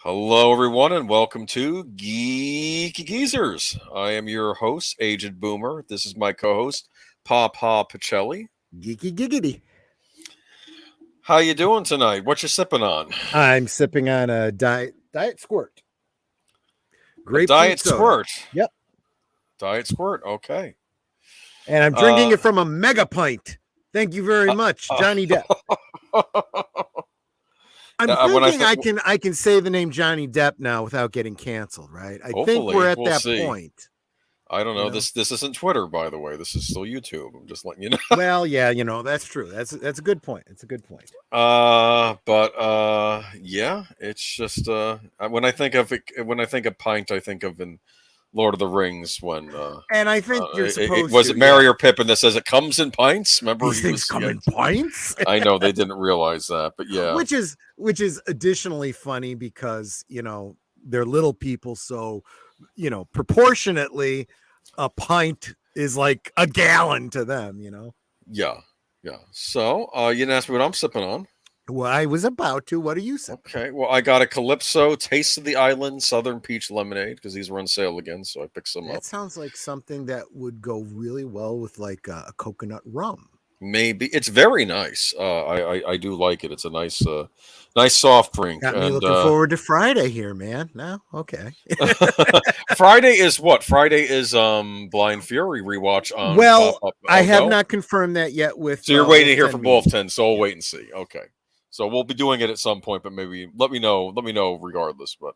Hello, everyone, and welcome to Geeky Geezers. I am your host, Aged Boomer. This is my co-host, Papa Pacelli. Geeky giggity. How you doing tonight? What you sipping on? I'm sipping on a diet squirt. A Grapefruit Diet soda. Squirt. Yep. Diet Squirt. Okay. And I'm drinking it from a mega pint. Thank you very much, Johnny Depp. I'm thinking I can say the name Johnny Depp now without getting canceled, right? I think we're at that point. I don't know. This isn't Twitter, by the way. This is still YouTube. I'm just letting you know. Well, yeah, that's true. That's a good point. It's a good point. Yeah, it's just when I think of pint, I think of in Lord of the Rings when and I think you're supposed was it Merry or Pippin that says it comes in pints? Remember these things come in pints? I know they didn't realize that, but yeah. Which is additionally funny because they're little people, so proportionately a pint is like a gallon to them, Yeah. So you didn't ask me what I'm sipping on. Well, I was about to. What are you sipping? Okay. Well, I got a Calypso Taste of the Island Southern Peach Lemonade because these were on sale again, so I picked some up. That sounds like something that would go really well with like a coconut rum. Maybe it's very nice. I do like it. It's a nice soft drink. Got me looking forward to Friday here, man. No, okay. Friday is what? Friday is Blind Fury rewatch on. Well, I have not confirmed that yet. With so you're waiting to hear from both 10. So we'll wait and see. Okay. So we'll be doing it at some point, but maybe let me know regardless. But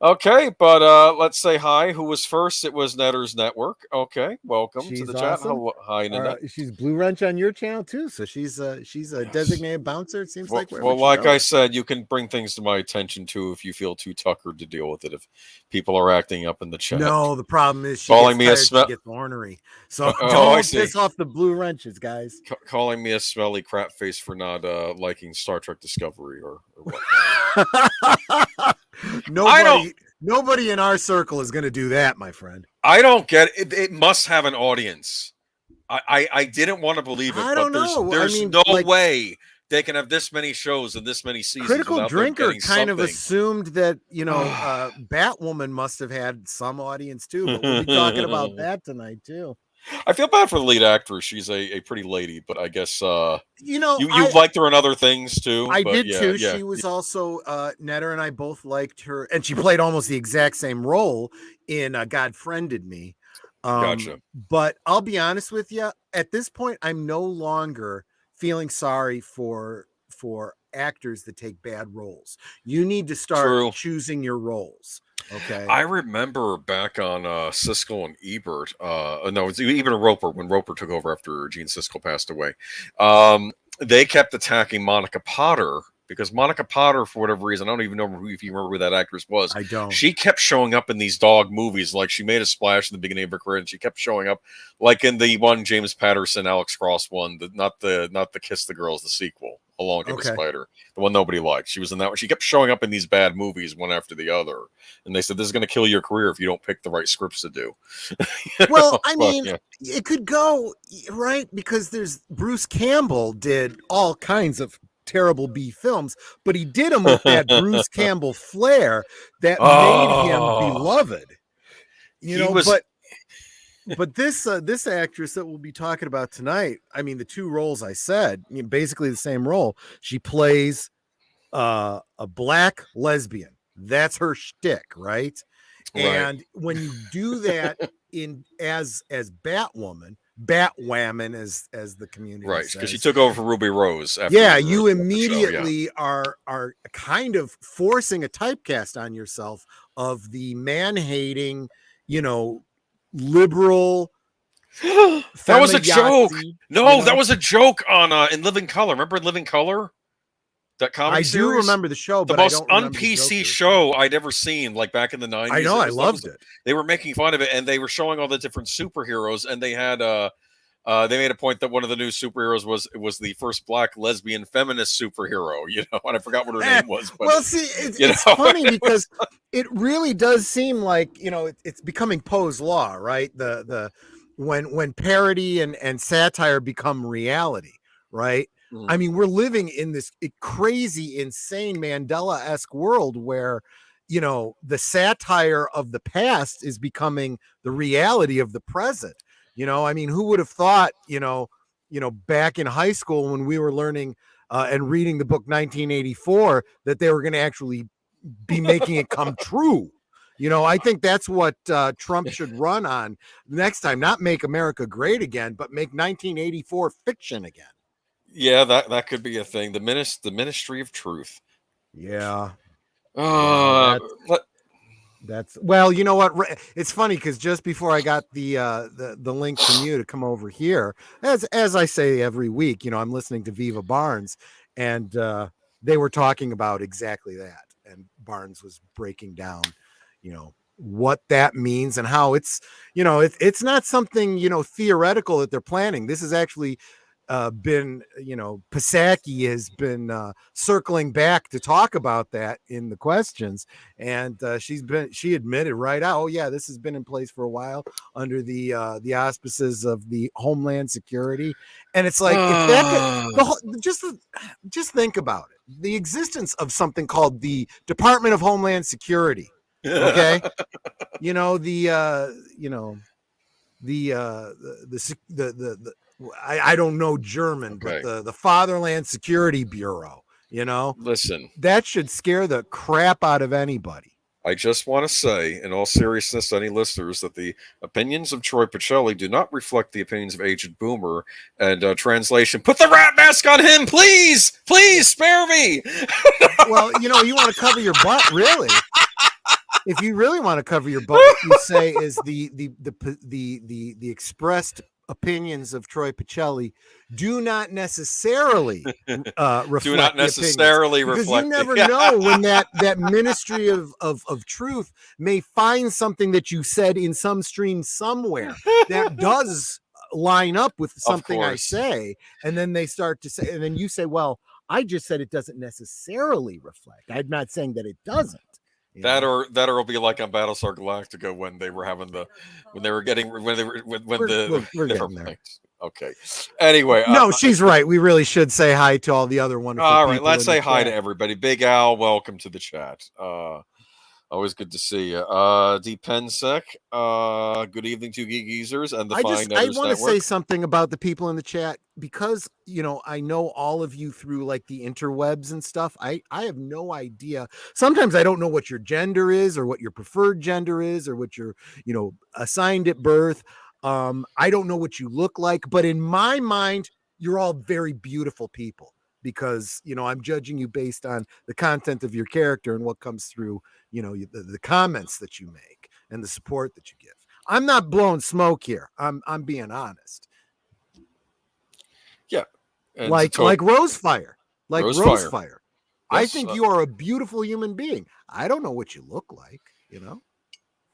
okay, but let's say hi. Who was first? It was Netters Network. Okay, welcome to the chat. Hi, Nanette. She's Blue Wrench on your channel too, so she's a designated bouncer. It seems like. Well, like I said, you can bring things to my attention too if you feel too tuckered to deal with it. If people are acting up in the chat. No, the problem is she calling gets me she gets ornery. So don't piss off the Blue Wrenches, guys. Calling me a smelly crap face for not liking Star Trek Discovery or what. Nobody in our circle is going to do that, my friend. I don't get it. It must have an audience. I didn't want to believe it, but there's no way they can have this many shows and this many seasons. Critical Drinker kind of assumed that Batwoman must have had some audience too, but we'll be talking about that tonight too. I feel bad for the lead actress. She's a pretty lady, but I guess you I liked her in other things too. I did too. Yeah. She was also Netter and I both liked her, and she played almost the exact same role in God Friended Me. Gotcha. But I'll be honest with you. At this point, I'm no longer feeling sorry for actors that take bad roles. You need to start choosing your roles. Okay. I remember back on Siskel and Ebert. No, it's even Roper when Roper took over after Gene Siskel passed away. They kept attacking Monica Potter because Monica Potter, for whatever reason, I don't even know if you remember who that actress was. I don't. She kept showing up in these dog movies. Like she made a splash in the beginning of her career, and she kept showing up, like in the one James Patterson, Alex Cross one, not the Kiss the Girls, the sequel. Along Came a Spider, the one nobody liked. She was in that one. She kept showing up in these bad movies one after the other. And they said, this is going to kill your career if you don't pick the right scripts to do. Well, I mean, it could go, right? Because there's Bruce Campbell did all kinds of terrible B films, but he did them with that Bruce Campbell flair that made him beloved. But this actress that we'll be talking about tonight, I mean, the two roles I said, basically the same role. She plays a black lesbian. That's her shtick, right? And when you do that as Batwoman as the community says, because she took over for Ruby Rose. You immediately are kind of forcing a typecast on yourself of the man-hating, liberal. That was a joke. No, that was a joke on In Living Color. Remember In Living Color? That comedy series? I do remember the show, but the most un-PC show I'd ever seen, like back in the 90s. I know, I loved it. They were making fun of it, and they were showing all the different superheroes, and they had they made a point that one of the new superheroes was the first black lesbian feminist superhero, and I forgot what her name was. But, well, see, it's funny because it really does seem like, it's becoming Poe's law, right? The when parody and satire become reality, right? Mm. I mean, we're living in this crazy, insane Mandela-esque world where, the satire of the past is becoming the reality of the present. I mean, who would have thought, back in high school when we were learning and reading the book 1984 that they were going to actually be making it come true. I think that's what Trump should run on next time. Not make America great again, but make 1984 fiction again. Yeah, that could be a thing. The Ministry of Truth. Yeah. That's well, you know what? It's funny because just before I got the link from you to come over here, as I say every week, I'm listening to Viva Barnes, and they were talking about exactly that, and Barnes was breaking down, what that means and how it's not something theoretical that they're planning. This is actually been, Psaki has been circling back to talk about that in the questions, and she admitted right out, oh yeah, this has been in place for a while under the auspices of the Homeland Security. And it's like, if that could, just think about it, the existence of something called the Department of Homeland Security. Okay. I don't know German, okay, but the Fatherland Security Bureau, listen, that should scare the crap out of anybody. I just want to say, in all seriousness to any listeners, that the opinions of Troy Pacelli do not reflect the opinions of Agent Boomer. And translation, put the rat mask on him, please! Please, spare me! Well, you want to cover your butt, really. If you really want to cover your butt, what you say is the expressed opinions of Troy Pacelli do not necessarily reflect. Do not necessarily reflect, because you never know when that Ministry of Truth may find something that you said in some stream somewhere that does line up with something I say, and then they start to say, and then you say, well, I just said it doesn't necessarily reflect. I'm not saying that it doesn't. That or it'll be like on Battlestar Galactica when they were having we're getting there. Okay. Anyway, no, she's right. We really should say hi to all the other wonderful. All right, let's say hi to everybody. Big Al, welcome to the chat. Always good to see you. D Pensec, good evening to Geeky Geezers and the Fine Netters Network. I want to say something about the people in the chat because, I know all of you through like the interwebs and stuff. I have no idea. Sometimes I don't know what your gender is or what your preferred gender is or what you're, assigned at birth. I don't know what you look like, but in my mind, you're all very beautiful people because, I'm judging you based on the content of your character and what comes through, the comments that you make and the support that you give. I'm not blowing smoke here. I'm being honest. Yeah. And like Rosefire. Like Rosefire. Yes, I think you are a beautiful human being. I don't know what you look like,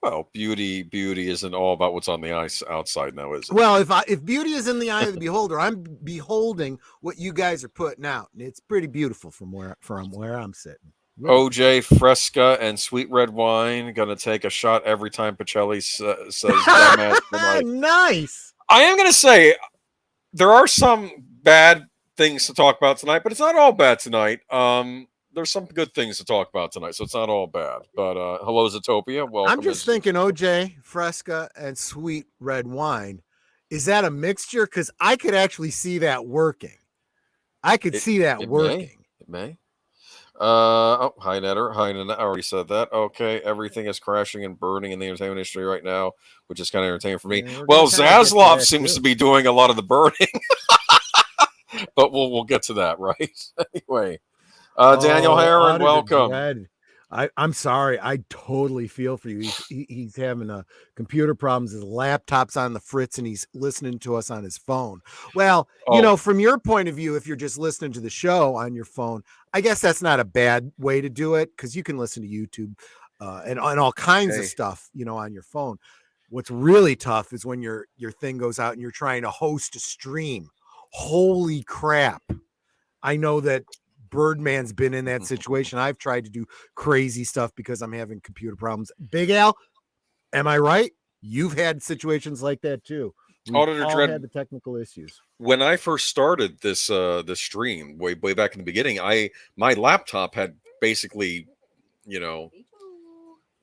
Well, beauty isn't all about what's on the outside now, is it? Well, if beauty is in the eye of the beholder, I'm beholding what you guys are putting out, and it's pretty beautiful from where I'm sitting. Really. OJ Fresca and sweet red wine gonna take a shot every time Pacelli says nice. I am gonna say there are some bad things to talk about tonight, but it's not all bad tonight. There's some good things to talk about tonight, so it's not all bad. But hello, Zootopia. Welcome. I'm just thinking OJ Fresca and sweet red wine. Is that a mixture? Because I could actually see that working. It may. Hi Netter. Hi Netter. I already said that. Okay, everything is crashing and burning in the entertainment industry right now, which is kind of entertaining for me. Yeah, well, Zaslav seems to be doing a lot of the burning, but we'll get to that, right? Anyway, Daniel Heron, welcome. I'm sorry. I totally feel for you. He's having computer problems. His laptop's on the fritz, and he's listening to us on his phone. Well, from your point of view, if you're just listening to the show on your phone, I guess that's not a bad way to do it because you can listen to YouTube and all kinds of stuff, on your phone. What's really tough is when your thing goes out and you're trying to host a stream. Holy crap! I know that. Birdman's been in that situation. I've tried to do crazy stuff because I'm having computer problems. Big Al, am I right? You've had situations like that too. Auditor Dread had the technical issues. When I first started this stream way back in the beginning, my laptop had basically,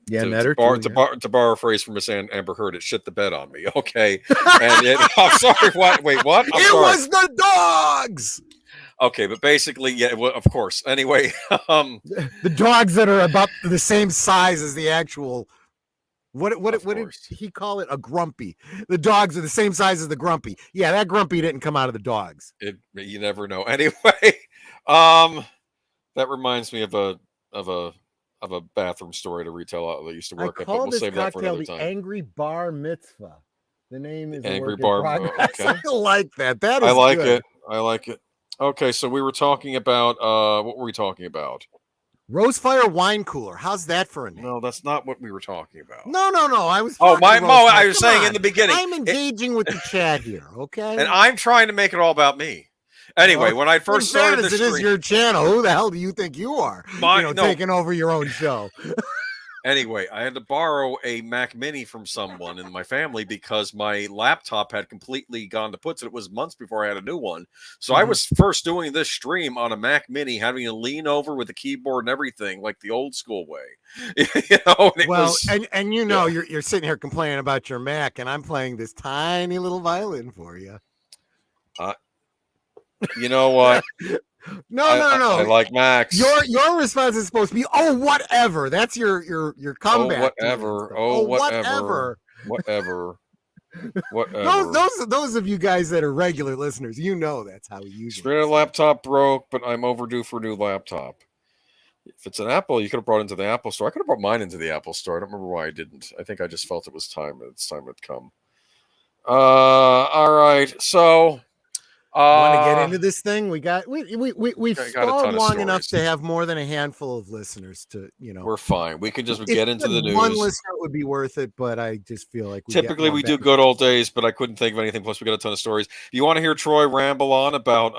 Yeah, To, met to, her bar, too, to, yeah. bar, to borrow a phrase from Miss Amber Heard, it shit the bed on me. Okay. And I'm sorry, what? Wait, what? I'm it sorry. was the dogs. Okay, but basically, yeah, well, of course. Anyway, The dogs that are about the same size as the actual. What did he call it? A grumpy. The dogs are the same size as the grumpy. Yeah, that grumpy didn't come out of the dogs. You never know. Anyway, that reminds me of a bathroom story to retell that used to work I at, but call we'll this save that for cocktail another the time. Angry Bar Mitzvah. The name is Angry a work Bar. in progress. Okay, I like that. That is I like good. it. I like it. Okay, so we were talking about what were we talking about? Rosefire Wine Cooler. How's that for a name? No, that's not what we were talking about. No. I was. Oh, my Mo! I was saying in the beginning. I'm engaging with the chat here. Okay, and I'm trying to make it all about me. Anyway, when I first started this stream, it is your channel. Who the hell do you think you are? Taking over your own show. Anyway, I had to borrow a Mac Mini from someone in my family because my laptop had completely gone to puts. It was months before I had a new one. So I was first doing this stream on a Mac Mini, having to lean over with the keyboard and everything, like the old school way. You're sitting here complaining about your Mac, and I'm playing this tiny little violin for you. You know what? No. I like Max. Your response is supposed to be, "Oh, whatever." That's your comeback. Oh, whatever. Whatever. Those of you guys that are regular listeners, that's how we usually. Straight laptop broke, but I'm overdue for a new laptop. If it's an Apple, you could have brought it into the Apple Store. I could have brought mine into the Apple Store. I don't remember why I didn't. I think I just felt it was time. It's time had come. All right, so. Want to get into this thing? We've stalled long enough to have more than a handful of listeners to, We're fine. We can just get into the news. One listener would be worth it, but I just feel like typically we do good old days, but I couldn't think of anything. Plus, we got a ton of stories. You want to hear Troy ramble on about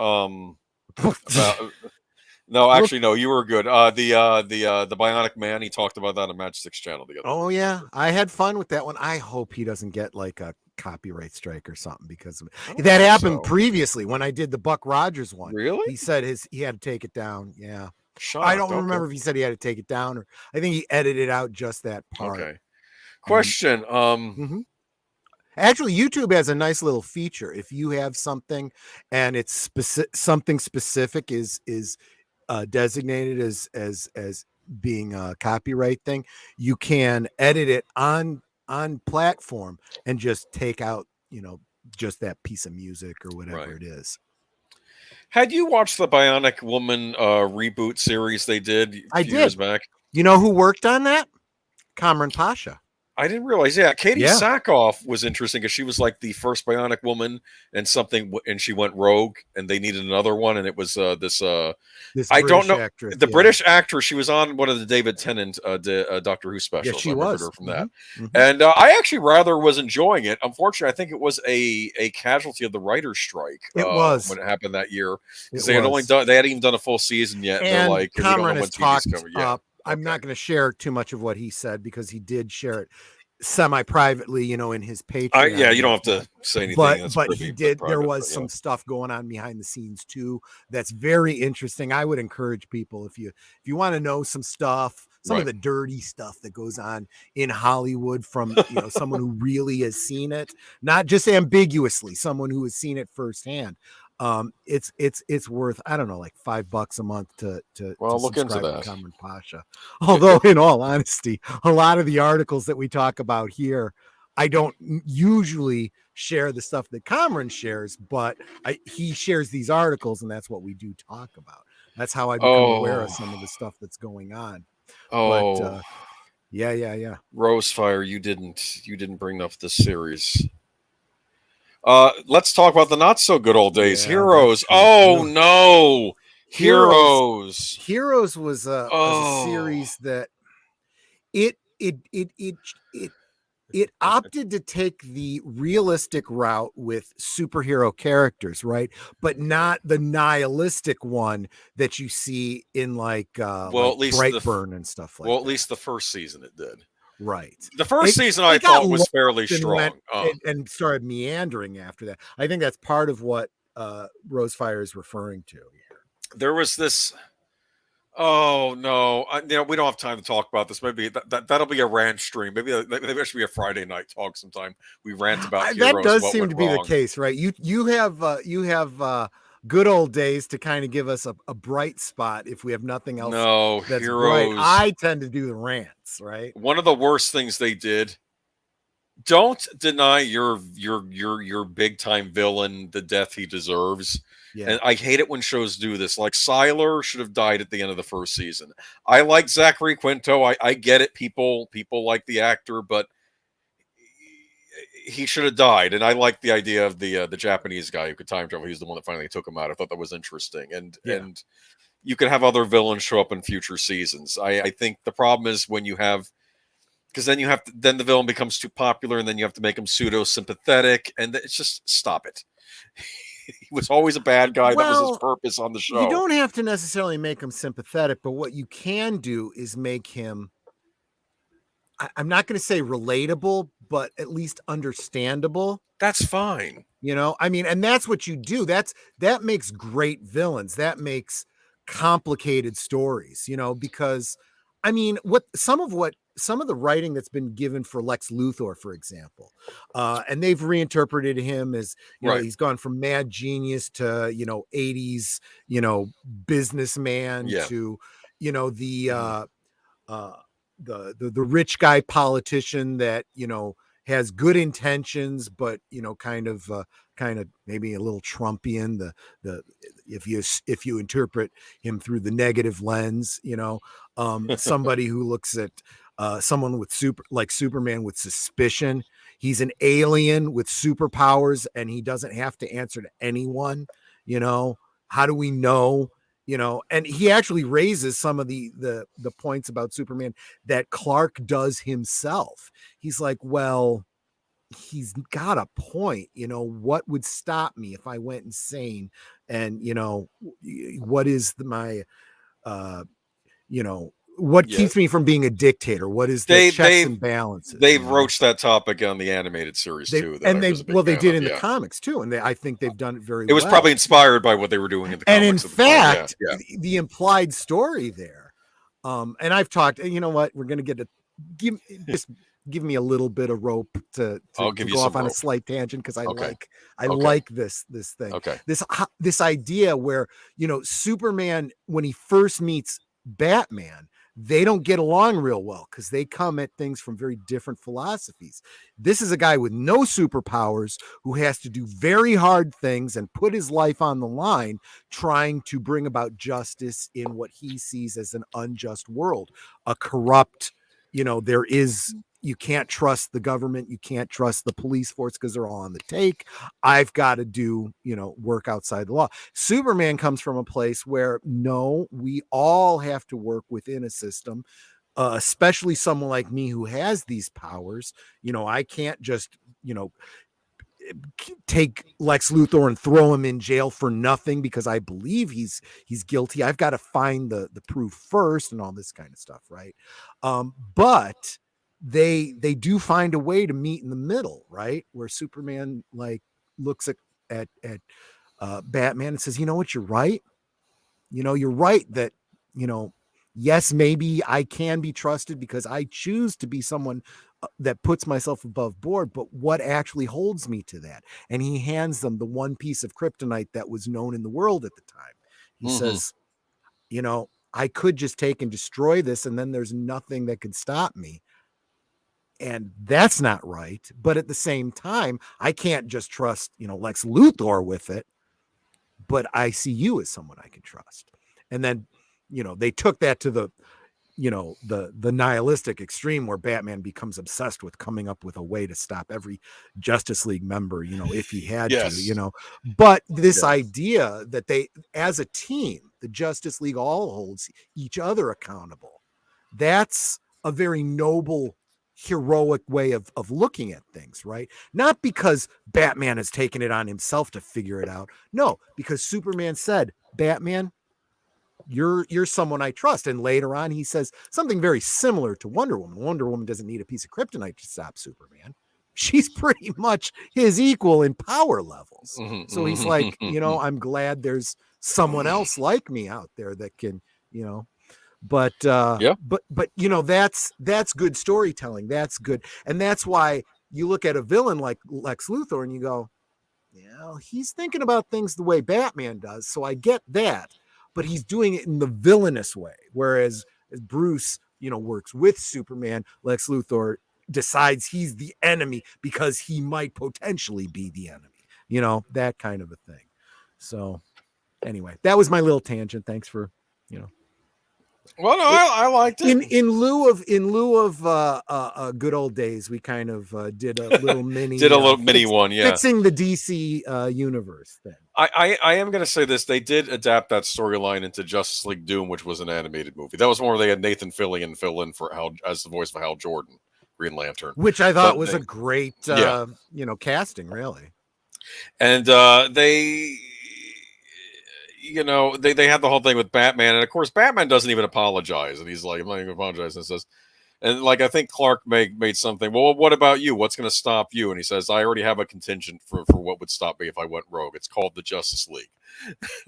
No, actually, no. You were good. The Bionic Man. He talked about that on Match 6 channel the other. Oh yeah, I had fun with that one. I hope he doesn't get like a copyright strike or something because that happened previously when I did the Buck Rogers one. Really? He said he had to take it down. Yeah. I don't remember if he said he had to take it down or I think he edited out just that part. Okay. Question. Actually, YouTube has a nice little feature. If you have something and it's something specific is designated as being a copyright thing, you can edit it on platform and just take out, just that piece of music or whatever it is. Had you watched the Bionic Woman reboot series they did years back? You know who worked on that? Cameron Pasha. I didn't realize. Yeah, Katie Sackhoff was interesting because she was like the first Bionic Woman and she went rogue, and they needed another one, and it was this I don't know actress, the British actress. She was on one of the David Tennant Doctor Who specials. Yeah, she was her from that, and I actually rather was enjoying it. Unfortunately, I think it was a casualty of the writers' strike. It was when it happened that year because they hadn't even done a full season yet. And they're like, Cameron has talked up. I'm not going to share too much of what he said because he did share it semi-privately, in his Patreon. You don't have to say anything. But he did. There was some stuff going on behind the scenes too. That's very interesting. I would encourage people if you want to know some stuff, some of the dirty stuff that goes on in Hollywood from someone who really has seen it, not just ambiguously, someone who has seen it firsthand. It's worth, I don't know, like $5 a month to look into that. Cameron Pasha. Although in all honesty, a lot of the articles that we talk about here, I don't usually share the stuff that Cameron shares, but he shares these articles and that's what we do talk about. That's how I become aware of some of the stuff that's going on. But yeah. Rosefire, you didn't bring up this series. Let's talk about the not so good old days. Heroes. Oh no. Heroes. Heroes was a series that it opted to take the realistic route with superhero characters, right? But not the nihilistic one that you see in at least Brightburn and stuff like that. Well, at least the first season it did. Right. The first season I thought was fairly strong. And started meandering after that. I think that's part of what Rosefire is referring to here. There was this Oh no, we don't have time to talk about this. Maybe that'll be a rant stream. Maybe that should be a Friday night talk sometime. We rant about That heroes, does what seem went to be the wrong. case, right? You have good old days to kind of give us a bright spot if we have nothing else No, that's bright. heroes. I tend to do the rants, right? One of the worst things they did. Don't deny your big time villain the death he deserves. Yeah. And I hate it when shows do this. Like Siler should have died at the end of the first season. I like Zachary Quinto. I get it. People like the actor, but he should have died. And I like the idea of the Japanese guy who could time travel. He's the one that finally took him out. I thought that was interesting. And you could have other villains show up in future seasons. I think the problem is when you have, because then the villain becomes too popular, and then you have to make him pseudo sympathetic, and it's just stop it. He was always a bad guy. That was his purpose on the show. You don't have to necessarily make him sympathetic, but what you can do is make him, I'm not going to say relatable, but at least understandable. That's fine. I mean, and that's what you do. That makes great villains. That makes complicated stories, because I mean, some of the writing that's been given for Lex Luthor, for example, and they've reinterpreted him as, he's gone from mad genius to, 80s, businessman to, the rich guy politician that, has good intentions, but, kind of maybe a little Trumpian, if you interpret him through the negative lens, somebody who looks at someone with like Superman with suspicion. He's an alien with superpowers, and he doesn't have to answer to anyone. How do we know? And he actually raises some of the points about Superman that Clark does himself. He's like, well, he's got a point. What would stop me if I went insane? And what is my what keeps me from being a dictator? What is the checks and balances? They've broached that topic on the animated series too. They did in the comics too, and I think they've done it very well. It was probably inspired by what they were doing in the comics. And in fact, the implied story there, and I've talked, and you know what, we're going to get give me a little bit of rope to go off on a slight tangent, because I like this thing. Okay. This idea where, Superman, when he first meets Batman, they don't get along real well because they come at things from very different philosophies. This is a guy with no superpowers who has to do very hard things and put his life on the line trying to bring about justice in what he sees as an unjust world, a corrupt, you can't trust the government. You can't trust the police force because they're all on the take. I've got to do, work outside the law. Superman comes from a place where, no, we all have to work within a system, especially someone like me who has these powers. I can't just, take Lex Luthor and throw him in jail for nothing because I believe he's guilty. I've got to find the proof first and all this kind of stuff. Right. But they do find a way to meet in the middle, right? Where Superman looks at Batman and says, you know what, you're right. You're right that, yes, maybe I can be trusted because I choose to be someone that puts myself above board, but what actually holds me to that? And he hands them the one piece of kryptonite that was known in the world at the time. He says, I could just take and destroy this, and then there's nothing that could stop me. And that's not right. But at the same time, I can't just trust, Lex Luthor with it, but I see you as someone I can trust. And then, they took that to the nihilistic extreme where Batman becomes obsessed with coming up with a way to stop every Justice League member, if he had to, but this idea that they, as a team, the Justice League all holds each other accountable. That's a very noble, heroic way of looking at things, right? Not because Batman has taken it on himself to figure it out. No, because Superman said, Batman, you're someone I trust. And later on, he says something very similar to Wonder Woman. Wonder Woman doesn't need a piece of kryptonite to stop Superman. She's pretty much his equal in power levels. So he's like, I'm glad there's someone else like me out there that can, Yeah. but you know, that's good storytelling. That's good. And that's why you look at a villain like Lex Luthor and you go, yeah, he's thinking about things the way Batman does. So I get that, but he's doing it in the villainous way. Whereas as Bruce, you know, works with Superman, Lex Luthor decides he's the enemy because he might potentially be the enemy, you know, that kind of a thing. So anyway, that was my little tangent. Thanks for, you know. Well, no, I liked it. In lieu of good old days, we kind of did a little mini one, yeah, fixing the DC universe thing. I am going to say this: they did adapt that storyline into Justice League Doom, which was an animated movie. That was one where they had Nathan Fillion fill in for Hal as the voice of Hal Jordan, Green Lantern, which I thought was a great, you know, casting, really. And they. You know, they had the whole thing with Batman, and of course, Batman doesn't even apologize, and he's like, "I'm not even apologizing." And says, and like I think Clark made something. Well, what about you? What's going to stop you? And he says, "I already have a contingent for what would stop me if I went rogue. It's called the Justice League."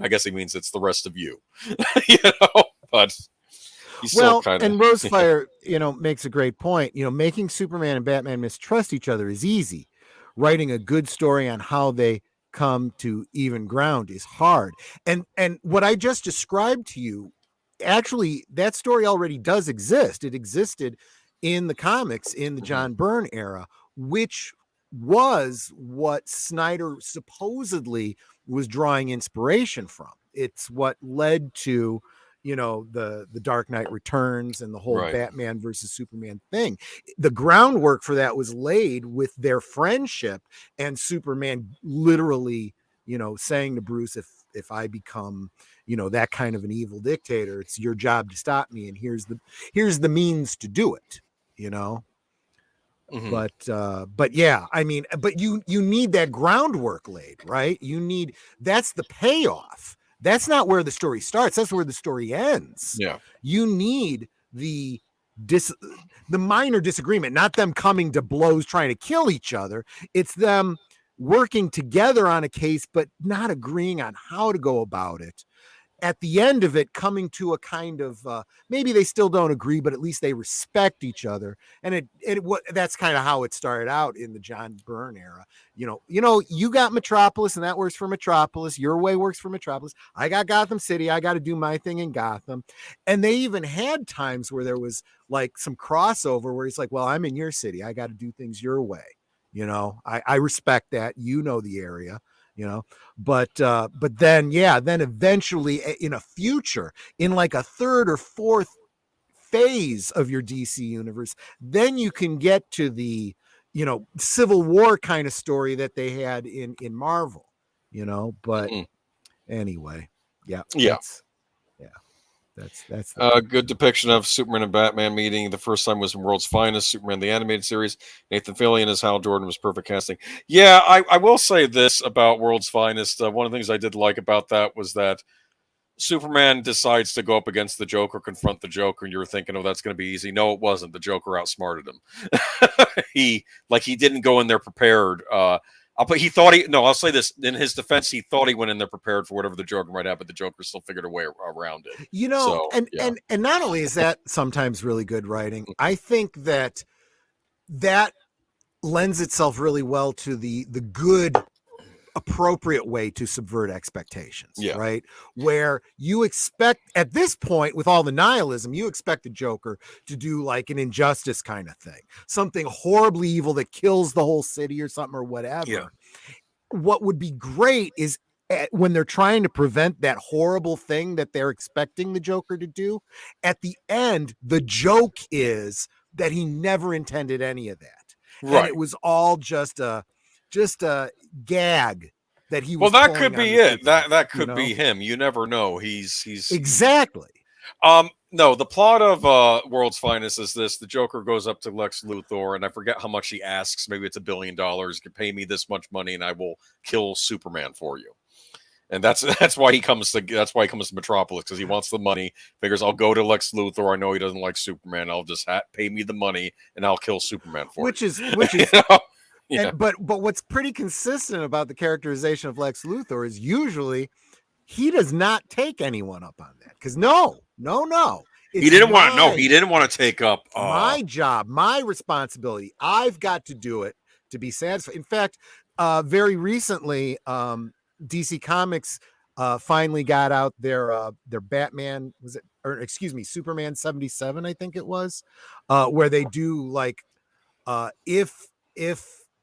I guess he means it's the rest of you, you know. But he's still kind of. And Rosefire, you know, makes a great point. You know, making Superman and Batman mistrust each other is easy. Writing a good story on how they come to even ground is hard. And what I just described to you, actually, that story already does exist. It existed in the comics in the John Byrne era, which was what Snyder supposedly was drawing inspiration from. It's what led to, you know, the Dark Knight Returns and the whole Batman versus Superman thing. The groundwork for that was laid with their friendship and Superman literally, you know, saying to Bruce, if I become, you know, that kind of an evil dictator, it's your job to stop me, and here's the means to do it, you know. But yeah, I mean, but you need that groundwork laid, right? That's the payoff. That's not where the story starts. That's where the story ends. Yeah. You need the minor disagreement, not them coming to blows trying to kill each other. It's them working together on a case, but not agreeing on how to go about it. At the end of it, coming to a kind of maybe they still don't agree, but at least they respect each other. And that's kind of how it started out in the John Byrne era. You know, you got Metropolis, and that works for Metropolis. Your way works for Metropolis. I got Gotham City. I got to do my thing in Gotham. And they even had times where there was like some crossover where he's like, well, I'm in your city. I got to do things your way. You know, I respect that. You know the area. You know, but then eventually in a future, in like a third or fourth phase of your DC universe, then you can get to the, you know, Civil War kind of story that they had in Marvel, you know. But anyway, that's a good depiction of Superman and Batman meeting. The first time was in World's Finest, Superman the Animated Series. Nathan Fillion as Hal Jordan was perfect casting. Yeah, I will say this about World's Finest. One of the things I did like about that was that Superman decides to go up against the Joker, confront the Joker, and you were thinking, oh, that's going to be easy. No, it wasn't. The Joker outsmarted him. he didn't go in there prepared. I'll say this in his defense, he thought he went in there prepared for whatever the Joker might have, but the Joker still figured a way around it. You know, so, and not only is that sometimes really good writing, I think that lends itself really well to the good, appropriate way to subvert expectations, right? Where you expect, at this point, with all the nihilism, you expect the Joker to do like an Injustice kind of thing, something horribly evil that kills the whole city or something or whatever. Yeah. What would be great is when they're trying to prevent that horrible thing that they're expecting the Joker to do, at the end, the joke is that he never intended any of that. Right. And it was all just a gag that he was. Well, that could be it. That could be him. You never know. He's exactly. No, the plot of World's Finest is this: the Joker goes up to Lex Luthor, and I forget how much he asks. Maybe it's $1 billion. You can pay me this much money, and I will kill Superman for you. And that's why he comes to Metropolis, because he wants the money. Figures I'll go to Lex Luthor. I know he doesn't like Superman. I'll just pay me the money, and I'll kill Superman for which you. Is you know? Yeah. But what's pretty consistent about the characterization of Lex Luthor is usually he does not take anyone up on that, because no, He didn't want to. No, he didn't want to take up my job, my responsibility. I've got to do it to be satisfied. In fact, very recently, DC Comics finally got out their Batman, was it, or excuse me, Superman 77, I think it was, where they do like if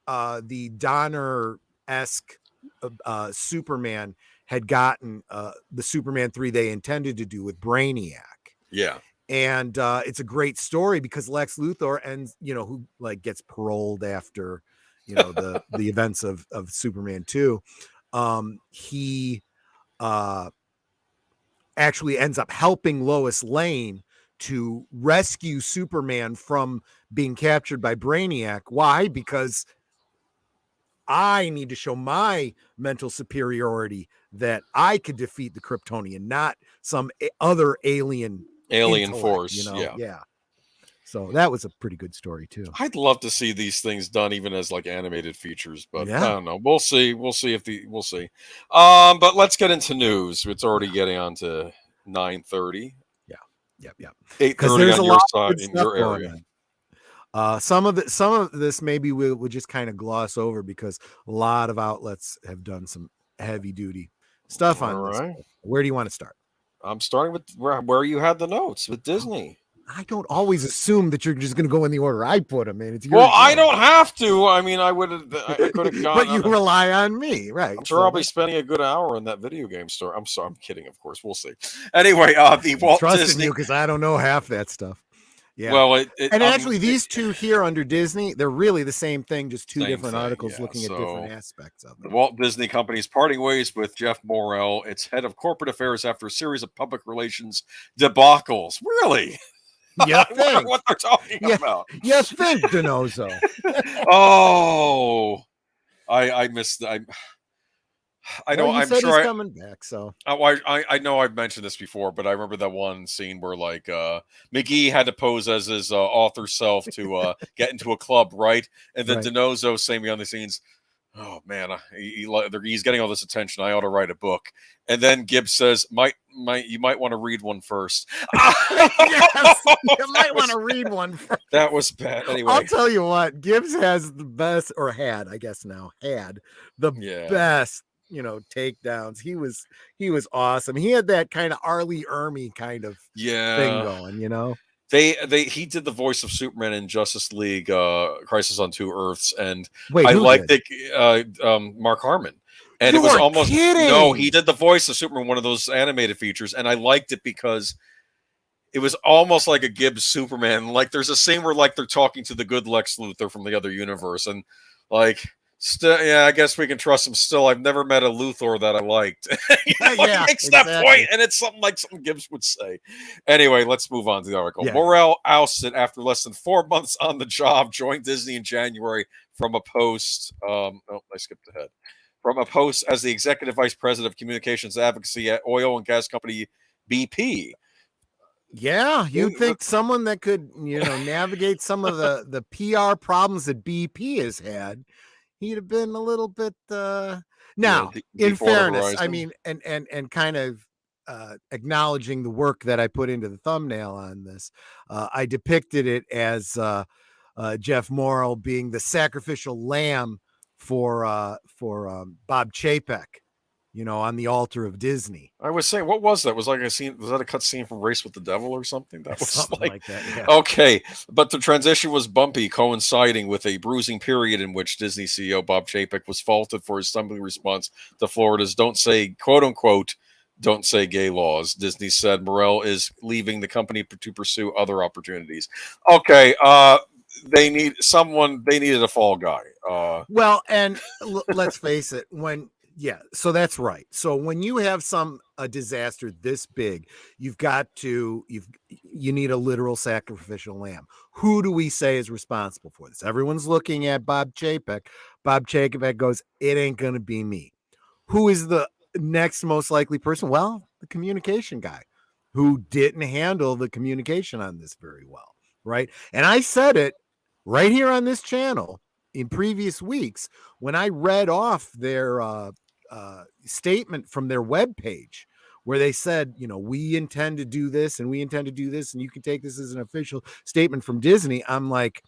the Donner-esque Superman had gotten the Superman 3 they intended to do with Brainiac. Yeah. And it's a great story because Lex Luthor ends, who like gets paroled after, the events of Superman 2. He actually ends up helping Lois Lane to rescue Superman from being captured by Brainiac. Why? Because I need to show my mental superiority that I could defeat the Kryptonian, not some other alien force. Yeah. So that was a pretty good story too. I'd love to see these things done even as like animated features, but I don't know. We'll see. We'll see. But let's get into news. It's already getting on to 9:30. Yeah. 8:30 on your side in your area. Some of this maybe we'll just kind of gloss over because a lot of outlets have done some heavy duty stuff on this. Right. Where do you want to start? I'm starting with where you had the notes with Disney. I don't always assume that you're just going to go in the order I put them in. It's well, I don't have to. I mean, I could have gone. But you rely on me, right? I'm sure I'll be spending a good hour in that video game store. I'm sorry, I'm kidding. Of course, we'll see. Anyway, the Walt Disney. You because I don't know half that stuff. Yeah. Well, actually, these two here under Disney, they're really the same thing, just two different articles looking at different aspects of it. The Walt Disney Company's parting ways with Jeff Morrell, its head of corporate affairs, after a series of public relations debacles. Really? You think what they're talking about? You think, DiNozzo? I missed. I know. Well, I'm sure he's coming back. So I know I've mentioned this before, but I remember that one scene where like McGee had to pose as his author self to get into a club, right? And then DiNozzo saying behind the scenes, "Oh man, he's getting all this attention. I ought to write a book." And then Gibbs says, you might want to read one first." Yes, you might want to read one first. That was bad. Anyway, I'll tell you what, Gibbs has the best, or had, I guess now, the best, takedowns. He was awesome. He had that kind of Arlie Ermy kind of thing going, He did the voice of Superman in Justice League Crisis on Two Earths, and Wait, I liked it. Mark Harmon, and it was almost kidding. No, he did the voice of Superman, one of those animated features, and I liked it because it was almost like a Gibbs Superman. Like there's a scene where like they're talking to the good Lex Luthor from the other universe, and like. Still, I guess we can trust him. Still, I've never met a Luthor that I liked. He makes that point, and it's something Gibbs would say. Anyway, let's move on to the article. Yeah. Morrell ousted after less than 4 months on the job, joined Disney in January from a post. I skipped ahead. From a post as the executive vice president of communications advocacy at oil and gas company BP. Yeah, you'd think someone that could, navigate some of the PR problems that BP has had. He'd have been a little bit now in fairness, I mean, and kind of acknowledging the work that I put into the thumbnail on this, I depicted it as Jeff Morrell being the sacrificial lamb for Bob Chapek, on the altar of Disney. I was saying, what was that? Was like a scene? Was that a cut scene from Race with the Devil or something? That was something like that. Yeah. Okay, but the transition was bumpy, coinciding with a bruising period in which Disney CEO Bob Chapek was faulted for his stumbling response to Florida's "Don't Say" quote unquote "Don't Say" gay laws. Disney said Morrell is leaving the company to pursue other opportunities. Okay, they needed a fall guy. Well, and let's face it, so that's right. So when you have a disaster this big, you need a literal sacrificial lamb. Who do we say is responsible for this? Everyone's looking at Bob Chapek. Bob Chapek goes, "It ain't going to be me." Who is the next most likely person? Well, the communication guy who didn't handle the communication on this very well. Right. And I said it right here on this channel in previous weeks when I read off their statement from their webpage, where they said, we intend to do this and we intend to do this, and you can take this as an official statement from Disney. I'm like,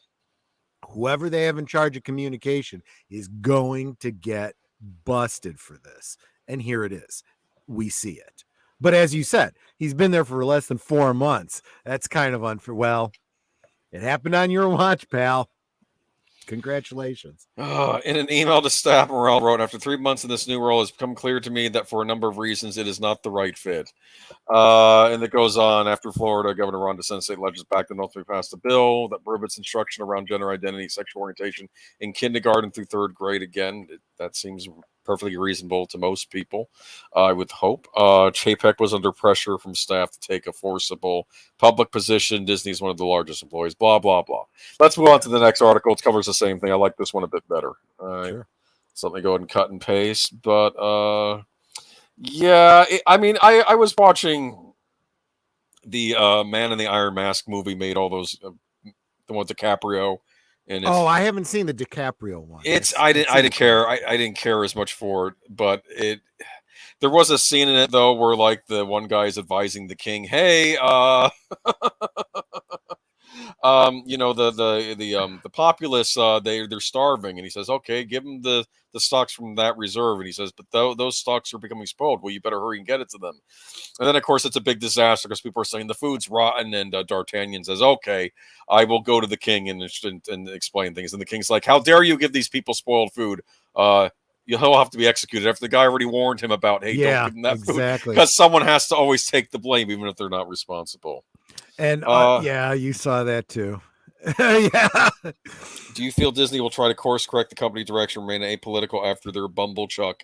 whoever they have in charge of communication is going to get busted for this. And here it is. We see it. But as you said, he's been there for less than 4 months. That's kind of unfair. Well, it happened on your watch, pal. Congratulations. In an email to staff, Morrell wrote, after 3 months in this new role, it's become clear to me that for a number of reasons, it is not the right fit. And it goes on, after Florida, Governor Ron DeSantis state legislators backed and ultimately passed a bill that prohibits instruction around gender identity, sexual orientation in kindergarten through 3rd grade. Again, that seems perfectly reasonable to most people, I would hope. Chapek was under pressure from staff to take a forcible public position. Disney is one of the largest employees, blah, blah, blah. Let's move on to the next article. It covers the same thing. I like this one a bit better. Sure. So let me go ahead and cut and paste. But yeah, I was watching the Man in the Iron Mask movie, made all those, the one with DiCaprio. And I haven't seen the DiCaprio one. I didn't care. I didn't care as much for it, but there was a scene in it though where like the one guy is advising the king, hey, the populace, they're starving, and he says, okay, give them the stocks from that reserve, and he says, but those stocks are becoming spoiled. Well, you better hurry and get it to them. And then of course it's a big disaster because people are saying the food's rotten, and D'Artagnan says, okay, I will go to the king and explain things. And the king's like, how dare you give these people spoiled food? He'll have to be executed after the guy already warned him about, hey, don't give them that food, because someone has to always take the blame even if they're not responsible. And yeah, you saw that too. Yeah. Do you feel Disney will try to course correct the company direction, remain apolitical after their bumblechuck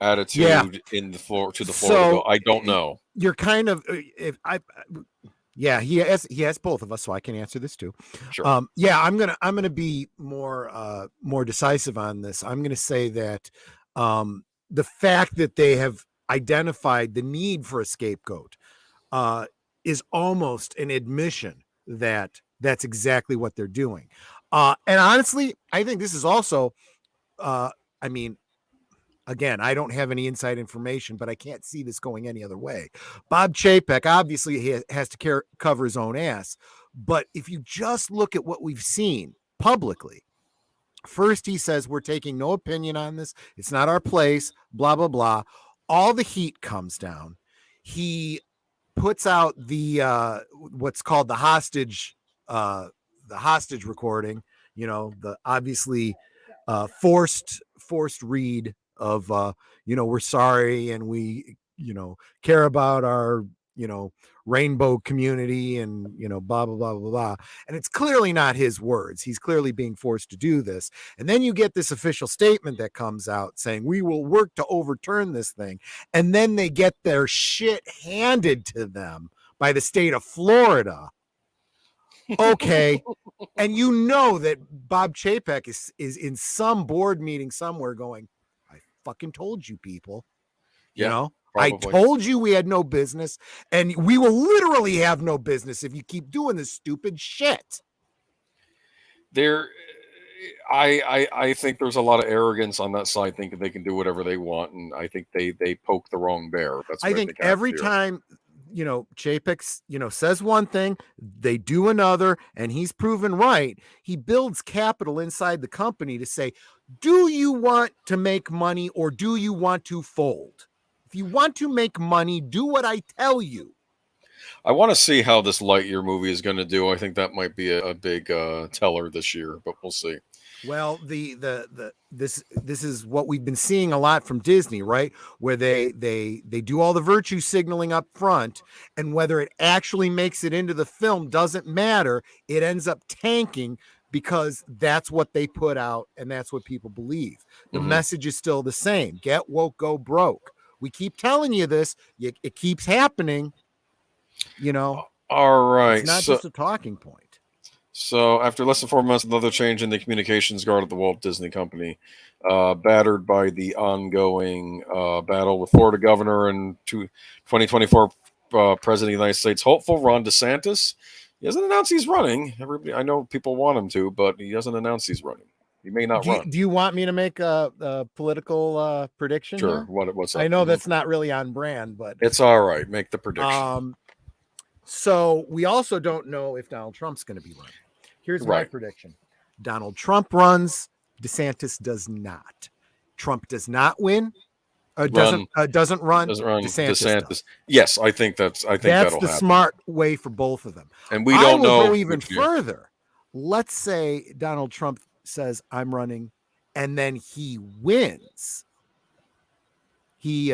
attitude in the Florida bill? I don't know. You're kind of he has both of us, so I can answer this too. Sure. I'm gonna be more decisive on this. I'm gonna say that the fact that they have identified the need for a scapegoat is almost an admission that that's exactly what they're doing. And honestly, I think this is also, again, I don't have any inside information, but I can't see this going any other way. Bob Chapek, obviously, he has to cover his own ass. But if you just look at what we've seen publicly, first he says, we're taking no opinion on this. It's not our place, blah, blah, blah. All the heat comes down. He puts out the what's called the hostage recording, the obviously forced read of we're sorry and we care about our rainbow community and blah blah blah blah blah. And it's clearly not his words. He's clearly being forced to do this. And then you get this official statement that comes out saying we will work to overturn this thing, and then they get their shit handed to them by the state of Florida. Okay. And that Bob Chapek is in some board meeting somewhere going, I fucking told you people, probably. I told you we had no business, and we will literally have no business if you keep doing this stupid shit. I think there's a lot of arrogance on that side, thinking they can do whatever they want, and I think they poke the wrong bear. That's what I think every time Chapek, says one thing, they do another, and he's proven right. He builds capital inside the company to say, do you want to make money or do you want to fold? If you want to make money, do what I tell you. I want to see how this Lightyear movie is going to do. I think that might be a big teller this year, but we'll see. Well, this is what we've been seeing a lot from Disney, right? Where they do all the virtue signaling up front, and whether it actually makes it into the film doesn't matter. It ends up tanking because that's what they put out and that's what people believe. The message is still the same. Get woke, go broke. We keep telling you this. It keeps happening. All right. It's not just a talking point. So after less than 4 months, another change in the communications guard at the Walt Disney Company, battered by the ongoing battle with Florida governor and 2024 president of the United States hopeful Ron DeSantis. He hasn't announced he's running. I know people want him to, but he hasn't announced he's running. He may not run. Do you want me to make a political prediction? Sure. Here? What's up? I know that's not really on brand, but it's all right. Make the prediction. So we also don't know if Donald Trump's going to be running. Here's my prediction: Donald Trump runs. DeSantis does not. Trump does not win. Doesn't run. DeSantis does. Yes, I think that's the smart way for both of them. And we don't know. Go even further. Let's say Donald Trump says I'm running, and then he wins. He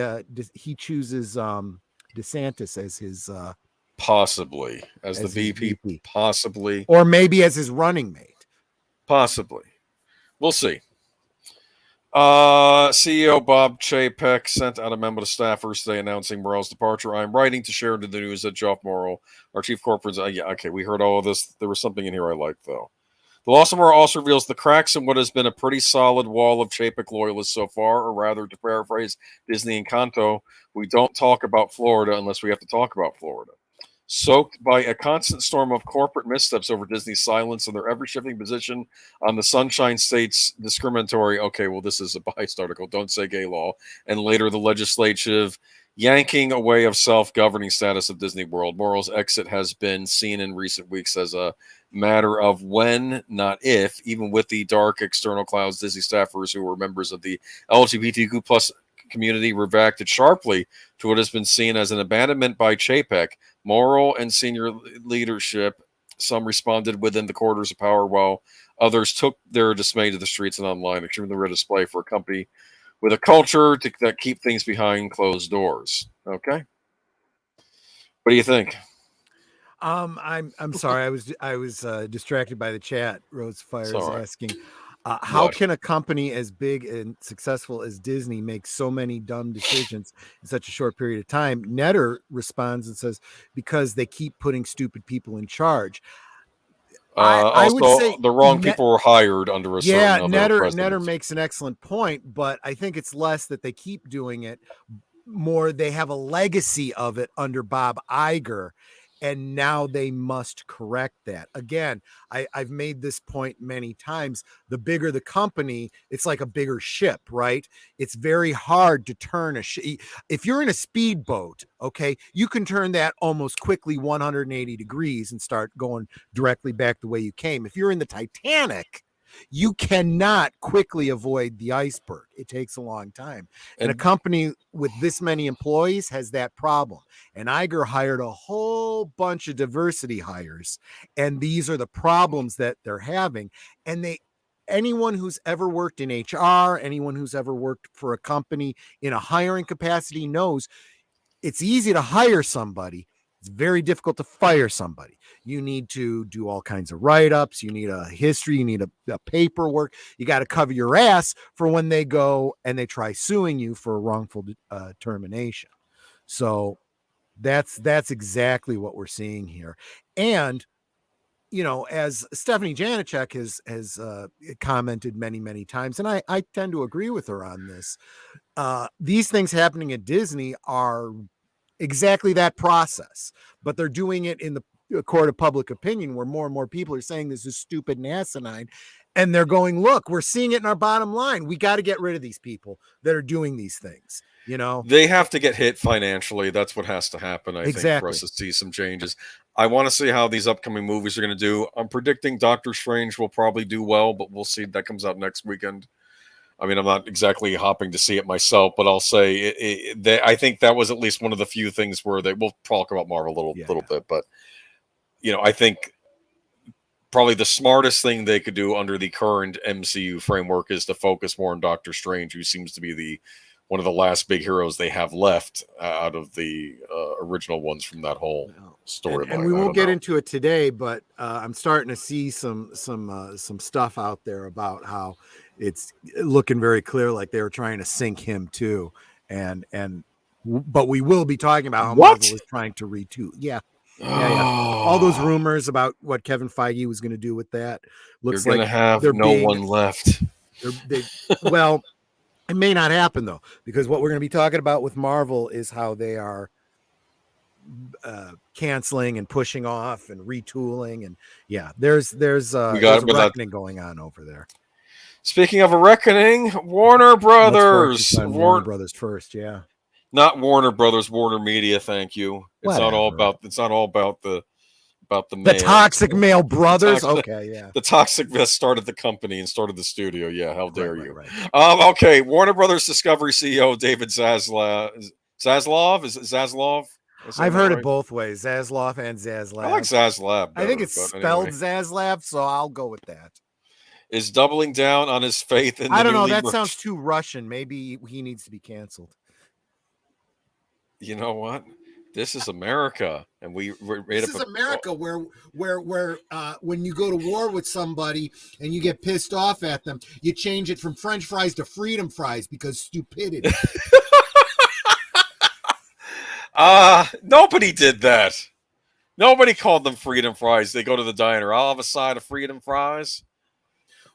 chooses DeSantis as his possibly as the VP, possibly, or maybe as his running mate. Possibly, we'll see. CEO Bob Chapek sent out a memo to staffers today announcing Morrell's departure. I'm writing to share the news that Geoff Morrell, our chief corporate, we heard all of this. There was something in here I liked, though. The loss of Morrell also reveals the cracks in what has been a pretty solid wall of Chapek loyalists so far, or rather, to paraphrase Disney Encanto, we don't talk about Florida unless we have to talk about Florida. Soaked by a constant storm of corporate missteps over Disney's silence and their ever-shifting position on the Sunshine State's discriminatory, this is a biased article, don't say gay law, and later the legislative yanking away of self-governing status of Disney World. Morrell's exit has been seen in recent weeks as a matter of when, not if, even with the dark external clouds. Disney staffers who were members of the LGBTQ plus community reacted sharply to what has been seen as an abandonment by Chapek. Morrell and senior leadership, some responded within the corridors of power, while others took their dismay to the streets and online, extremely rare display for a company with a culture that keep things behind closed doors. Okay, what do you think? I'm sorry, I was distracted by the chat. Rosefire is asking, how can a company as big and successful as Disney make so many dumb decisions in such a short period of time? Netter responds and says, because they keep putting stupid people in charge. I would say the wrong people were hired under a certain other president. Netter makes an excellent point, but I think it's less that they keep doing it, more they have a legacy of it under Bob Iger. And now they must correct that. Again, I've made this point many times. The bigger the company, it's like a bigger ship, right? It's very hard to turn a ship. If you're in a speedboat, okay, you can turn that almost quickly 180 degrees and start going directly back the way you came. If you're in the Titanic, you cannot quickly avoid the iceberg. It takes a long time. And a company with this many employees has that problem. And Iger hired a whole bunch of diversity hires. And these are the problems that they're having. And anyone who's ever worked in HR, anyone who's ever worked for a company in a hiring capacity knows it's easy to hire somebody. It's very difficult to fire somebody. You need to do all kinds of write-ups. You need a history. You need a paperwork. You got to cover your ass for when they go and they try suing you for a wrongful termination. So that's exactly what we're seeing here. And, as Stephanie Janicek has commented many, many times, and I tend to agree with her on this, these things happening at Disney are exactly that process, but they're doing it in the court of public opinion, where more and more people are saying this is stupid and asinine, and they're going, look, we're seeing it in our bottom line. We got to get rid of these people that are doing these things. They have to get hit financially. That's what has to happen, I think, for us to see some changes. I want to see how these upcoming movies are going to do. I'm predicting Doctor Strange will probably do well, but we'll see. That comes out next weekend. I mean, I'm not exactly hopping to see it myself, but I'll say I think that was at least one of the few things where we'll talk about Marvel a little bit, but I think probably the smartest thing they could do under the current MCU framework is to focus more on Doctor Strange, who seems to be one of the last big heroes they have left out of the original ones from that whole storyline. And we won't get into it today, but I'm starting to see some stuff out there about how it's looking very clear like they were trying to sink him too. But we will be talking about how Marvel is trying to retool. Yeah. All those rumors about what Kevin Feige was going to do with that. Looks like going to have no one left. Well, it may not happen though, because what we're going to be talking about with Marvel is how they are canceling and pushing off and retooling, and there's a reckoning going on over there. Speaking of a reckoning, Warner Brothers. Warner Brothers first, yeah. Not Warner Brothers, Warner Media. Thank you. It's Whatever. not all about. It's not all about the the toxic male brothers. Okay, yeah. The toxic that started the company and started the studio. Yeah, how dare you? Right. Okay, Warner Brothers Discovery CEO David Zaslav. Zaslav is it Zaslav? I've heard it both ways, Zaslav and Zaslav. I like Zaslav better, I think it's spelled Zaslav, so I'll go with that. Is doubling down on his faith in. I don't know. That sounds too Russian. Maybe he needs to be canceled. You know what? This is America, and this is America, where when you go to war with somebody and you get pissed off at them, you change it from French fries to freedom fries because stupidity. Nobody did that. Nobody called them freedom fries. They go to the diner. I'll have a side of freedom fries.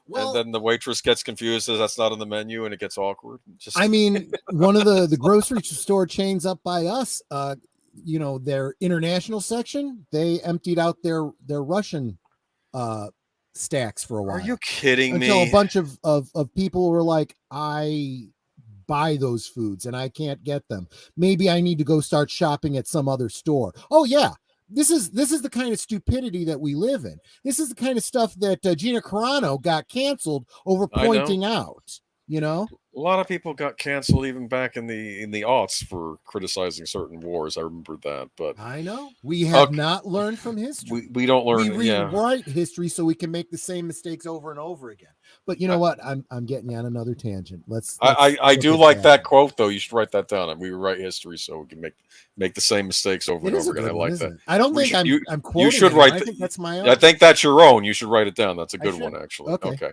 Well, and then the waitress gets confused, says that's not on the menu, and it gets awkward. I mean, one of the grocery store chains up by us, their international section, they emptied out their Russian stacks for a while. Are you kidding me? Until a bunch of people were like, I buy those foods and I can't get them. Maybe I need to go start shopping at some other store. Oh yeah. This is the kind of stupidity that we live in. This is the kind of stuff that Gina Carano got canceled over pointing out. You know, a lot of people got canceled even back in the aughts for criticizing certain wars. I remember that, but I know we have not learned from history. We don't learn. We rewrite history so we can make the same mistakes over and over again. But you know what? I'm getting you on another tangent. I do like that quote though. You should write that down. We rewrite history so we can make the same mistakes over and over again. I like that. I don't think I'm quoting. You should write. I think that's my own. I think that's your own. You should write it down. That's a good one, actually. Okay.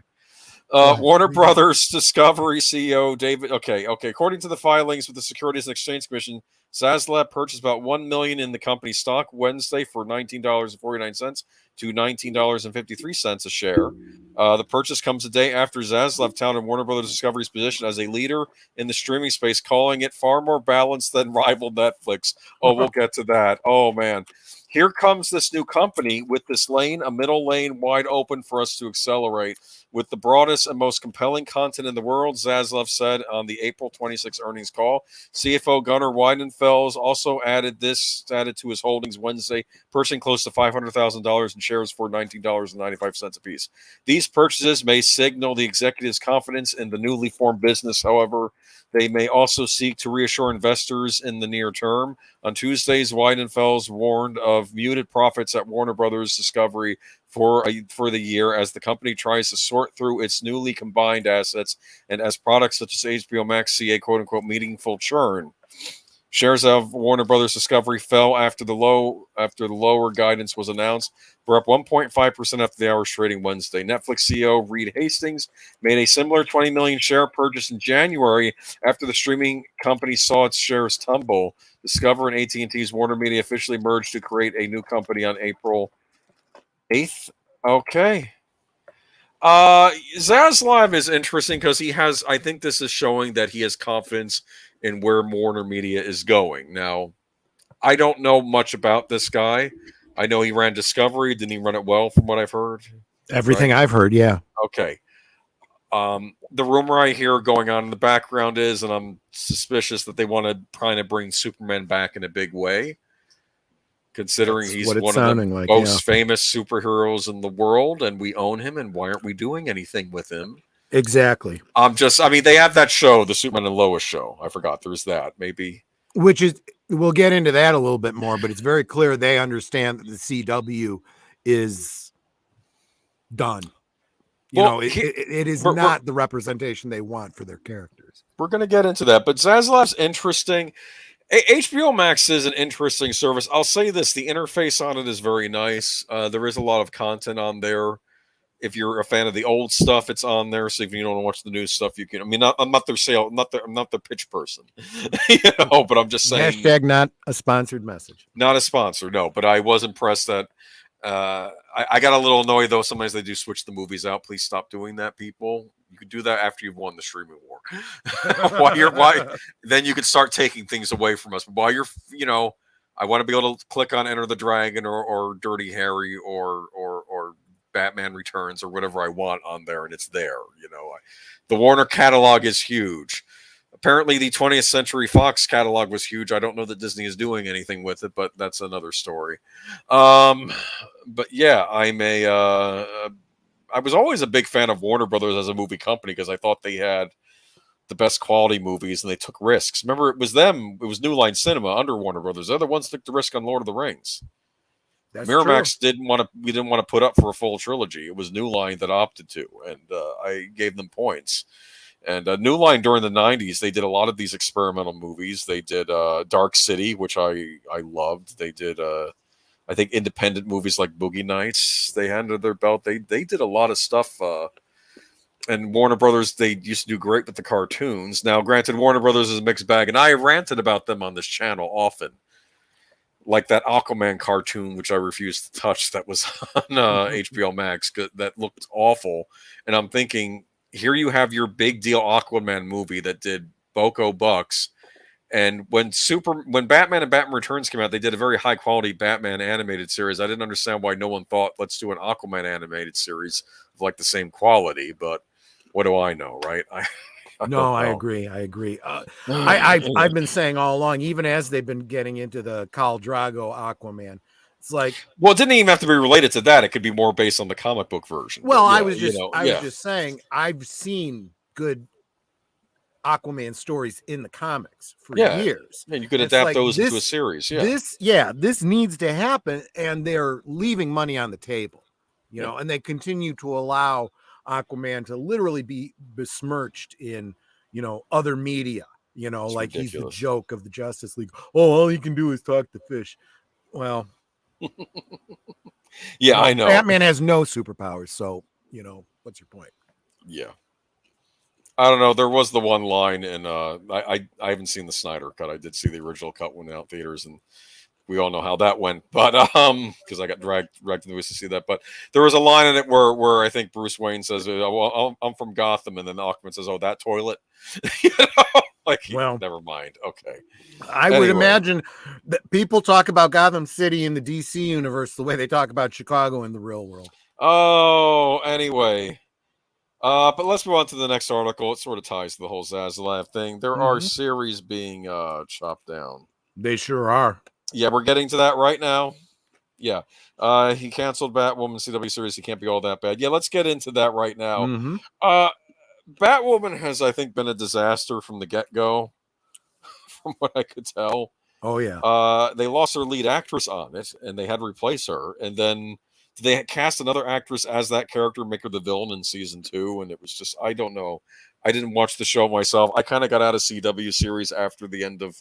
Warner Brothers Discovery CEO David. Okay. According to the filings with the Securities and Exchange Commission, Zaslav purchased about $1 million in the company's stock Wednesday for $19.49 to $19.53 a share. The purchase comes a day after Zaslav touted Warner Brothers Discovery's position as a leader in the streaming space, calling it far more balanced than rival Netflix. Oh, we'll get to that. Oh man. Here comes this new company with this lane, a middle lane wide open for us to accelerate with the broadest and most compelling content in the world, Zaslav said on the April 26 earnings call. CFO Gunnar Weidenfels also added to his holdings Wednesday, purchasing close to $500,000 in shares for $19.95 apiece. These purchases may signal the executive's confidence in the newly formed business. However, they may also seek to reassure investors in the near term. On Tuesdays, Weidenfels warned of muted profits at Warner Brothers Discovery for the year as the company tries to sort through its newly combined assets and as products such as HBO Max see a quote-unquote meaningful churn. Shares of Warner Brothers Discovery fell after the lower guidance was announced. We're up 1.5% after the hours trading Wednesday. Netflix CEO Reed Hastings made a similar 20 million share purchase in January after the streaming company saw its shares tumble. Discover and AT&T's Warner Media officially merged to create a new company on April 8th. Okay. Zaslav is interesting because I think this is showing that he has confidence in where Warner Media is going. Now, I don't know much about this guy. I know he ran Discovery. Didn't he run it well from what I've heard? Everything I've heard, yeah. Okay. The rumor I hear going on in the background is, and I'm suspicious that they want to kind of bring Superman back in a big way, considering he's one of the most famous superheroes in the world, and we own him, and why aren't we doing anything with him? Exactly. They have that show, the Superman and Lois show. I forgot there's that. Maybe. Which is, we'll get into that a little bit more, but it's very clear they understand that the CW is done. It is not the representation they want for their characters. We're going to get into that, but Zaslav's interesting. HBO Max is an interesting service. I'll say this, the interface on it is very nice. There is a lot of content on there. If you're a fan of the old stuff, it's on there. So if you don't want to watch the new stuff, you can. I mean, I'm not their I'm not the pitch person, but I'm just saying. Hashtag not a sponsored message. Not a sponsor, no. But I was impressed that I got a little annoyed though. Sometimes they do switch the movies out. Please stop doing that, people. You could do that after you've won the streaming war. Then you could start taking things away from us. But while you're, I want to be able to click on Enter the Dragon or Dirty Harry or Batman Returns or whatever I want on there, and it's there. The Warner catalog is huge. Apparently, the 20th Century Fox catalog was huge. I don't know that Disney is doing anything with it, but that's another story. But yeah, I was always a big fan of Warner Brothers as a movie company because I thought they had the best quality movies and they took risks. Remember, it was New Line Cinema under Warner Brothers. They're the ones that took the risk on Lord of the Rings. That's Miramax true. we didn't want to put up for a full trilogy. It was New Line that opted to, and I gave them points. And New Line during the 90s, they did a lot of these experimental movies. They did Dark City, which I loved. They did, I think, independent movies like Boogie Nights they had under their belt. They did a lot of stuff. And Warner Brothers, they used to do great with the cartoons. Now, granted, Warner Brothers is a mixed bag, and I have ranted about them on this channel often. Like that Aquaman cartoon, which I refused to touch, that was on HBO Max, that looked awful. And I'm thinking, here you have your big deal Aquaman movie that did Boko Bucks. And when Batman and Batman Returns came out, they did a very high quality Batman animated series. I didn't understand why no one thought, let's do an Aquaman animated series of like the same quality. But what do I know, right? I agree. I've been saying all along, even as they've been getting into the Khal Drago Aquaman, it's like, well, it didn't even have to be related to that. It could be more based on the comic book version. Well, yeah, I was just saying, I've seen good Aquaman stories in the comics for years. And you could adapt those into a series. Yeah. This needs to happen, and they're leaving money on the table, and they continue to allow Aquaman to literally be besmirched in, other media, It's like ridiculous. He's the joke of the Justice League. Oh, all he can do is talk to fish. Well, yeah, I know. Batman has no superpowers, so what's your point? Yeah, I don't know. There was the one line, and I haven't seen the Snyder cut. I did see the original cut when out theaters, and we all know how that went. But because I got dragged in the movies to see that. But there was a line in it where I think Bruce Wayne says, "Well, I'm from Gotham," and then Aquaman says, "Oh, that toilet." Never mind. Okay. I would imagine that people talk about Gotham City in the DC universe the way they talk about Chicago in the real world. Oh, anyway. But let's move on to the next article. It sort of ties to the whole Zaslav thing. There are series being chopped down. They sure are. Yeah, we're getting to that right now. Yeah. He canceled Batwoman CW series. He can't be all that bad. Yeah, let's get into that right now. Batwoman has, I think, been a disaster from the get-go, from what I could tell. Oh, yeah. They lost their lead actress on it, and they had to replace her. And then they cast another actress as that character, make her the villain in season 2, and it was just, I don't know. I didn't watch the show myself. I kind of got out of CW series after the end of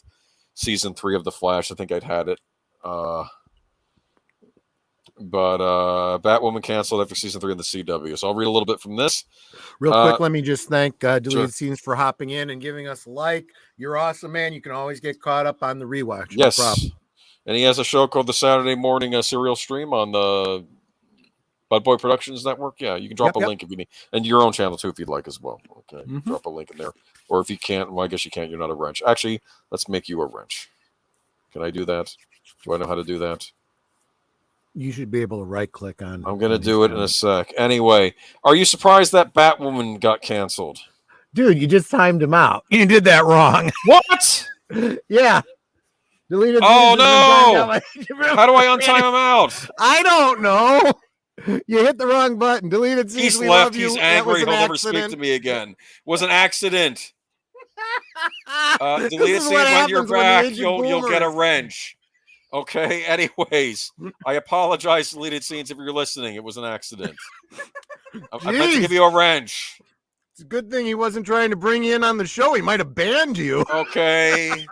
season 3 of The Flash. I think I'd had it. But Batwoman canceled after season 3 of the CW. So I'll read a little bit from this. Real quick, let me just thank Deleted Scenes for hopping in and giving us a like. You're awesome, man. You can always get caught up on the rewatch. Yes. No problem. And he has a show called the Saturday Morning Serial Stream on the Bud Boy Productions Network. Yeah, you can drop a link if you need. And your own channel, too, if you'd like as well. Okay, drop a link in there. Or if you can't, well, I guess you can't. You're not a wrench. Actually, let's make you a wrench. Can I do that? Do I know how to do that? You should be able to right-click on. I'm going to do it in a sec. Anyway, are you surprised that Batwoman got canceled? Dude, you just timed him out. You did that wrong. What? Yeah. Deleted. Oh, no. How do I untime him out? I don't know. You hit the wrong button. Deleted scenes. He's left. He's angry. He'll never speak to me again. It was an accident. Deleted scenes. When you're back, you'll get a wrench. Okay. Anyways, I apologize, Deleted Scenes, if you're listening. It was an accident. I meant to give you a wrench. It's a good thing he wasn't trying to bring you in on the show. He might have banned you. Okay.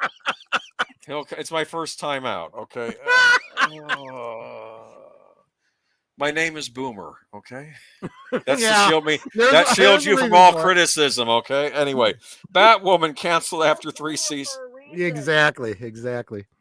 Okay. It's my first time out. Okay. My name is Boomer. Okay. That's to shield me. That shields you from all criticism. Okay. Anyway, Batwoman canceled after 3 seasons. Exactly.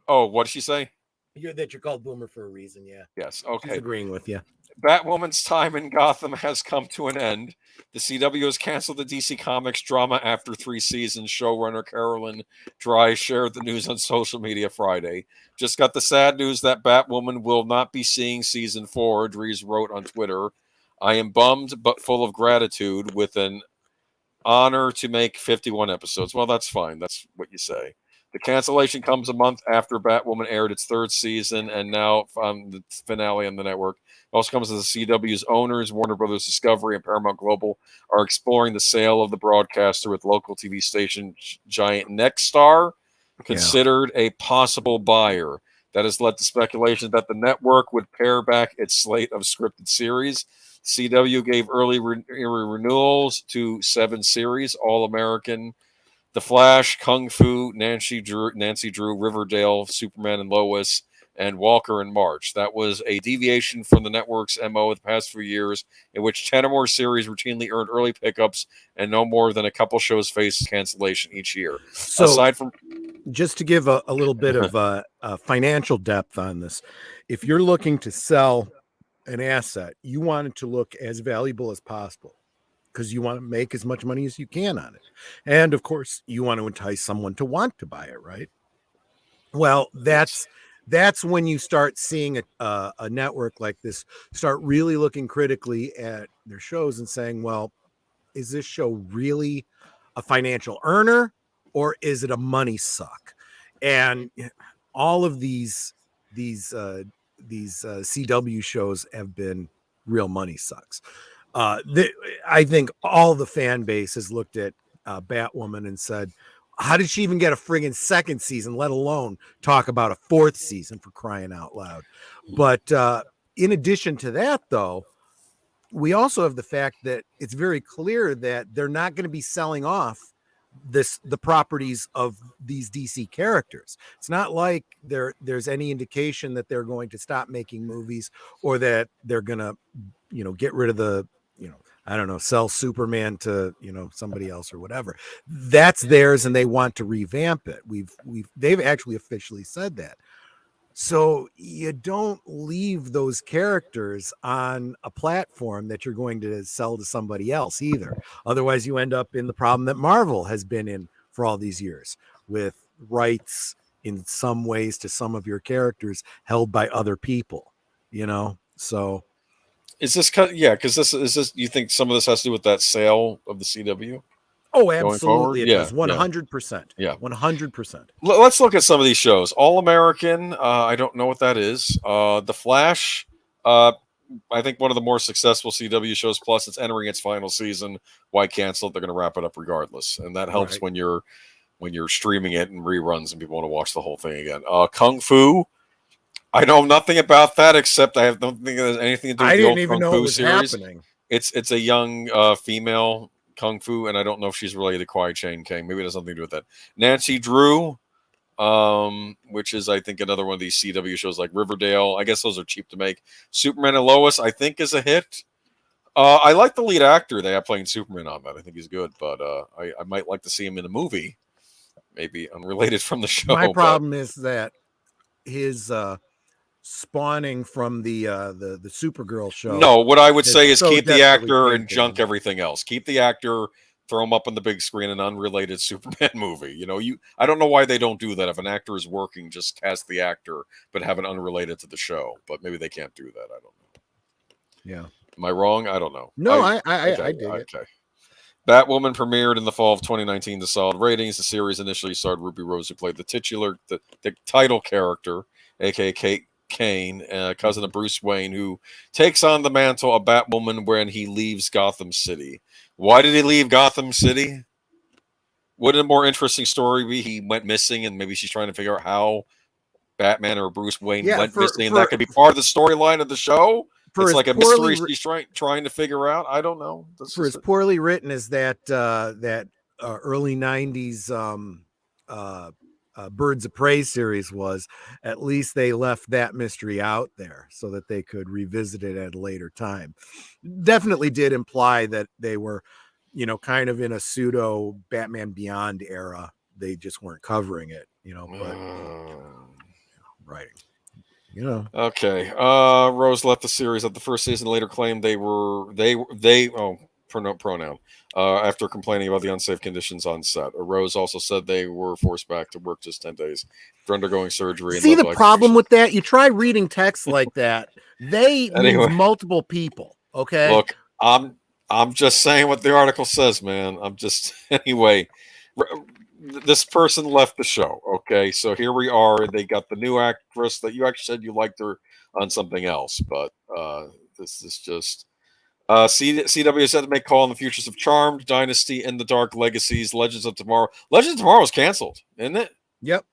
Oh, what did she say? You're called Boomer for a reason, yeah. Yes, okay. She's agreeing with you. Batwoman's time in Gotham has come to an end. The CW has canceled the DC Comics drama after 3 seasons. Showrunner Carolyn Dry shared the news on social media Friday. Just got the sad news that Batwoman will not be seeing season 4, Dries wrote on Twitter. I am bummed but full of gratitude with an honor to make 51 episodes. Well, that's fine. That's what you say. The cancellation comes a month after Batwoman aired its third season, and now the finale on the network. It also comes as the CW's owners, Warner Brothers Discovery and Paramount Global, are exploring the sale of the broadcaster with local TV station giant Nexstar considered a possible buyer. That has led to speculation that the network would pare back its slate of scripted series. CW gave early renewals to 7 series: All American, The Flash, Kung Fu, Nancy Drew, Riverdale, Superman and Lois, and Walker in March. That was a deviation from the network's MO of the past few years, in which 10 or more series routinely earned early pickups and no more than a couple shows faced cancellation each year. So, aside from, just to give a little bit of financial depth on this, if you're looking to sell an asset, you want it to look as valuable as possible, because you want to make as much money as you can on it. And of course, you want to entice someone to want to buy it, right? Well, that's when you start seeing a network like this start really looking critically at their shows and saying, well, is this show really a financial earner, or is it a money suck? And all of these CW shows have been real money sucks. I think all the fan base has looked at Batwoman and said, how did she even get a friggin' second season, let alone talk about a fourth season, for crying out loud? But in addition to that, though, we also have the fact that it's very clear that they're not going to be selling off the properties of these DC characters. It's not like there's any indication that they're going to stop making movies, or that they're going to, get rid of the, I don't know, sell Superman to, somebody else or whatever. That's theirs, and they want to revamp it. They've actually officially said that. So you don't leave those characters on a platform that you're going to sell to somebody else either. Otherwise, you end up in the problem that Marvel has been in for all these years, with rights in some ways to some of your characters held by other people, So is this because this is this, you think some of this has to do with that sale of the CW? Oh, absolutely. It does. 100%. Yeah. 100%. Let's look at some of these shows. All American, I don't know what that is. The Flash, I think one of the more successful CW shows, plus it's entering its final season. Why cancel it? They're going to wrap it up regardless. And that helps when you're streaming it and reruns and people want to watch the whole thing again. Kung Fu, I know nothing about that, except I don't think it has anything to do with the old Kung Fu series. Happening. It's a young female Kung Fu, and I don't know if she's related to Kwai Chang King. Maybe it has something to do with that. Nancy Drew, which is, I think, another one of these CW shows like Riverdale. I guess those are cheap to make. Superman and Lois, I think, is a hit. I like the lead actor they have playing Superman on that. I think he's good, but I might like to see him in a movie, maybe unrelated from the show. My problem is that his spawning from the Supergirl show. No, what I would say is keep the actor and junk everything else. Keep the actor, throw him up on the big screen, an unrelated Superman movie. I don't know why they don't do that. If an actor is working, just cast the actor, but have it unrelated to the show. But maybe they can't do that. I don't know. Yeah. Am I wrong? I don't know. No, I did it. Okay. Batwoman premiered in the fall of 2019 to solid ratings. The series initially starred Ruby Rose, who played the title character, aka Kate Kane, cousin of Bruce Wayne, who takes on the mantle of Batwoman when he leaves Gotham City. Why did he leave Gotham City? Wouldn't a more interesting story be he went missing and maybe she's trying to figure out how Batman or Bruce Wayne went missing, and that could be part of the storyline of the show? It's like a mystery she's trying to figure out. I don't know. For as poorly written as that early 90s Birds of Prey series was, at least they left that mystery out there so that they could revisit it at a later time. Definitely did imply that they were, kind of in a pseudo Batman Beyond era. They just weren't covering it, but writing. Okay. Rose left the series at the first season, later claimed pronoun after complaining about the unsafe conditions on set. Rose also said they were forced back to work just 10 days after undergoing surgery. See, the problem with that, you try reading text like that, they means multiple people. Okay. Look, I'm just saying what the article says, man. I'm just anyway. This person left the show. Okay, so here we are. They got the new actress that you actually said you liked her on something else, but this is just. CW said to make call on the futures of Charmed, Dynasty, In the Dark, Legacies, Legends of Tomorrow. Legends of Tomorrow is canceled, isn't it? Yep.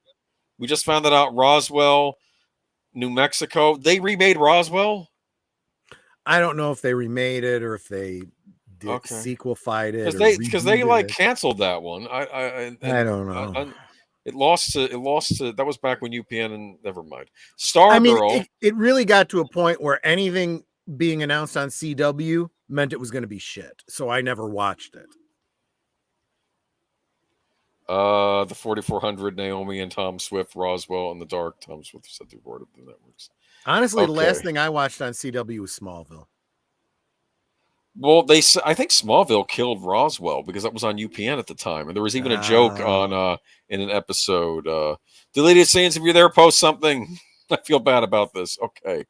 We just found that out. Roswell, New Mexico. They remade Roswell. I don't know if they remade it or if they did sequelified it because they like canceled that one. I don't know. It lost to that was back when UPN and never mind. Stargirl. It really got to a point where anything being announced on CW meant it was going to be shit. So I never watched it. The 4400, Naomi and Tom Swift, Roswell in the Dark. Tom Swift said the board of the networks. Honestly, the last thing I watched on CW was Smallville. Well, I think Smallville killed Roswell because that was on UPN at the time, and there was even a joke on in an episode. Deleted scenes. If you're there, post something. I feel bad about this. Okay.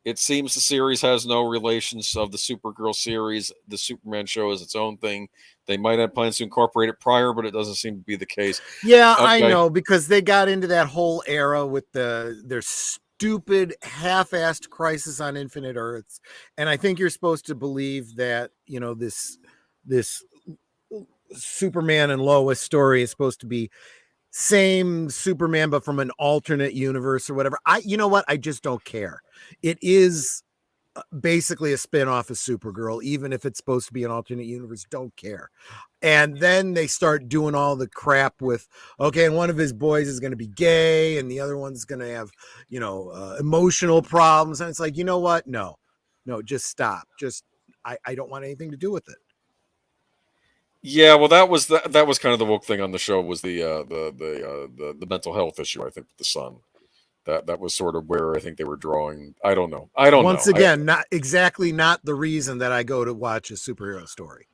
It seems the series has no relations of the Supergirl series. The Superman show is its own thing. They might have plans to incorporate it prior, but it doesn't seem to be the case. Yeah, okay. I know, because they got into that whole era with their stupid half-assed Crisis on Infinite Earths, and I think you're supposed to believe that this Superman and Lois story is supposed to be same Superman but from an alternate universe or whatever. You know what? I just don't care. It is basically a spin-off of Supergirl, even if it's supposed to be an alternate universe. Don't care. And then they start doing all the crap with, okay, and one of his boys is going to be gay and the other one's going to have, emotional problems. And it's like, you know what? No, just stop. I don't want anything to do with it. Yeah, well, that was kind of the woke thing on the show was the mental health issue. I think with the son, that was sort of where I think they were drawing. I don't know. Once again, not the reason that I go to watch a superhero story.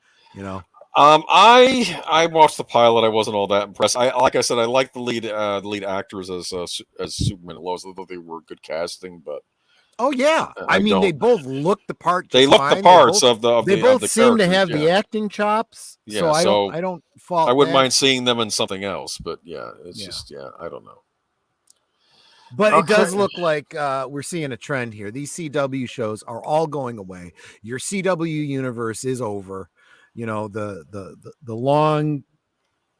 I watched the pilot. I wasn't all that impressed. Like I said, I like the lead actors as Superman and Lois. I thought they were good casting, but. Oh yeah, I mean they both look the part. They look the parts of the. They both seem to have the acting chops. Yeah, so I don't fault. I wouldn't mind seeing them in something else, but it's just I don't know. But it does look like we're seeing a trend here. These CW shows are all going away. Your CW universe is over. The long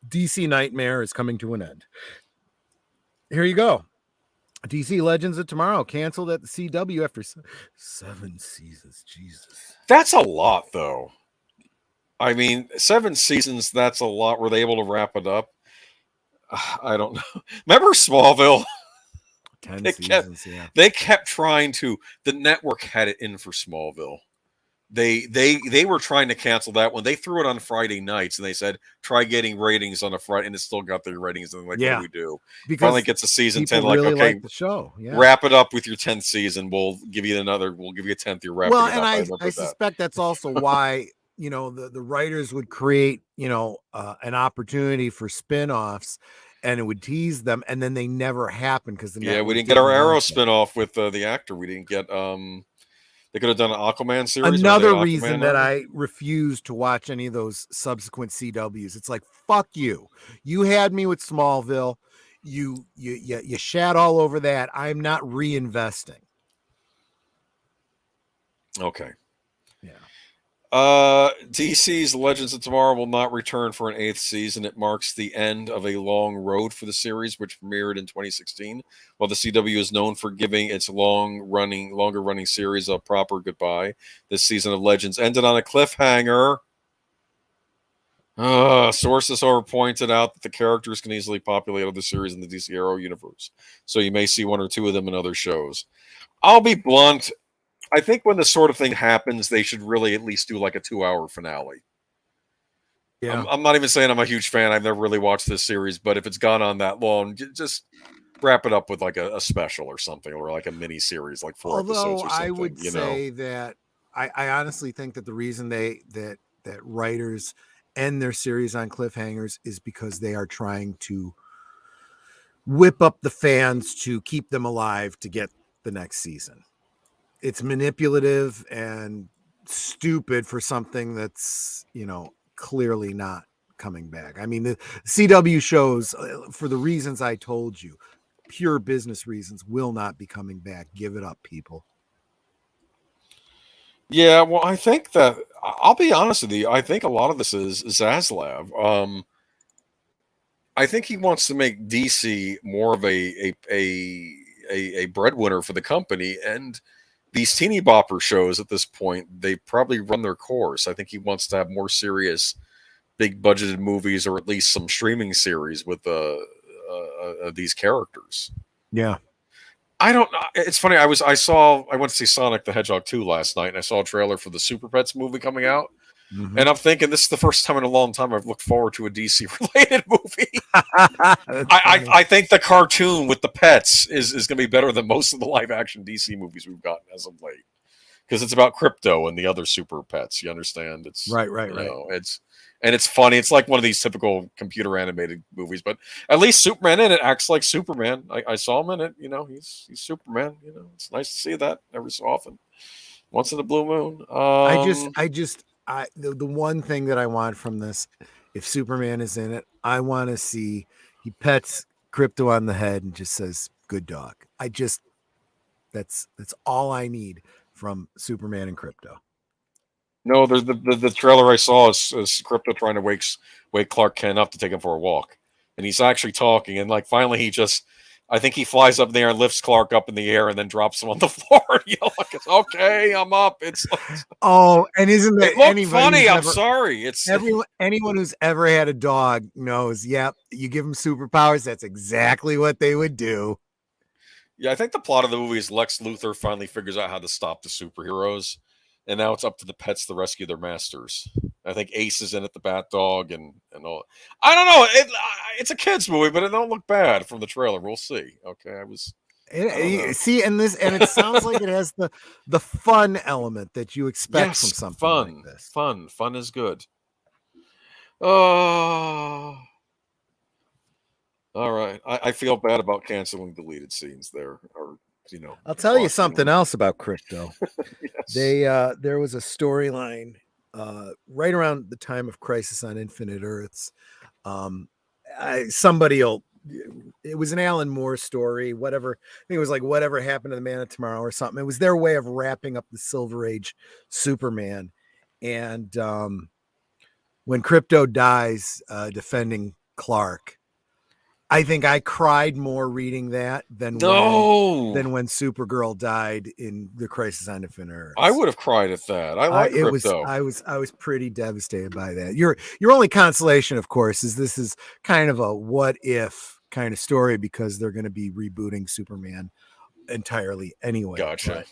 DC nightmare is coming to an end. Here you go. DC Legends of Tomorrow canceled at the CW after 7 seasons. Jesus. That's a lot, though. I mean, 7 seasons, that's a lot. Were they able to wrap it up? I don't know. Remember Smallville? 10 seasons, yeah. They kept trying to. The network had it in for Smallville. They were trying to cancel that one. They threw it on Friday nights, and they said try getting ratings on a Friday, and it still got their ratings. And what do we do? Because finally gets a season 10. Like really okay, like the show. Yeah. Wrap it up with your 10th season. We'll give you another. We'll give you a 10th. You're wrapping it up. And I suspect that's also why the writers would create an opportunity for spin-offs. And it would tease them, and then they never happen because we didn't get our Arrow spinoff with the actor. We didn't get They could have done an Aquaman series. Another reason that I refuse to watch any of those subsequent CWs. It's like fuck you. You had me with Smallville. You shat all over that. I'm not reinvesting. Okay. Yeah. DC's Legends of Tomorrow will not return for an 8th season. It marks the end of a long road for the series, which premiered in 2016. While the CW is known for giving its longer running series a proper goodbye, this season of Legends ended on a cliffhanger. Sources have pointed out that the characters can easily populate other series in the DC Arrow universe, so you may see 1 or 2 of them in other shows. I'll be blunt. I think when this sort of thing happens, they should really at least do like a 2-hour finale. Yeah, I'm not even saying I'm a huge fan. I've never really watched this series, but if it's gone on that long, just wrap it up with like a special or something, or like a mini series, like 4 episodes or something. I would say that I honestly think that the reason that writers end their series on cliffhangers is because they are trying to whip up the fans to keep them alive to get the next season. it's manipulative and stupid for something that's, clearly not coming back. I mean, the CW shows, for the reasons I told you, pure business reasons, will not be coming back. Give it up, people. Yeah, well, I think that I'll be honest with you. I think a lot of this is Zaslav. I think he wants to make DC more of a breadwinner for the company, and these teeny bopper shows at this point, they probably run their course. I think he wants to have more serious, big budgeted movies, or at least some streaming series with these characters. Yeah. I don't know. It's funny. I went to see Sonic the Hedgehog 2 last night, and I saw a trailer for the Super Pets movie coming out. Mm-hmm. And I'm thinking this is the first time in a long time I've looked forward to a DC related movie. I think the cartoon with the pets is going to be better than most of the live action DC movies we've gotten as of late, because it's about Crypto and the other super pets. You understand? It's right. It's funny. It's like one of these typical computer animated movies, but at least Superman in it acts like Superman. I saw him in it. He's Superman. It's nice to see that every so often, once in a blue moon. The one thing that I want from this, if Superman is in it, I want to see he pets Crypto on the head and just says, "Good dog." That's all I need from Superman and Crypto. No, the trailer I saw is Crypto trying to wake Clark Kent up to take him for a walk, and he's actually talking, and like finally I think he flies up in the air and lifts Clark up in the air and then drops him on the floor. It's okay, I'm up. And isn't that it funny? I'm sorry. It's anyone who's ever had a dog knows. Yep, you give them superpowers. That's exactly what they would do. Yeah, I think the plot of the movie is Lex Luthor finally figures out how to stop the superheroes, and now it's up to the pets to rescue their masters. I think Ace is in it, the Bat Dog, and all. I don't know. It's a kids movie, but it don't look bad from the trailer. We'll see. Okay, see, and it sounds like it has the fun element that you expect from something like this. Fun is good. Oh, all right. I feel bad about canceling deleted scenes there, or I'll tell you something else about Crypto. Yes. There was a storyline right around the time of Crisis on Infinite Earths. It was an Alan Moore story, whatever. I think it was like Whatever Happened to the Man of Tomorrow or something. It was their way of wrapping up the Silver Age Superman. And when Crypto dies defending Clark, I think I cried more reading that than when Supergirl died in the Crisis on Infinite Earths. I would have cried at that. I like Crypto. I was pretty devastated by that. Your only consolation, of course, is this is kind of a what if kind of story, because they're going to be rebooting Superman entirely anyway. Gotcha.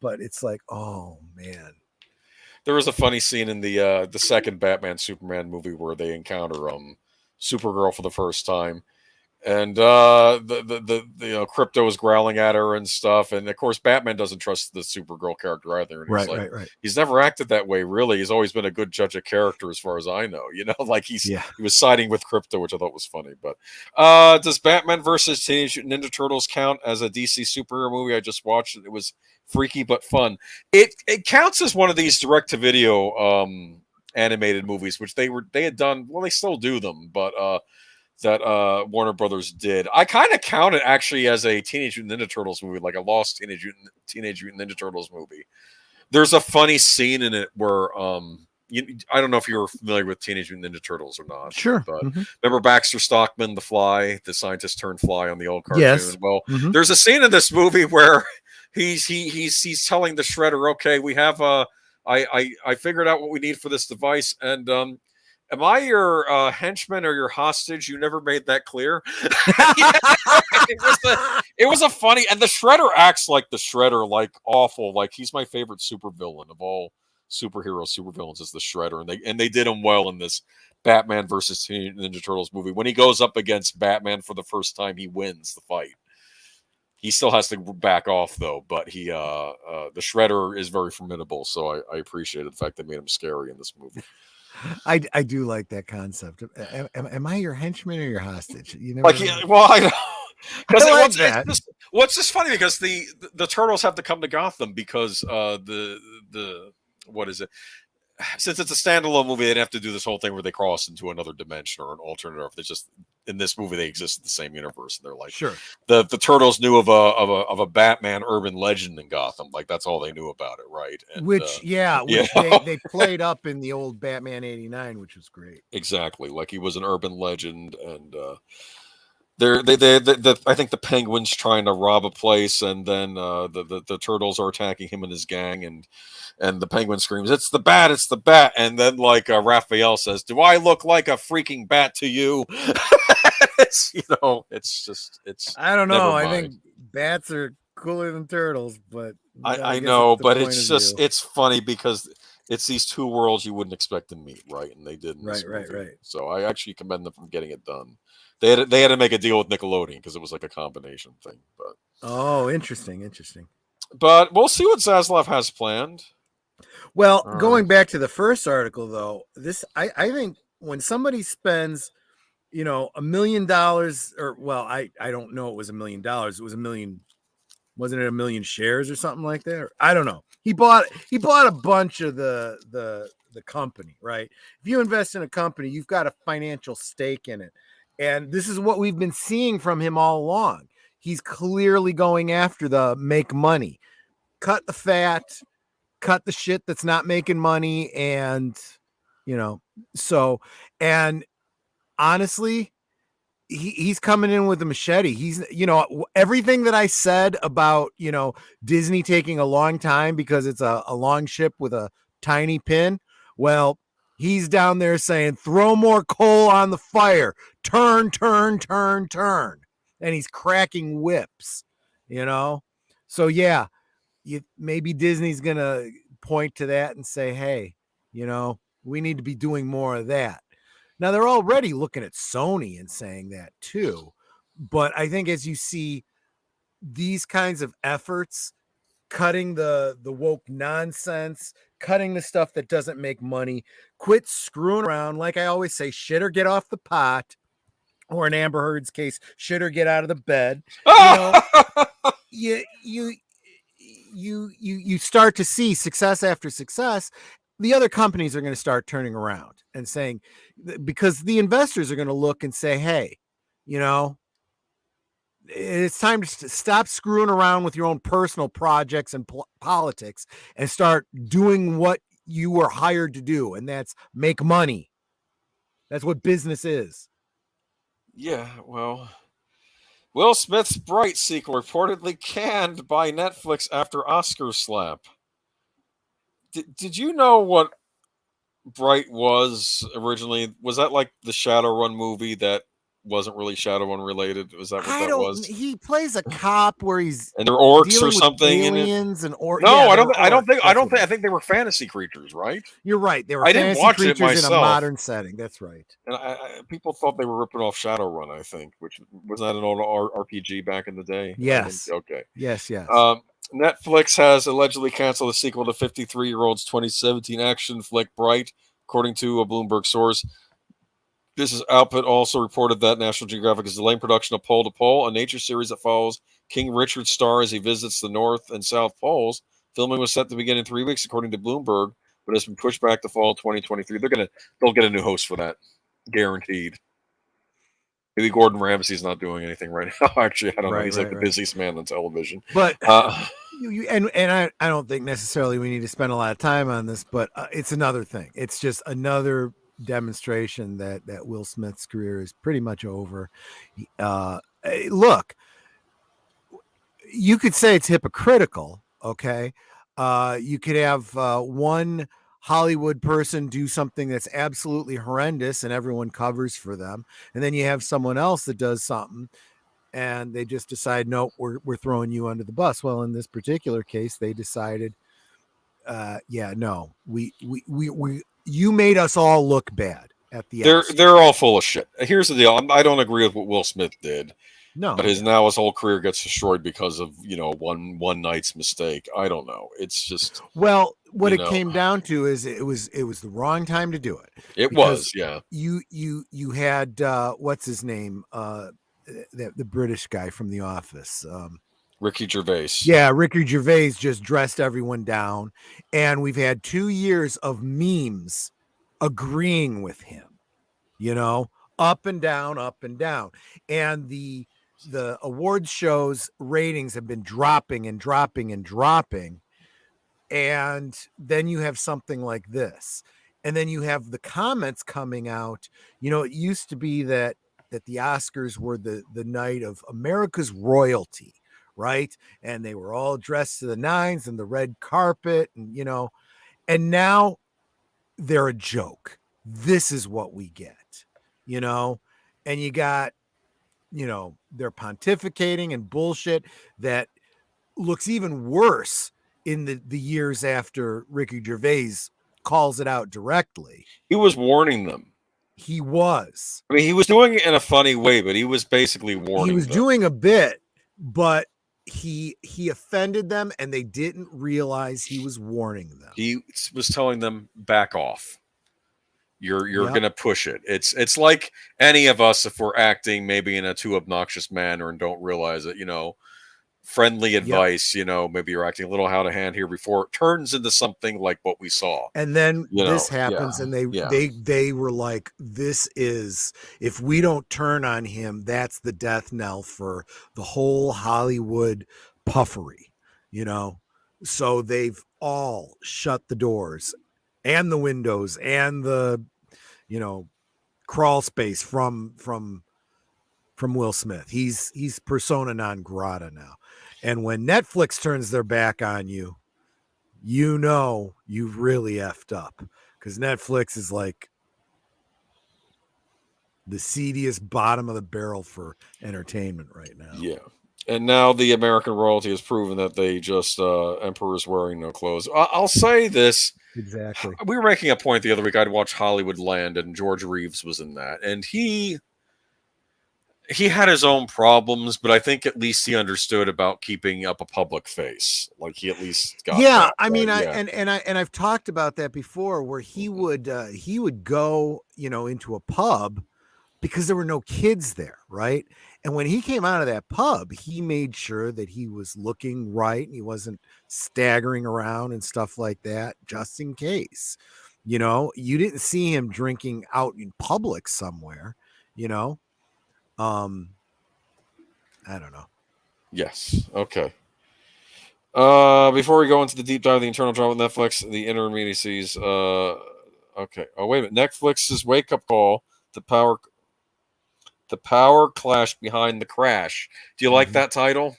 But it's like, oh man. There was a funny scene in the second Batman Superman movie where they encounter Supergirl for the first time. And the Crypto is growling at her and stuff, and of course Batman doesn't trust the Supergirl character either. And right. He's never acted that way, really. He's always been a good judge of character, as far as I know. Like he was siding with Crypto, which I thought was funny. But does Batman versus Teenage Mutant Ninja Turtles count as a DC superhero movie? I just watched it. It was freaky but fun. It counts as one of these direct to video animated movies, which they had done. Well, they still do them, but that Warner Brothers did. I kind of count it actually as a Teenage Mutant Ninja Turtles movie, like a lost Teenage Mutant Ninja Turtles movie. There's a funny scene in it where I don't know if you're familiar with Teenage Mutant Ninja Turtles or not. Sure. But remember Baxter Stockman, the Fly, the scientist turned fly on the old cartoon? Yes. Well, there's a scene in this movie where he's telling the Shredder, okay, we have I figured out what we need for this device, and am I your henchman or your hostage? You never made that clear. It was a funny, and the Shredder acts like the Shredder, like awful. Like he's my favorite supervillain of all supervillains is the Shredder, and they did him well in this Batman versus Teenage Ninja Turtles movie. When he goes up against Batman for the first time, he wins the fight. He still has to back off though, but the Shredder is very formidable. So I appreciated the fact they made him scary in this movie. I do like that concept. Am I your henchman or your hostage? I know. Because Well, it's just funny because the turtles have to come to Gotham because the what is it? Since it's a standalone movie, they'd have to do this whole thing where they cross into another dimension or an alternate Earth. It's just in this movie they exist in the same universe, and they're like, Sure. The turtles knew of a Batman urban legend in Gotham, like that's all they knew about it, right? And, which they played up in the old Batman '89, which was great. Exactly, like he was an urban legend, and I think the Penguin's trying to rob a place, and then the turtles are attacking him and his gang, and the Penguin screams, "It's the bat! It's the bat!" And then like Raphael says, "Do I look like a freaking bat to you?" It's it's. I don't know. I think bats are cooler than turtles, but I know, but it's funny because it's these two worlds you wouldn't expect to meet, right? And they did. Right. So I actually commend them for getting it done. They had to make a deal with Nickelodeon because it was like a combination thing. But interesting. But we'll see what Zaslav has planned. Well, going back to the first article, though, I think when somebody spends, $1 million, or I don't know, it was $1 million. It was 1 million. Wasn't it 1 million shares or something like that? I don't know. He bought a bunch of the company, right? If you invest in a company, you've got a financial stake in it. And this is what we've been seeing from him all along. He's clearly going after the make money, cut the fat, cut the shit that's not making money. And, and honestly, he's coming in with a machete. He's, everything that I said about, Disney taking a long time because it's a long ship with a tiny pin. Well, he's down there saying, throw more coal on the fire, turn. And he's cracking whips, So yeah, maybe Disney's going to point to that and say, hey, we need to be doing more of that. Now they're already looking at Sony and saying that too. But I think as you see these kinds of efforts, cutting the woke nonsense, cutting the stuff that doesn't make money, quit screwing around. Like I always say, shit or get off the pot, or in Amber Heard's case, shit or get out of the bed. You start to see success after success. The other companies are going to start turning around and saying, because the investors are going to look and say, hey, it's time to stop screwing around with your own personal projects and politics and start doing what you were hired to do. And that's make money. That's what business is. Yeah, well, Will Smith's Bright sequel reportedly canned by Netflix after Oscar slap. Did you know what Bright was originally? Was that like the Shadowrun movie that wasn't really Shadowrun related? Was that what that was? He plays a cop where he's and they're orcs or something. Aliens and no, I think they were fantasy creatures, right? You're right. They were fantasy creatures in a modern setting. That's right. And people thought they were ripping off Shadowrun, I think, which was that an old RPG back in the day? Yes. Okay. Yes. Netflix has allegedly canceled the sequel to 53-year-old's 2017 action flick Bright, according to a Bloomberg source. This output also reported that National Geographic is delaying production of Pole to Pole, a nature series that follows King Richard's star as he visits the North and South Poles. Filming was set to begin in 3 weeks, according to Bloomberg, but has been pushed back to fall 2023. They'll get a new host for that, guaranteed. Maybe Gordon Ramsay's not doing anything right now. Actually, I don't know. He's the busiest man on television. But I don't think necessarily we need to spend a lot of time on this, but it's another thing. It's just another demonstration that Will Smith's career is pretty much over. Look, you could say it's hypocritical. Okay. You could have one Hollywood person do something that's absolutely horrendous and everyone covers for them. And then you have someone else that does something and they just decide, no, we're throwing you under the bus. Well, in this particular case, they decided, you made us all look bad at the end. They're all full of shit. Here's the deal. I don't agree with what Will Smith did. No, but his whole career gets destroyed because of one night's mistake. I don't know. It's just what it came down to is it was the wrong time to do it. It was, yeah. You had what's his name? The British guy from The Office. Ricky Gervais. Yeah, Ricky Gervais just dressed everyone down, and we've had 2 years of memes agreeing with him, up and down, up and down. And the awards shows ratings have been dropping and dropping and dropping. And then you have something like this. And then you have the comments coming out. It used to be that the Oscars were the night of America's royalty, right? And they were all dressed to the nines and the red carpet, and and now they're a joke. This is what we get, and you got, they're pontificating and bullshit that looks even worse in the years after Ricky Gervais calls it out directly. He was warning them. He was. I mean, he was doing it in a funny way, but he was basically warning them. He was doing a bit, but he offended them, and they didn't realize he was warning them. He was telling them, back off. You're going to push it. It's like any of us, if we're acting maybe in a too obnoxious manner and don't realize it, friendly advice, maybe you're acting a little out of hand here before it turns into something like what we saw. And then this happens, and they were like, this is, if we don't turn on him, that's the death knell for the whole Hollywood puffery, So they've all shut the doors and the windows and the, crawl space from Will Smith. He's persona non grata now. And when Netflix turns their back on you, you've really effed up, because Netflix is like the seediest bottom of the barrel for entertainment right now. Yeah. And now the American royalty has proven that they just emperors wearing no clothes. I'll say this. Exactly. We were making a point the other week. I'd watched Hollywood Land, and George Reeves was in that. And he had his own problems, but I think at least he understood about keeping up a public face. Like, he at least got that, I mean, I've talked about that before, where he would go, into a pub because there were no kids there, right? And when he came out of that pub, he made sure that he was looking right and he wasn't staggering around and stuff like that, just in case. You didn't see him drinking out in public somewhere, I don't know. Yes. Okay. Before we go into the deep dive of the internal drama with Netflix, the intermediacies. Okay. Oh, wait a minute. Netflix's wake up call. The power clash behind the crash. Do you like that title?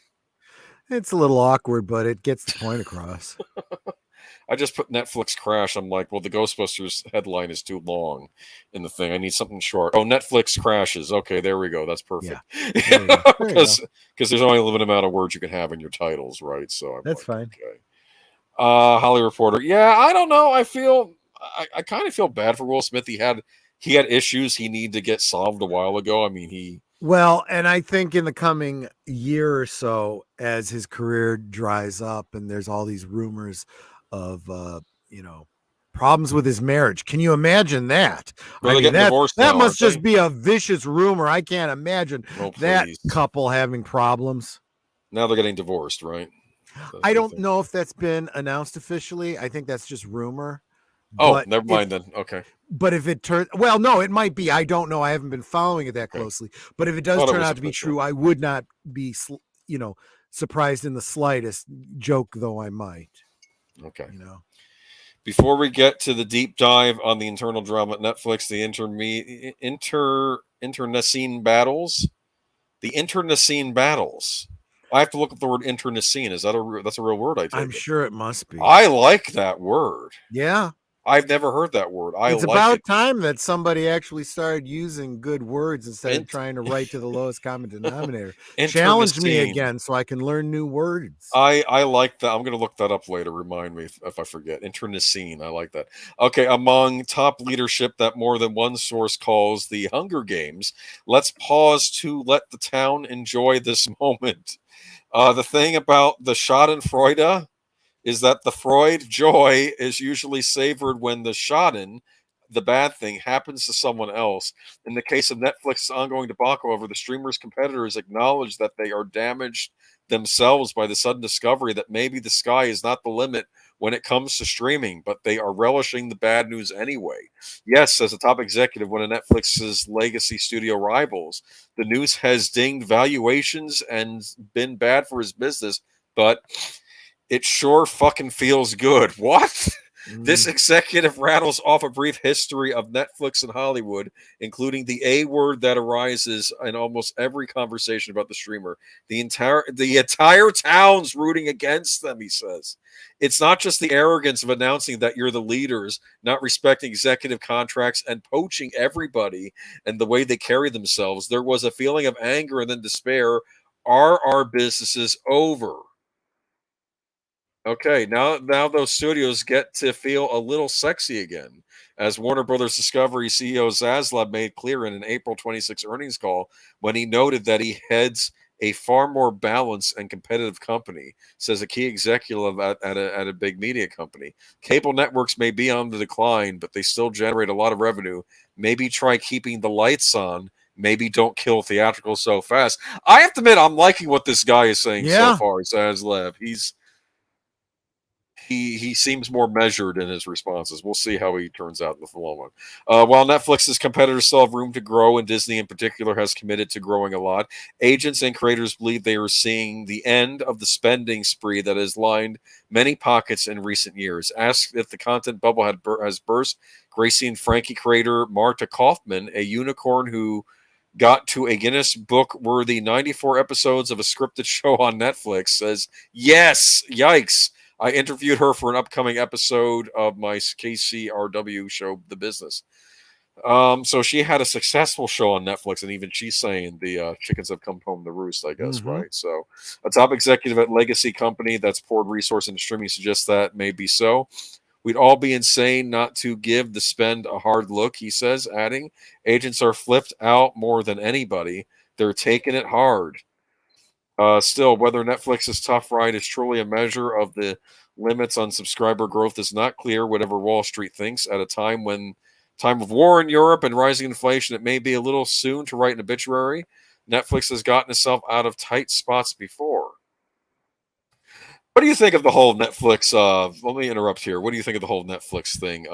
It's a little awkward, but it gets the point across. I just put Netflix crash. I'm like, well, the Ghostbusters headline is too long in the thing. I need something short. Oh, Netflix crashes. Okay, there we go. That's perfect. Because there's only a limited amount of words you can have in your titles, right? So that's fine. Okay. Holly Reporter. Yeah, I don't know. I kind of feel bad for Will Smith. He had issues he needed to get solved a while ago. I mean, Well, and I think in the coming year or so, as his career dries up and there's all these rumors of problems with his marriage. Can you imagine that? Well, that must just be a vicious rumor. I can't imagine that couple having problems. Now they're getting divorced, right? I don't know if that's been announced officially. I think that's just rumor. Oh, never mind then. Okay. But if it turns, well, no, it might be. I don't know. I haven't been following it that closely. But if it does turn out to be true, I would not be, surprised in the slightest. Joke though I might. Okay. Before we get to the deep dive on the internal drama at Netflix, the internecine battles. The internecine battles. I have to look up the word internecine. Is that that's a real word? I'm sure it must be. I like that word. Yeah. I've never heard that word. It's about time that somebody actually started using good words instead of trying to write to the lowest common denominator. Challenge me again so I can learn new words. I like that. I'm going to look that up later. Remind me if I forget. Internecine. I like that. Okay, among top leadership that more than one source calls the Hunger Games, let's pause to let the town enjoy this moment. The thing about the Schadenfreude is that the Freud joy is usually savored when the Schaden, the bad thing happens to someone else. In the case of Netflix's ongoing debacle, however, the streamer's competitors acknowledge that they are damaged themselves by the sudden discovery that maybe the sky is not the limit when it comes to streaming, but they are relishing the bad news anyway. Yes, as a top executive, one of Netflix's legacy studio rivals, the news has dinged valuations and been bad for his business, but it sure fucking feels good. What? This executive rattles off a brief history of Netflix and Hollywood, including the A word that arises in almost every conversation about the streamer. The entire town's rooting against them, he says. It's not just the arrogance of announcing that you're the leaders, not respecting executive contracts and poaching everybody and the way they carry themselves. There was a feeling of anger and then despair. Are our businesses over? Okay, now those studios get to feel a little sexy again, as Warner Brothers Discovery CEO Zaslav made clear in an April 26 earnings call when he noted that he heads a far more balanced and competitive company, says a key executive at a big media company. Cable networks may be on the decline, but they still generate a lot of revenue. Maybe try keeping the lights on. Maybe don't kill theatrical so fast. I have to admit, I'm liking what this guy is saying so far, Zaslav. He seems more measured in his responses. We'll see how he turns out in the long run. While Netflix's competitors still have room to grow, and Disney in particular has committed to growing a lot, agents and creators believe they are seeing the end of the spending spree that has lined many pockets in recent years. Asked if the content bubble has burst, Gracie and Frankie creator Marta Kaufman, a unicorn who got to a Guinness Book worthy 94 episodes of a scripted show on Netflix, says, yes, yikes. I interviewed her for an upcoming episode of my KCRW show, The Business. So she had a successful show on Netflix, and even she's saying the chickens have come home to roost, I guess, right? So a top executive at legacy company that's poured resource into streaming suggests that may be so. We'd all be insane not to give the spend a hard look, he says, adding, agents are flipped out more than anybody. They're taking it hard. Still, whether Netflix's tough ride is truly a measure of the limits on subscriber growth is not clear. Whatever Wall Street thinks, at a time of war in Europe and rising inflation, it may be a little soon to write an obituary. Netflix has gotten itself out of tight spots before. What do you think of the whole Netflix? Let me interrupt here. What do you think of the whole Netflix thing?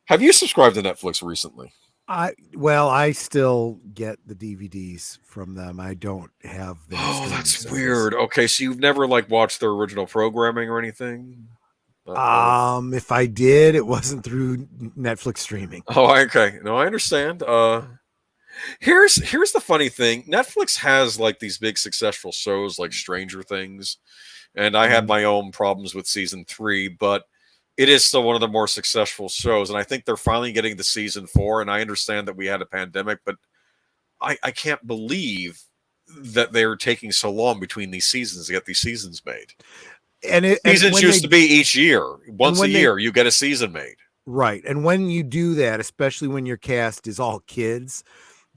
Have you subscribed to Netflix recently? I still get the DVDs from them. I don't have them. Oh, that's weird. Okay, so you've never watched their original programming or anything? If I did, it wasn't through Netflix streaming. Oh, okay. No, I understand. Here's the funny thing. Netflix has these big successful shows like Stranger Things, and I had my own problems with season 3, but it is still one of the more successful shows, and I think they're finally getting to season 4. And I understand that we had a pandemic, but I can't believe that they're taking so long between these seasons to get these seasons made. Seasons used to be each year. Once a year, you get a season made. Right. And when you do that, especially when your cast is all kids,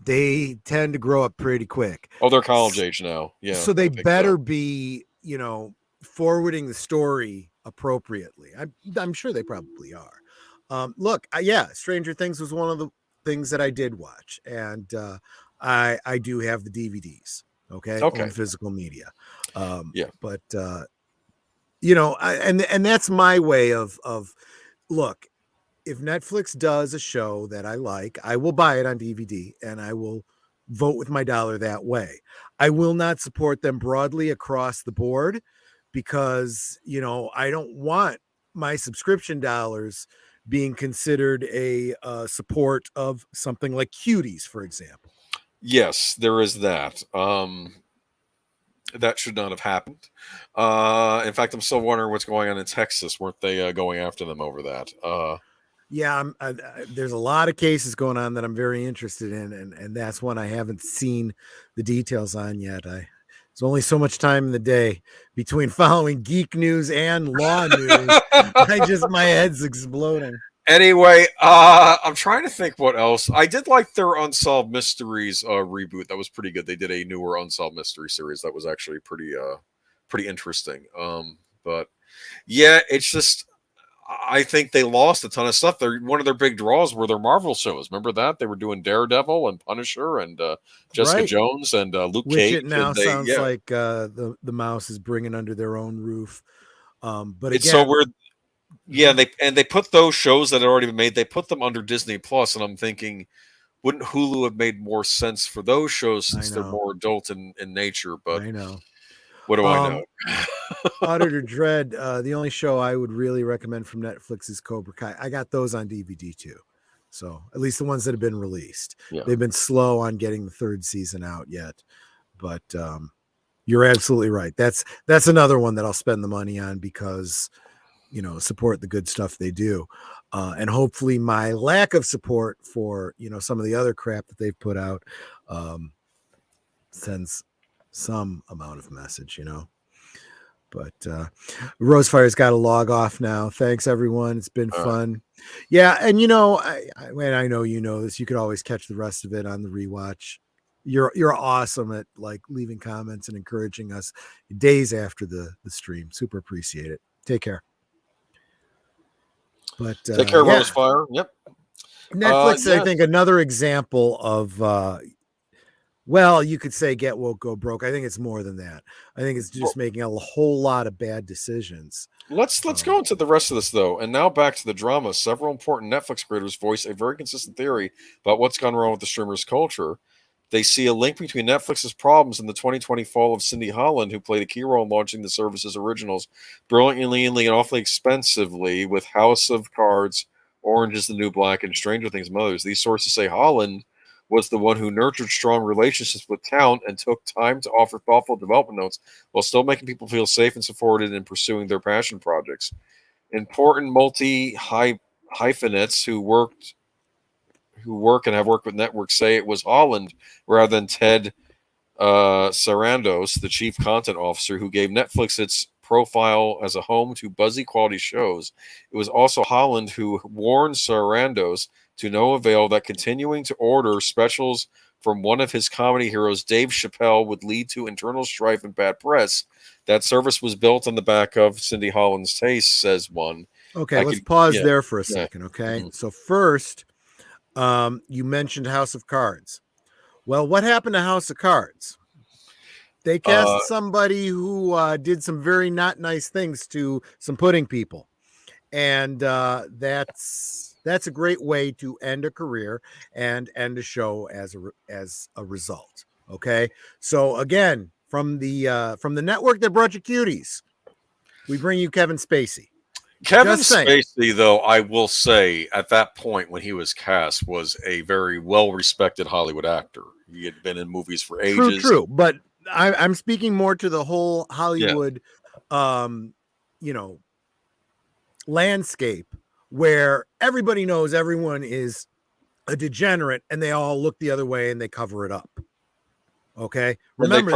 they tend to grow up pretty quick. Oh, they're college age now. Yeah. So they better be, forwarding the story appropriately. I'm sure they probably are. Look, Stranger Things was one of the things that I did watch, and I do have the DVDs. Okay. On physical media. But and that's my way of look. If Netflix does a show that I like, I will buy it on DVD and I will vote with my dollar that way. I will not support them broadly across the board because, I don't want my subscription dollars being considered a support of something like Cuties, for example. Yes, there is that. That should not have happened. In fact, I'm still wondering what's going on in Texas. Weren't they going after them over that? There's a lot of cases going on that I'm very interested in, and that's one I haven't seen the details on yet. There's only so much time in the day between following geek news and law news. My head's exploding. Anyway, I'm trying to think what else. I did like their Unsolved Mysteries reboot. That was pretty good. They did a newer Unsolved Mystery series that was actually pretty interesting. But yeah, it's just I think they lost a ton of stuff. One of their big draws were their Marvel shows. Remember that? They were doing Daredevil and Punisher and Jessica Jones and Luke Which Cage. it now They, sounds like the mouse is bringing under their own roof. But it's again, so weird. Yeah, they put those shows that had already been made. They put them under Disney Plus, and I'm thinking, wouldn't Hulu have made more sense for those shows since they're more adult in nature? But I know. What do I know? Auditor Dread, the only show I would really recommend from Netflix is Cobra Kai. I got those on DVD too. So at least the ones that have been released. Yeah. They've been slow on getting the third season out yet. But you're absolutely right. That's another one that I'll spend the money on because, support the good stuff they do. And hopefully my lack of support for, some of the other crap that they've put out sends some amount of message, But Rosefire's got to log off now. Thanks, everyone. It's been fun. Yeah, and I know you know this. You could always catch the rest of it on the rewatch. You're awesome at leaving comments and encouraging us days after the stream. Super appreciate it. Take care. But take care, Rosefire. Yep. Netflix, I think, another example of well, you could say get woke, go broke. I think it's more than that. I think it's just making a whole lot of bad decisions. Let's go into the rest of this, though. And now back to the drama. Several important Netflix creators voice a very consistent theory about what's gone wrong with the streamers' culture. They see a link between Netflix's problems and the 2020 fall of Cindy Holland, who played a key role in launching the service's originals brilliantly and awfully expensively with House of Cards, Orange is the New Black, and Stranger Things and others. These sources say Holland was the one who nurtured strong relationships with talent and took time to offer thoughtful development notes while still making people feel safe and supported in pursuing their passion projects. Important multi-hyphenates who work and have worked with networks say it was Holland rather than Ted Sarandos, the chief content officer, who gave Netflix its profile as a home to buzzy quality shows. It was also Holland who warned Sarandos to no avail that continuing to order specials from one of his comedy heroes, Dave Chappelle, would lead to internal strife and bad press. That service was built on the back of Cindy Holland's taste, says one. Okay, let's pause there for a second, okay? Mm-hmm. So first, you mentioned House of Cards. Well, what happened to House of Cards? They cast somebody who did some very not nice things to some pudding people. And that's a great way to end a career and end a show as a result. Okay, so again, from the network that brought you Cuties, we bring you Kevin Spacey. Kevin Spacey, though, I will say, at that point when he was cast, was a very well-respected Hollywood actor. He had been in movies for ages. True, but I'm speaking more to the whole Hollywood, landscape where everybody knows everyone is a degenerate and they all look the other way and they cover it up. Okay. Remember,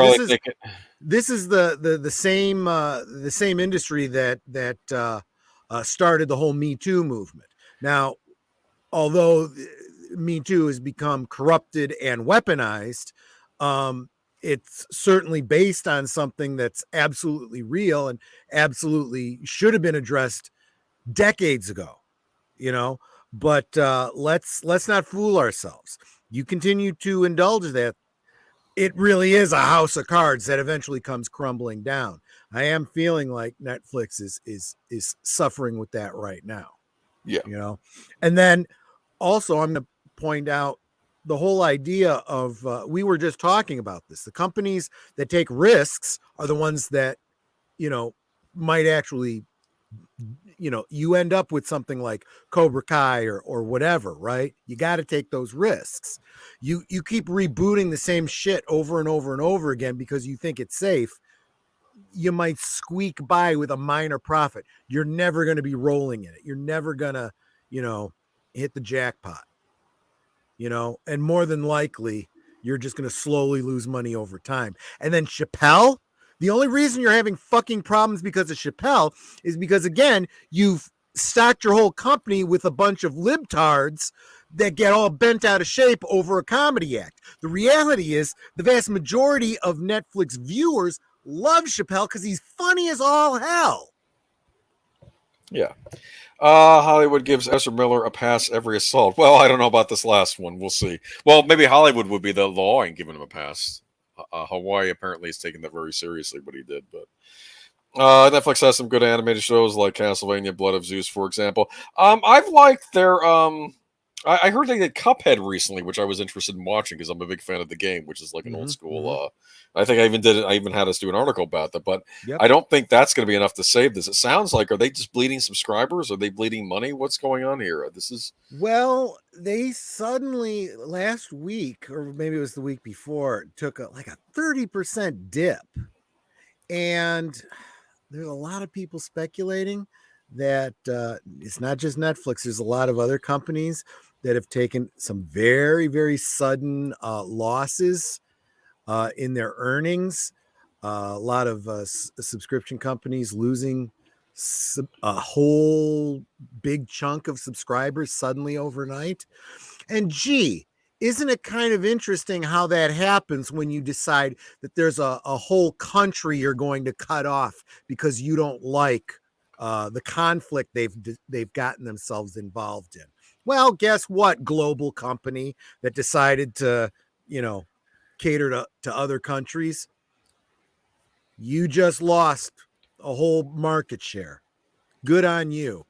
this is the same industry that started the whole Me Too movement. Now, although Me Too has become corrupted and weaponized, it's certainly based on something that's absolutely real and absolutely should have been addressed decades ago, but let's not fool ourselves. You continue to indulge that. It really is a house of cards that eventually comes crumbling down. I am feeling like Netflix is suffering with that right now. Yeah. And then also I'm going to point out the whole idea of, we were just talking about this. The companies that take risks are the ones that, might actually, you end up with something like Cobra Kai or whatever, right? You got to take those risks. You keep rebooting the same shit over and over and over again because you think it's safe. You might squeak by with a minor profit. You're never going to be rolling in it. You're never going to, hit the jackpot, and more than likely you're just going to slowly lose money over time. And then Chappelle, the only reason you're having fucking problems because of Chappelle is because, again, you've stocked your whole company with a bunch of libtards that get all bent out of shape over a comedy act. The reality is the vast majority of Netflix viewers love Chappelle because he's funny as all hell. Yeah. Hollywood gives Ezra Miller a pass every assault. Well, I don't know about this last one. We'll see. Well, maybe Hollywood would be the law and giving him a pass. Hawaii apparently is taking that very seriously, what he did. But Netflix has some good animated shows like Castlevania: Blood of Zeus, for example. I've liked their. I heard they did Cuphead recently, which I was interested in watching because I'm a big fan of the game, which is like an old school. I think I even did it. I even had us do an article about that, but I don't think that's going to be enough to save this. It sounds like, are they just bleeding subscribers? Are they bleeding money? What's going on here? This is they suddenly last week, or maybe it was the week before, took like a 30% dip, and there's a lot of people speculating that it's not just Netflix. There's a lot of other companies that have taken some very, very sudden losses in their earnings. A lot of subscription companies losing a whole big chunk of subscribers suddenly overnight. And gee, isn't it kind of interesting how that happens when you decide that there's a whole country you're going to cut off because you don't like the conflict they've gotten themselves involved in? Well, guess what, global company that decided to, cater to other countries? You just lost a whole market share. Good on you.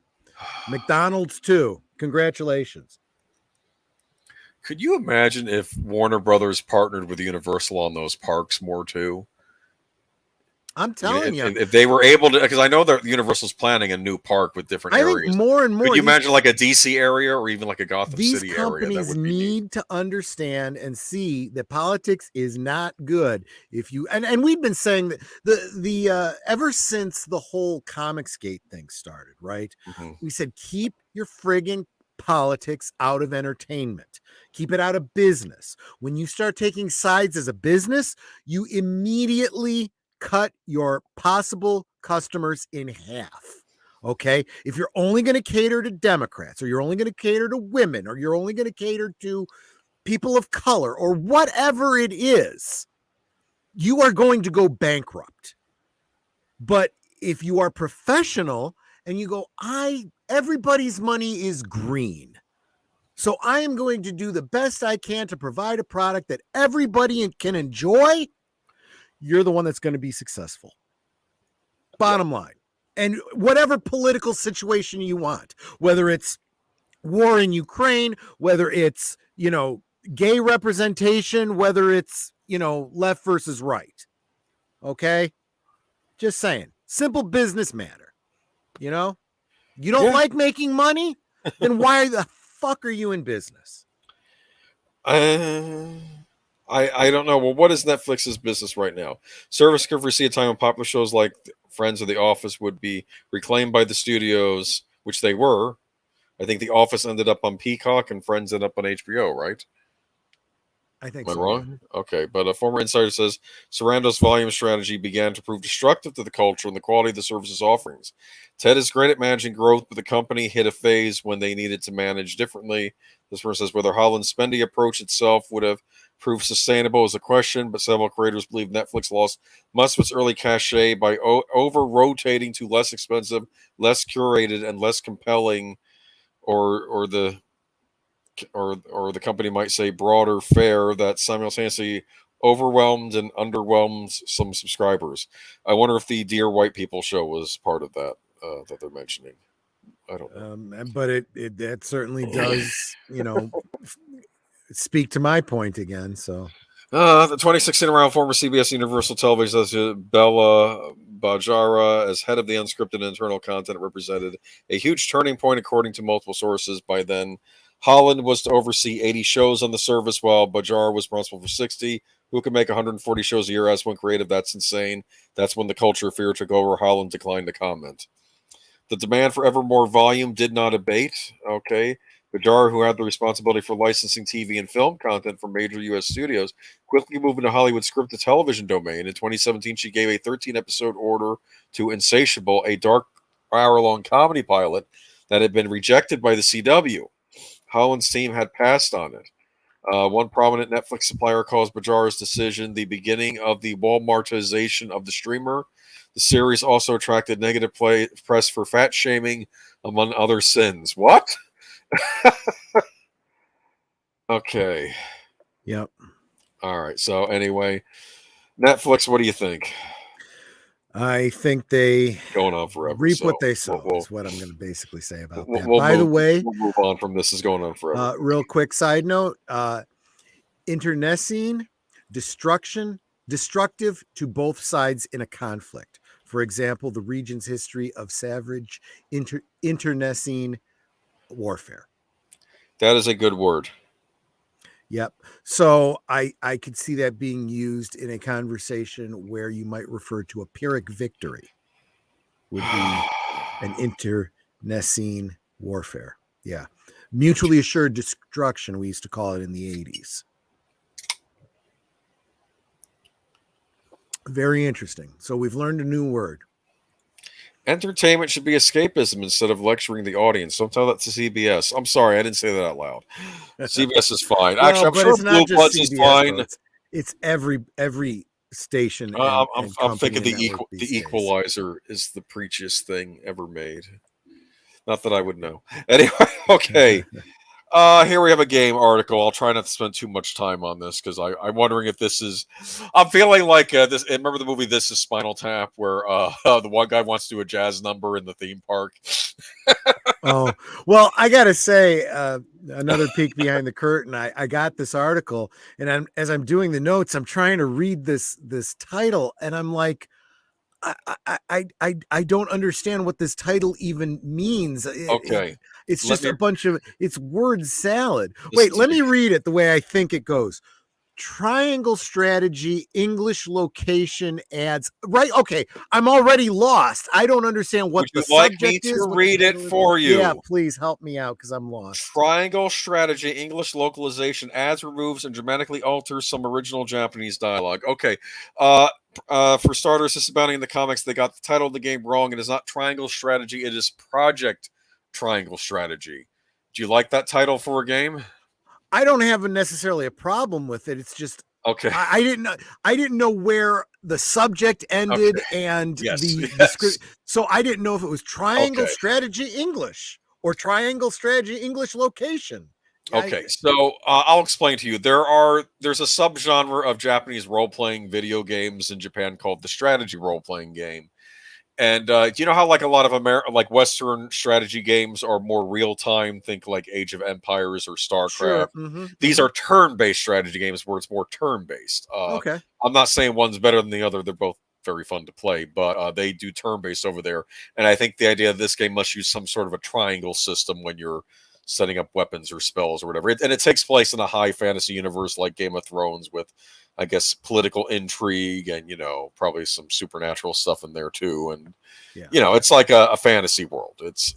McDonald's too. Congratulations. Could you imagine if Warner Brothers partnered with Universal on those parks more too? I'm telling you, if they were able to, because I know that Universal's planning a new park with different areas. I think more and more. Could you imagine like a DC area or even like a Gotham City area? These companies need to understand and see that politics is not good. If you and we've been saying that the ever since the whole Comicsgate thing started, right? We said keep your friggin' politics out of entertainment. Keep it out of business. When you start taking sides as a business, you immediately cut your possible customers in half. Okay. If you're only going to cater to Democrats, or you're only going to cater to women, or you're only going to cater to people of color, or whatever it is, you are going to go bankrupt. But if you are professional and you go, everybody's money is green, so I am going to do the best I can to provide a product that everybody can enjoy, you're the one that's going to be successful. Bottom line. And whatever political situation you want, whether it's war in Ukraine, whether it's, gay representation, whether it's, left versus right. Okay. Just saying. Simple business matter. You don't like making money? Then why the fuck are you in business? I don't know. Well, what is Netflix's business right now? Service could foresee a time when popular shows like Friends or The Office would be reclaimed by the studios, which they were. I think The Office ended up on Peacock and Friends ended up on HBO, right? I think Am I wrong? Okay, but a former insider says Sarando's volume strategy began to prove destructive to the culture and the quality of the service's offerings. Ted is great at managing growth, but the company hit a phase when they needed to manage differently. This person says whether Holland's spendy approach itself would have proved sustainable is a question, but several creators believe Netflix lost much of its early cachet by over-rotating to less expensive, less curated, and less compelling, or the company might say broader fare that simultaneously overwhelmed and underwhelmed some subscribers. I wonder if the Dear White People show was part of that that they're mentioning. I don't know. But that certainly does, speak to my point again. So the 2016 around former CBS Universal Television as Bella Bajara as head of the unscripted and internal content represented a huge turning point according to multiple sources. By then, Holland was to oversee 80 shows on the service, while Bajara was responsible for 60. Who can make 140 shows a year as one creative? That's insane. That's when the culture of fear took over. Holland declined to comment. The demand for ever more volume did not abate. Okay. Bajara, who had the responsibility for licensing TV and film content from major U.S. studios, quickly moved into Hollywood scripted television domain. In 2017, she gave a 13-episode order to Insatiable, a dark hour-long comedy pilot that had been rejected by the CW. Holland's team had passed on it. One prominent Netflix supplier calls Bajar's decision the beginning of the Walmartization of the streamer. The series also attracted negative press for fat shaming, among other sins. What? Okay. Yep. All right. So anyway, Netflix, what do you think? I think they Going on forever. reap So what they sow is what I'm going to basically say about that. We'll move on from this. Is going on forever. Real quick side note, internecine, destructive to both sides in a conflict. For example, the region's history of savage internecine warfare. That is a good word. Yep. So I could see that being used in a conversation where you might refer to a Pyrrhic victory would be an internecine warfare. Yeah. Mutually assured destruction, we used to call it in the 80s. Very interesting. So we've learned a new word. Entertainment should be escapism instead of lecturing the audience. Don't tell that to CBS. I'm sorry, I didn't say that out loud. CBS is fine. Well, actually, I'm sure Blue Bloods is fine. Though. It's every station. I'm thinking the Equalizer is the preachiest thing ever made. Not that I would know. Anyway, okay. Here we have a game article. I'll try not to spend too much time on this because I'm wondering if this is. I'm feeling like this. Remember the movie This Is Spinal Tap, where the one guy wants to do a jazz number in the theme park. Oh well, I gotta say, another peek behind the curtain. I got this article, and as I'm doing the notes, I'm trying to read this title, and I'm like, I don't understand what this title even means. It's just a bunch of word salad. Wait, let me read it the way I think it goes. Triangle strategy, English location ads. Right? Okay, I'm already lost. I don't understand what the subject is. Read it for you. Yeah, please help me out because I'm lost. Triangle strategy, English localization adds, removes, and dramatically alters some original Japanese dialogue. Okay. For starters, this is bounding in the comics. They got the title of the game wrong. It is not Triangle Strategy. It is Project Triangle Strategy. Do you like that title for a game? I don't have necessarily a problem with it. It's just okay. I didn't know where the subject ended and the script. So I didn't know if it was Triangle Strategy English or Triangle Strategy English location. Okay, so I'll explain to you. There's a subgenre of Japanese role-playing video games in Japan called the strategy role-playing game. And do you know how like a lot of Western strategy games are more real-time? Think like Age of Empires or StarCraft. Sure. Mm-hmm. These are turn-based strategy games where it's more turn-based. Okay. I'm not saying one's better than the other. They're both very fun to play, but they do turn-based over there. And I think the idea of this game must use some sort of a triangle system when you're setting up weapons or spells or whatever. And it takes place in a high fantasy universe like Game of Thrones with, I guess, political intrigue and, probably some supernatural stuff in there too. And, it's like a fantasy world. It's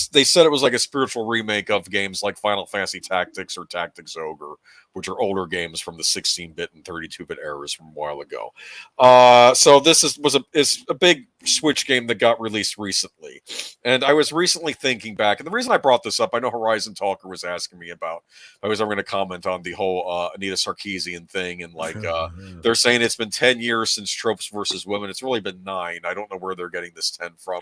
they said it was like a spiritual remake of games like Final Fantasy Tactics or Tactics Ogre, which are older games from the 16-bit and 32-bit eras from a while ago. So this is a big Switch game that got released recently. And I was recently thinking back, and the reason I brought this up, I know Horizon Talker was asking me about, I was going to comment on the whole Anita Sarkeesian thing, and they're saying it's been 10 years since Tropes versus Women. It's really been 9. I don't know where they're getting this 10 from.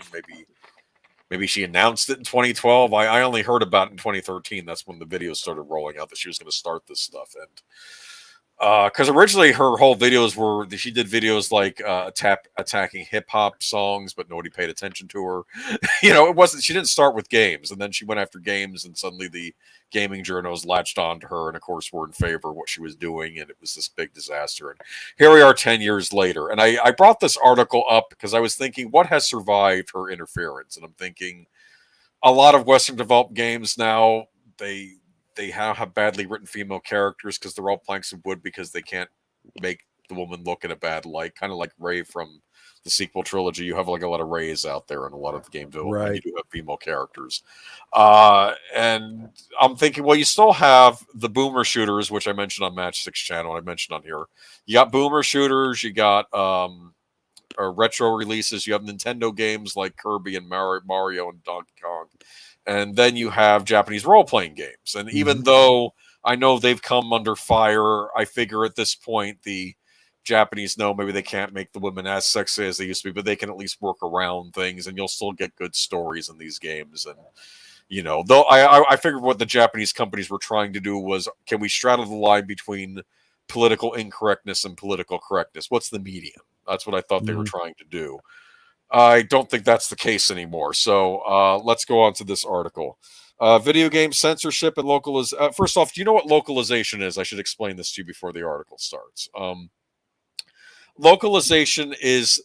Maybe she announced it in 2012. I only heard about it in 2013. That's when the videos started rolling out that she was going to start this stuff. And because originally her whole videos were, she did videos like attacking hip hop songs, but nobody paid attention to her. It wasn't, she didn't start with games, and then she went after games, and suddenly the gaming journals latched on to her and of course were in favor of what she was doing, and it was this big disaster. And here we are 10 years later. And I brought this article up because I was thinking, what has survived her interference? And I'm thinking a lot of Western developed games now, they have badly written female characters because they're all planks of wood because they can't make the woman look in a bad light. Kind of like Ray from the sequel trilogy. You have like a lot of Rays out there in a lot of the game development. Right. You do have female characters. And I'm thinking, well, you still have the boomer shooters, which I mentioned on Match 6 channel. I mentioned on here. You got boomer shooters. You got retro releases. You have Nintendo games like Kirby and Mario and Donkey Kong. And then you have Japanese role-playing games. And even though I know they've come under fire. I figure at this point the Japanese know maybe they can't make the women as sexy as they used to be, but they can at least work around things, and you'll still get good stories in these games. And though I figured what the Japanese companies were trying to do was, can we straddle the line between political incorrectness and political correctness? What's the medium? That's what I thought they were trying to do. I don't think that's the case anymore. So let's go on to this article. Video game censorship and localization. First off, do you know what localization is? I should explain this to you before the article starts. Localization is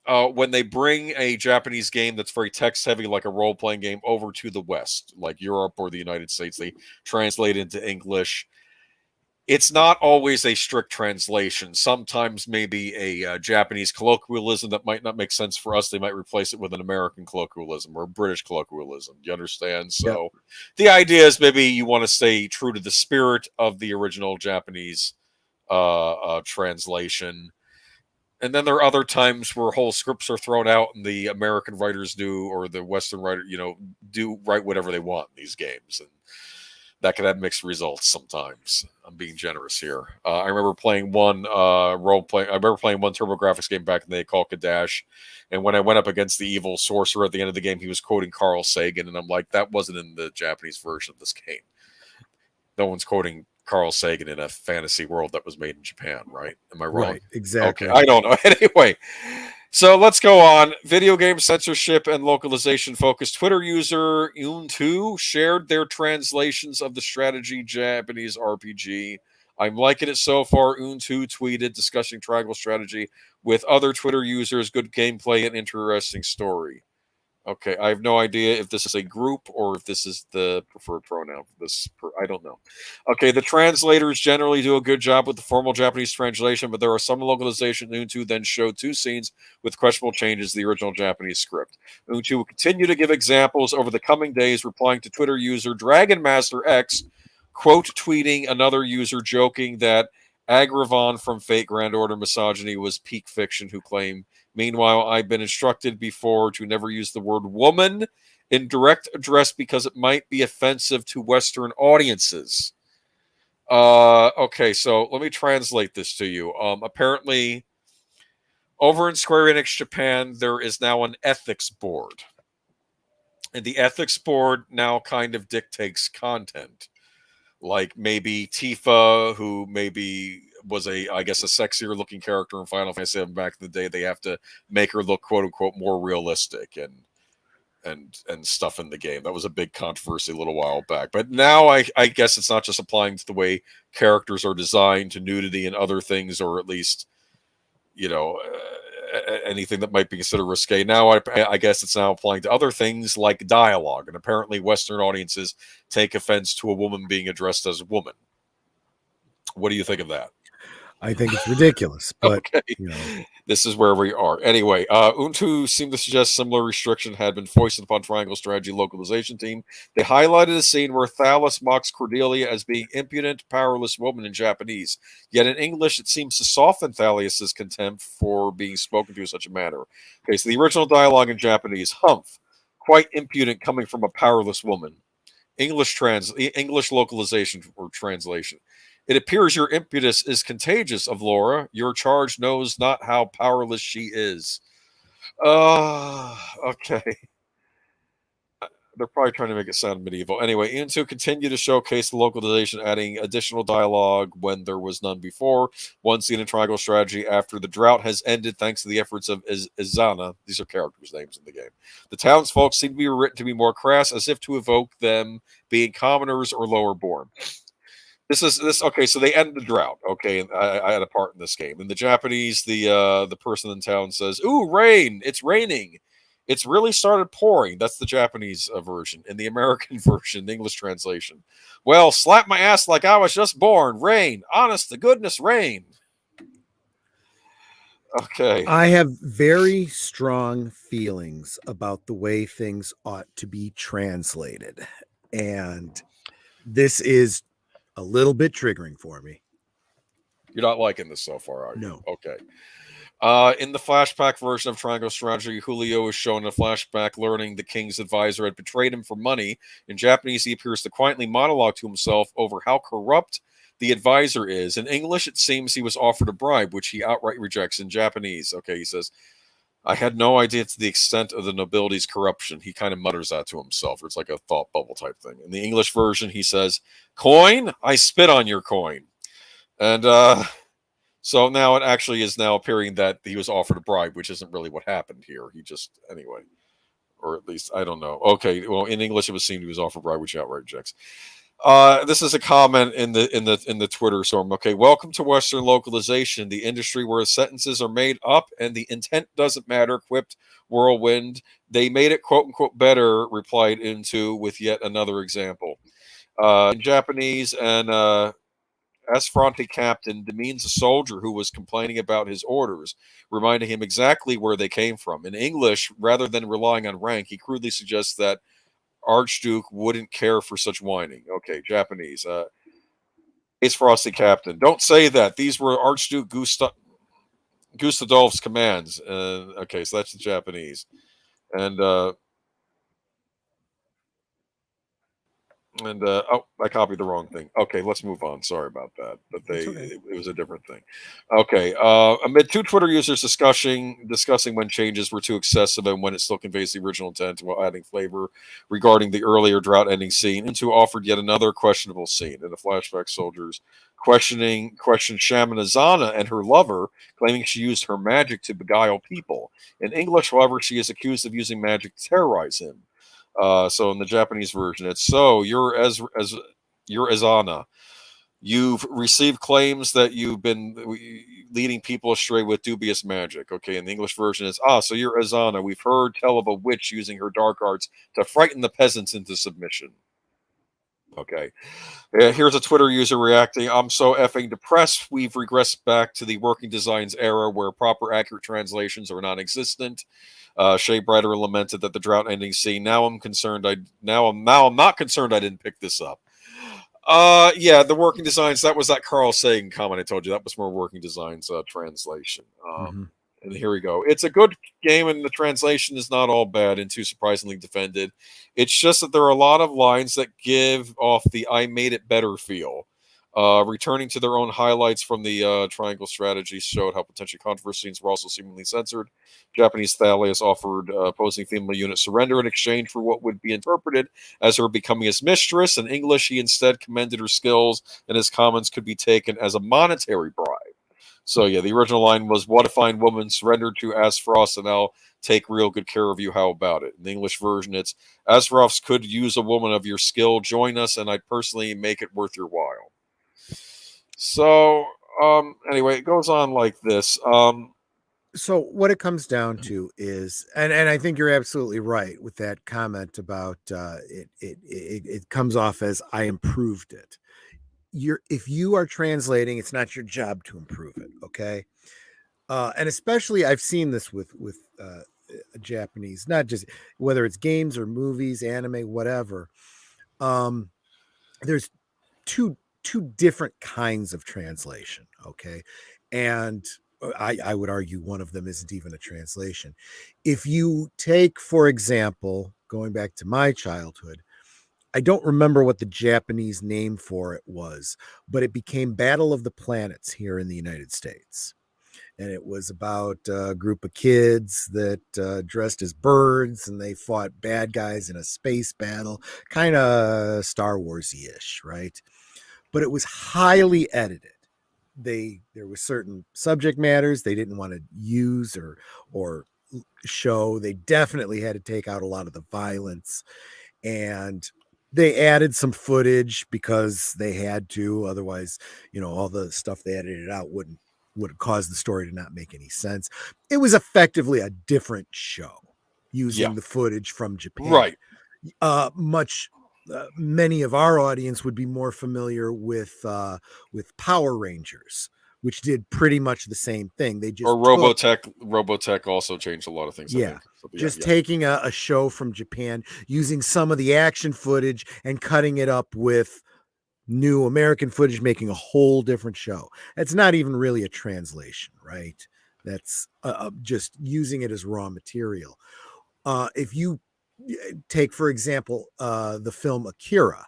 when they bring a Japanese game that's very text heavy, like a role playing game, over to the West, like Europe or the United States. They translate into English. It's not always a strict translation. Sometimes maybe a Japanese colloquialism that might not make sense for us, they might replace it with an American colloquialism or a British colloquialism. You understand? So the idea is maybe you want to stay true to the spirit of the original Japanese translation. And then there are other times where whole scripts are thrown out and the American writers do, or the Western writer, do write whatever they want in these games. And that can have mixed results sometimes. I'm being generous here. I remember playing one role-playing. I remember playing one TurboGrafx game back in the day called Kadash, and when I went up against the evil sorcerer at the end of the game, he was quoting Carl Sagan, and I'm like, that wasn't in the Japanese version of this game. No one's quoting Carl Sagan in a fantasy world that was made in Japan, right? Am I wrong? Right, exactly. Okay, I don't know. Anyway. So let's go on. Video game censorship and localization focused Twitter user Untu shared their translations of the strategy Japanese RPG. I'm liking it so far. Untu tweeted discussing triangle strategy with other Twitter users. Good gameplay and interesting story. Okay, I have no idea if this is a group or if this is the preferred pronoun. I don't know. Okay, the translators generally do a good job with the formal Japanese translation, but there are some localization. Untu then showed 2 scenes with questionable changes to the original Japanese script. Untu will continue to give examples over the coming days, replying to Twitter user Dragon Master X, quote tweeting another user joking that Agravon from Fate Grand Order Misogyny was peak fiction, who claimed, meanwhile, I've been instructed before to never use the word woman in direct address because it might be offensive to Western audiences. Okay, so let me translate this to you. Apparently, over in Square Enix Japan, there is now an ethics board. And the ethics board now kind of dictates content. Like maybe Tifa, who maybe was a sexier looking character in Final Fantasy VII back in the day, they have to make her look quote unquote more realistic and stuff in the game. That was a big controversy a little while back. But now I guess it's not just applying to the way characters are designed, to nudity and other things, or at least anything that might be considered risque. Now I guess it's now applying to other things like dialogue, and apparently Western audiences take offense to a woman being addressed as a woman. What do you think of that? I think it's ridiculous, but okay. This is where we are. Anyway, Untu seemed to suggest similar restriction had been foisted upon Triangle Strategy localization team. They highlighted a scene where Thalos mocks Cordelia as being impudent, powerless woman in Japanese. Yet in English, it seems to soften Thalias's contempt for being spoken to in such a manner. Okay, so the original dialogue in Japanese, humph, quite impudent coming from a powerless woman. English localization or translation. It appears your impetus is contagious, of Laura. Your charge knows not how powerless she is. Okay. They're probably trying to make it sound medieval. Anyway, Untu continued to showcase the localization, adding additional dialogue when there was none before. One scene in Triangle Strategy after the drought has ended thanks to the efforts of Izana. These are characters' names in the game. The townsfolk seem to be written to be more crass, as if to evoke them being commoners or lower born. Okay, so they end the drought. Okay, and I had a part in this game. In the Japanese, the person in town says, "Ooh, rain! It's raining. It's really started pouring." That's the Japanese version. In the American version, the English translation, well, slap my ass like I was just born. Rain, honest to goodness, rain. Okay. I have very strong feelings about the way things ought to be translated, and this is a little bit triggering for me. You're not liking this so far, are you? No. Okay. In the flashback version of Triangle Strategy, Julio is shown in a flashback learning the king's advisor had betrayed him for money. In Japanese, he appears to quietly monologue to himself over how corrupt the advisor is. In English, it seems he was offered a bribe, which he outright rejects. In Japanese, okay, he says, I had no idea to the extent of the nobility's corruption. He kind of mutters that to himself. It's like a thought bubble type thing. In the English version, he says, coin? I spit on your coin. And so now it actually is now appearing that he was offered a bribe, which isn't really what happened here. He just, anyway, or at least, I don't know. Okay, well, in English, it was seen he was offered a bribe, which he outright rejects. This is a comment in the Twitter storm. Okay, welcome to Western localization, the industry where sentences are made up and the intent doesn't matter. Quipped Whirlwind. They made it quote unquote better. Replied into with yet another example. In Japanese, and Esfronte captain demeans a soldier who was complaining about his orders, reminding him exactly where they came from. In English, rather than relying on rank, he crudely suggests that Archduke wouldn't care for such whining. Okay, Japanese. Ace Frosty Captain. Don't say that. These were Archduke Gustadolf's commands. Okay, so that's the Japanese. And oh, I copied the wrong thing. Okay, let's move on. Sorry about that. But it was a different thing. Okay. Amid two Twitter users discussing when changes were too excessive and when it still conveys the original intent while adding flavor regarding the earlier drought ending scene, Into offered yet another questionable scene in the flashback soldiers questioned Shamanazana and her lover, claiming she used her magic to beguile people. In English, however, she is accused of using magic to terrorize him. So in the Japanese version, it's so you're Azana. You've received claims that you've been leading people astray with dubious magic. Okay, in the English version, it's so you're Azana. We've heard tell of a witch using her dark arts to frighten the peasants into submission. Okay, here's a Twitter user reacting. I'm so effing depressed. We've regressed back to the working designs era where proper accurate translations are non-existent. Shea Brighter lamented that the drought ending scene. Now I'm concerned. I'm not concerned. I didn't pick this up. Yeah, the working designs. That was that Carl Sagan comment I told you. That was more working designs translation. And here we go. It's a good game, and the translation is not all bad and too surprisingly defended. It's just that there are a lot of lines that give off the "I made it better" feel. Returning to their own highlights from the Triangle Strategy showed how potentially controversial scenes were also seemingly censored. Japanese Thalias offered opposing female unit surrender in exchange for what would be interpreted as her becoming his mistress. In English, he instead commended her skills, and his comments could be taken as a monetary bribe. So yeah, the original line was, "What a fine woman, surrendered to Asfrost, and I'll take real good care of you. How about it?" In the English version, it's, "Asfrost could use a woman of your skill. Join us, and I'd personally make it worth your while." So, anyway, it goes on like this. So what it comes down to is, and I think you're absolutely right with that comment about it comes off as I improved it. If you are translating, it's not your job to improve it, okay? And especially I've seen this with Japanese, not just whether it's games or movies, anime, whatever. There's two different kinds of translation, okay? And I would argue one of them isn't even a translation. If you take, for example, going back to my childhood, I don't remember what the Japanese name for it was, but it became Battle of the Planets here in the United States. And it was about a group of kids that dressed as birds, and they fought bad guys in a space battle, kind of Star Wars-ish, right? But it was highly edited. There were certain subject matters they didn't want to use or show. They definitely had to take out a lot of the violence, and they added some footage because they had to. Otherwise, all the stuff they edited out would cause the story to not make any sense. It was effectively a different show using the footage from Japan. Right. Many of our audience would be more familiar with Power Rangers, which did pretty much the same thing. They just Robotech also changed a lot of things. Yeah, taking a show from Japan, using some of the action footage and cutting it up with new American footage, making a whole different show. It's not even really a translation, right? That's just using it as raw material. If you take, for example, the film Akira,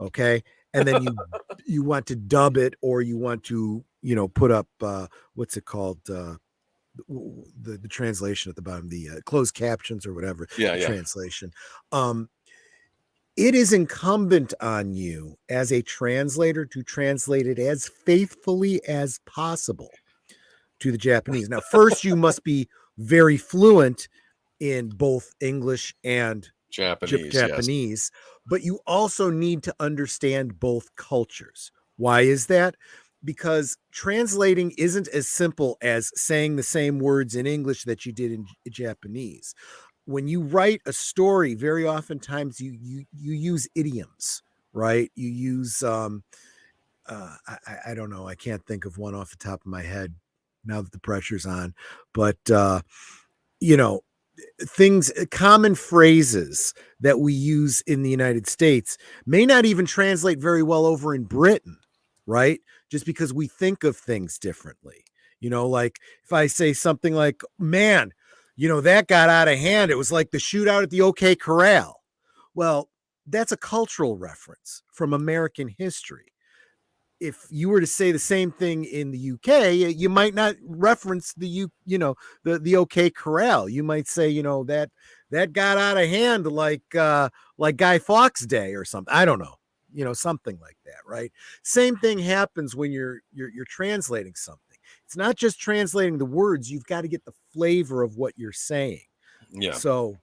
okay, and then you want to dub it, or you want to, put up what's it called, the translation at the bottom, the closed captions or whatever, Yeah, yeah. translation. It is incumbent on you as a translator to translate it as faithfully as possible to the Japanese. Now, first, you must be very fluent in both English and Japanese, but you also need to understand both cultures. Why is that? Because translating isn't as simple as saying the same words in English that you did in Japanese. When you write a story, very oftentimes you use idioms, right? You use I don't know, I can't think of one off the top of my head now that the pressure's on, but you know, things, common phrases that we use in the United States may not even translate very well over in Britain, right? Just because we think of things differently. Like if I say something like, man, that got out of hand. It was like the shootout at the OK Corral. Well, that's a cultural reference from American history. If you were to say the same thing in the UK, you might not reference the OK Corral. You might say, that got out of hand like Guy Fawkes Day or something. I don't know, something like that, right? Same thing happens when you're translating something. It's not just translating the words. You've got to get the flavor of what you're saying. Yeah. So,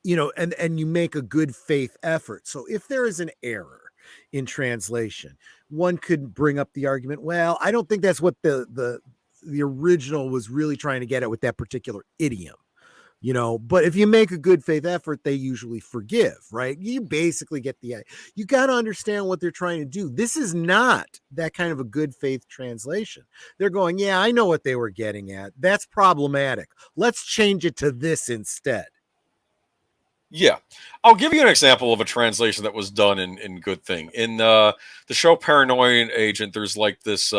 and you make a good faith effort. So if there is an error in translation, one could bring up the argument, well, I don't think that's what the original was really trying to get at with that particular idiom, but if you make a good faith effort, they usually forgive, right? You basically get you got to understand what they're trying to do. This is not that kind of a good faith translation. They're going, yeah, I know what they were getting at. That's problematic. Let's change it to this instead. Yeah. I'll give you an example of a translation that was done in Good Thing. In the show Paranoid Agent, there's like this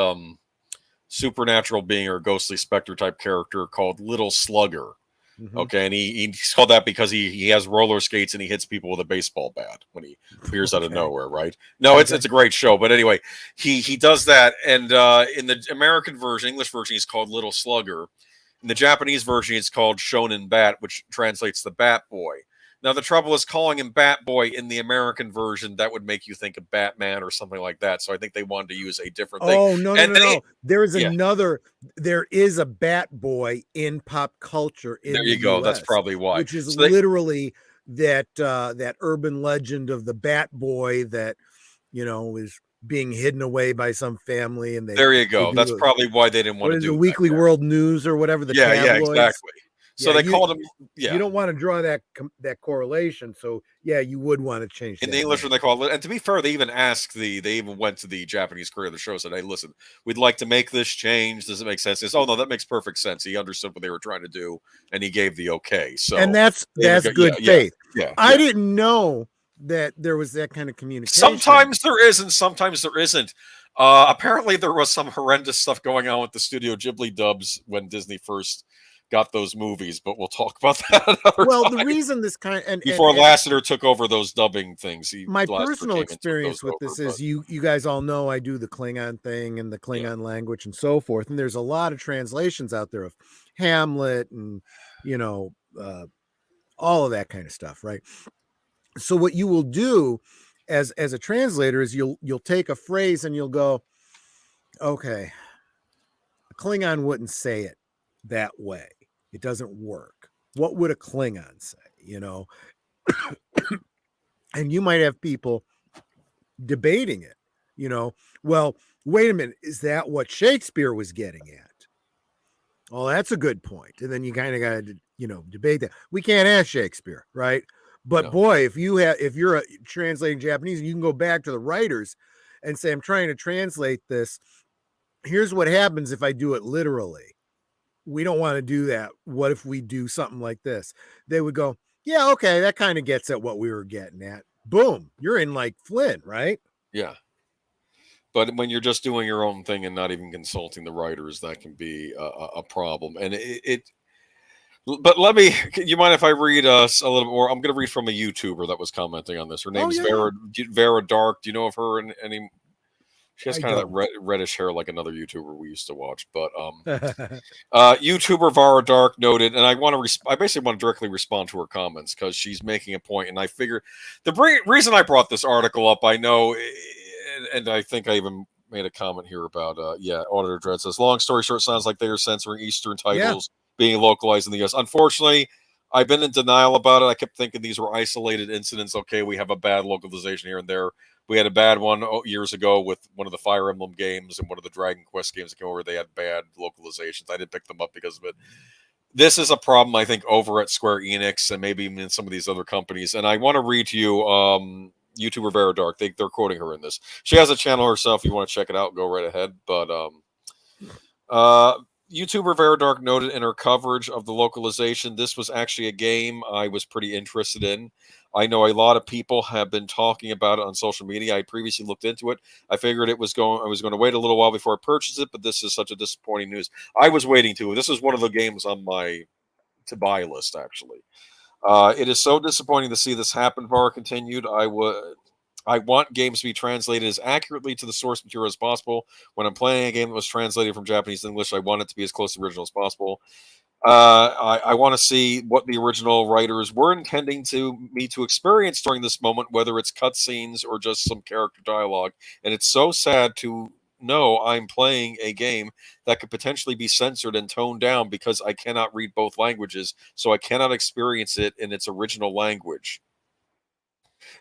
supernatural being or ghostly specter type character called Little Slugger. Mm-hmm. Okay, and he's called that because he has roller skates and he hits people with a baseball bat when he appears out of nowhere, right? No, it's a great show. But anyway, he does that, and in the American version, English version, he's called Little Slugger. In the Japanese version, it's called Shonen Bat, which translates the Bat Boy. Now, the trouble is calling him Bat Boy in the American version, that would make you think of Batman or something like that. So I think they wanted to use a different thing. Oh, no. There is a Bat Boy in pop culture in there you the go. US, That's probably why. Which is literally that urban legend of the Bat Boy that, is being hidden away by some family. And there you go. That's probably why they didn't want to do the Weekly World News or whatever, the tabloids. Yeah, exactly. So they called him. Yeah, you don't want to draw that correlation. So yeah, you would want to change. In the English, when they call it, and to be fair, they even went to the Japanese creator of the show, said, "Hey, listen, we'd like to make this change. Does it make sense?" He says, "Oh no, that makes perfect sense." He understood what they were trying to do, and he gave the okay. So, and that's good faith. Yeah, I didn't know that there was that kind of communication. Sometimes there is, and sometimes there isn't. Apparently, there was some horrendous stuff going on with the Studio Ghibli dubs when Disney first got those movies, but we'll talk about that another time. The reason this before Lasseter took over those dubbing things, my personal experience with this is you guys all know I do the Klingon thing and the Klingon language and so forth, and there's a lot of translations out there of Hamlet and all of that kind of stuff, right? So what you will do as a translator is you'll take a phrase and you'll go, okay, a Klingon wouldn't say it that way. It doesn't work. What would a Klingon say? And you might have people debating it, well, wait a minute. Is that what Shakespeare was getting at? Oh, that's a good point. And then you kind of got to, debate that. We can't ask Shakespeare, right? But boy, if you're translating Japanese, you can go back to the writers and say, I'm trying to translate this. Here's what happens if I do it literally. We don't want to do that. What if we do something like this? They would go, yeah, okay, that kind of gets at what we were getting at. Boom, you're in like Flynn, right? Yeah. But when you're just doing your own thing and not even consulting the writers, that can be a problem. And but let me. You mind if I read us a little more? I'm going to read from a YouTuber that was commenting on this. Her name's Vera Dark. Do you know of her? Any? She has kind of that reddish hair like another YouTuber we used to watch. But YouTuber Vara Dark noted, and I basically want to directly respond to her comments because she's making a point, and I figure the reason I brought this article up, I know, and I think I even made a comment here about Auditor Dread says, long story short, sounds like they are censoring Eastern titles being localized in the US. Unfortunately, I've been in denial about it. I kept thinking these were isolated incidents. Okay, we have a bad localization here and there. We had a bad one years ago with one of the Fire Emblem games and one of the Dragon Quest games that came over. They had bad localizations. I didn't pick them up because of it. This is a problem, I think, over at Square Enix and maybe even in some of these other companies. And I want to read to you YouTuber Vera Dark. They're quoting her in this. She has a channel herself. If you want to check it out, go right ahead. But YouTuber Vera Dark noted in her coverage of the localization, this was actually a game I was pretty interested in. I know a lot of people have been talking about it on social media. I previously looked into it. I figured I was going to wait a little while before I purchased it, but this is such a disappointing news. I was waiting to. This is one of the games on my to buy list, actually. It is so disappointing to see this happen. Var continued. I want games to be translated as accurately to the source material as possible. When I'm playing a game that was translated from Japanese to English, I want it to be as close to the original as possible. I want to see what the original writers were intending me to experience during this moment, whether it's cutscenes or just some character dialogue. And it's so sad to know I'm playing a game that could potentially be censored and toned down because I cannot read both languages, so I cannot experience it in its original language.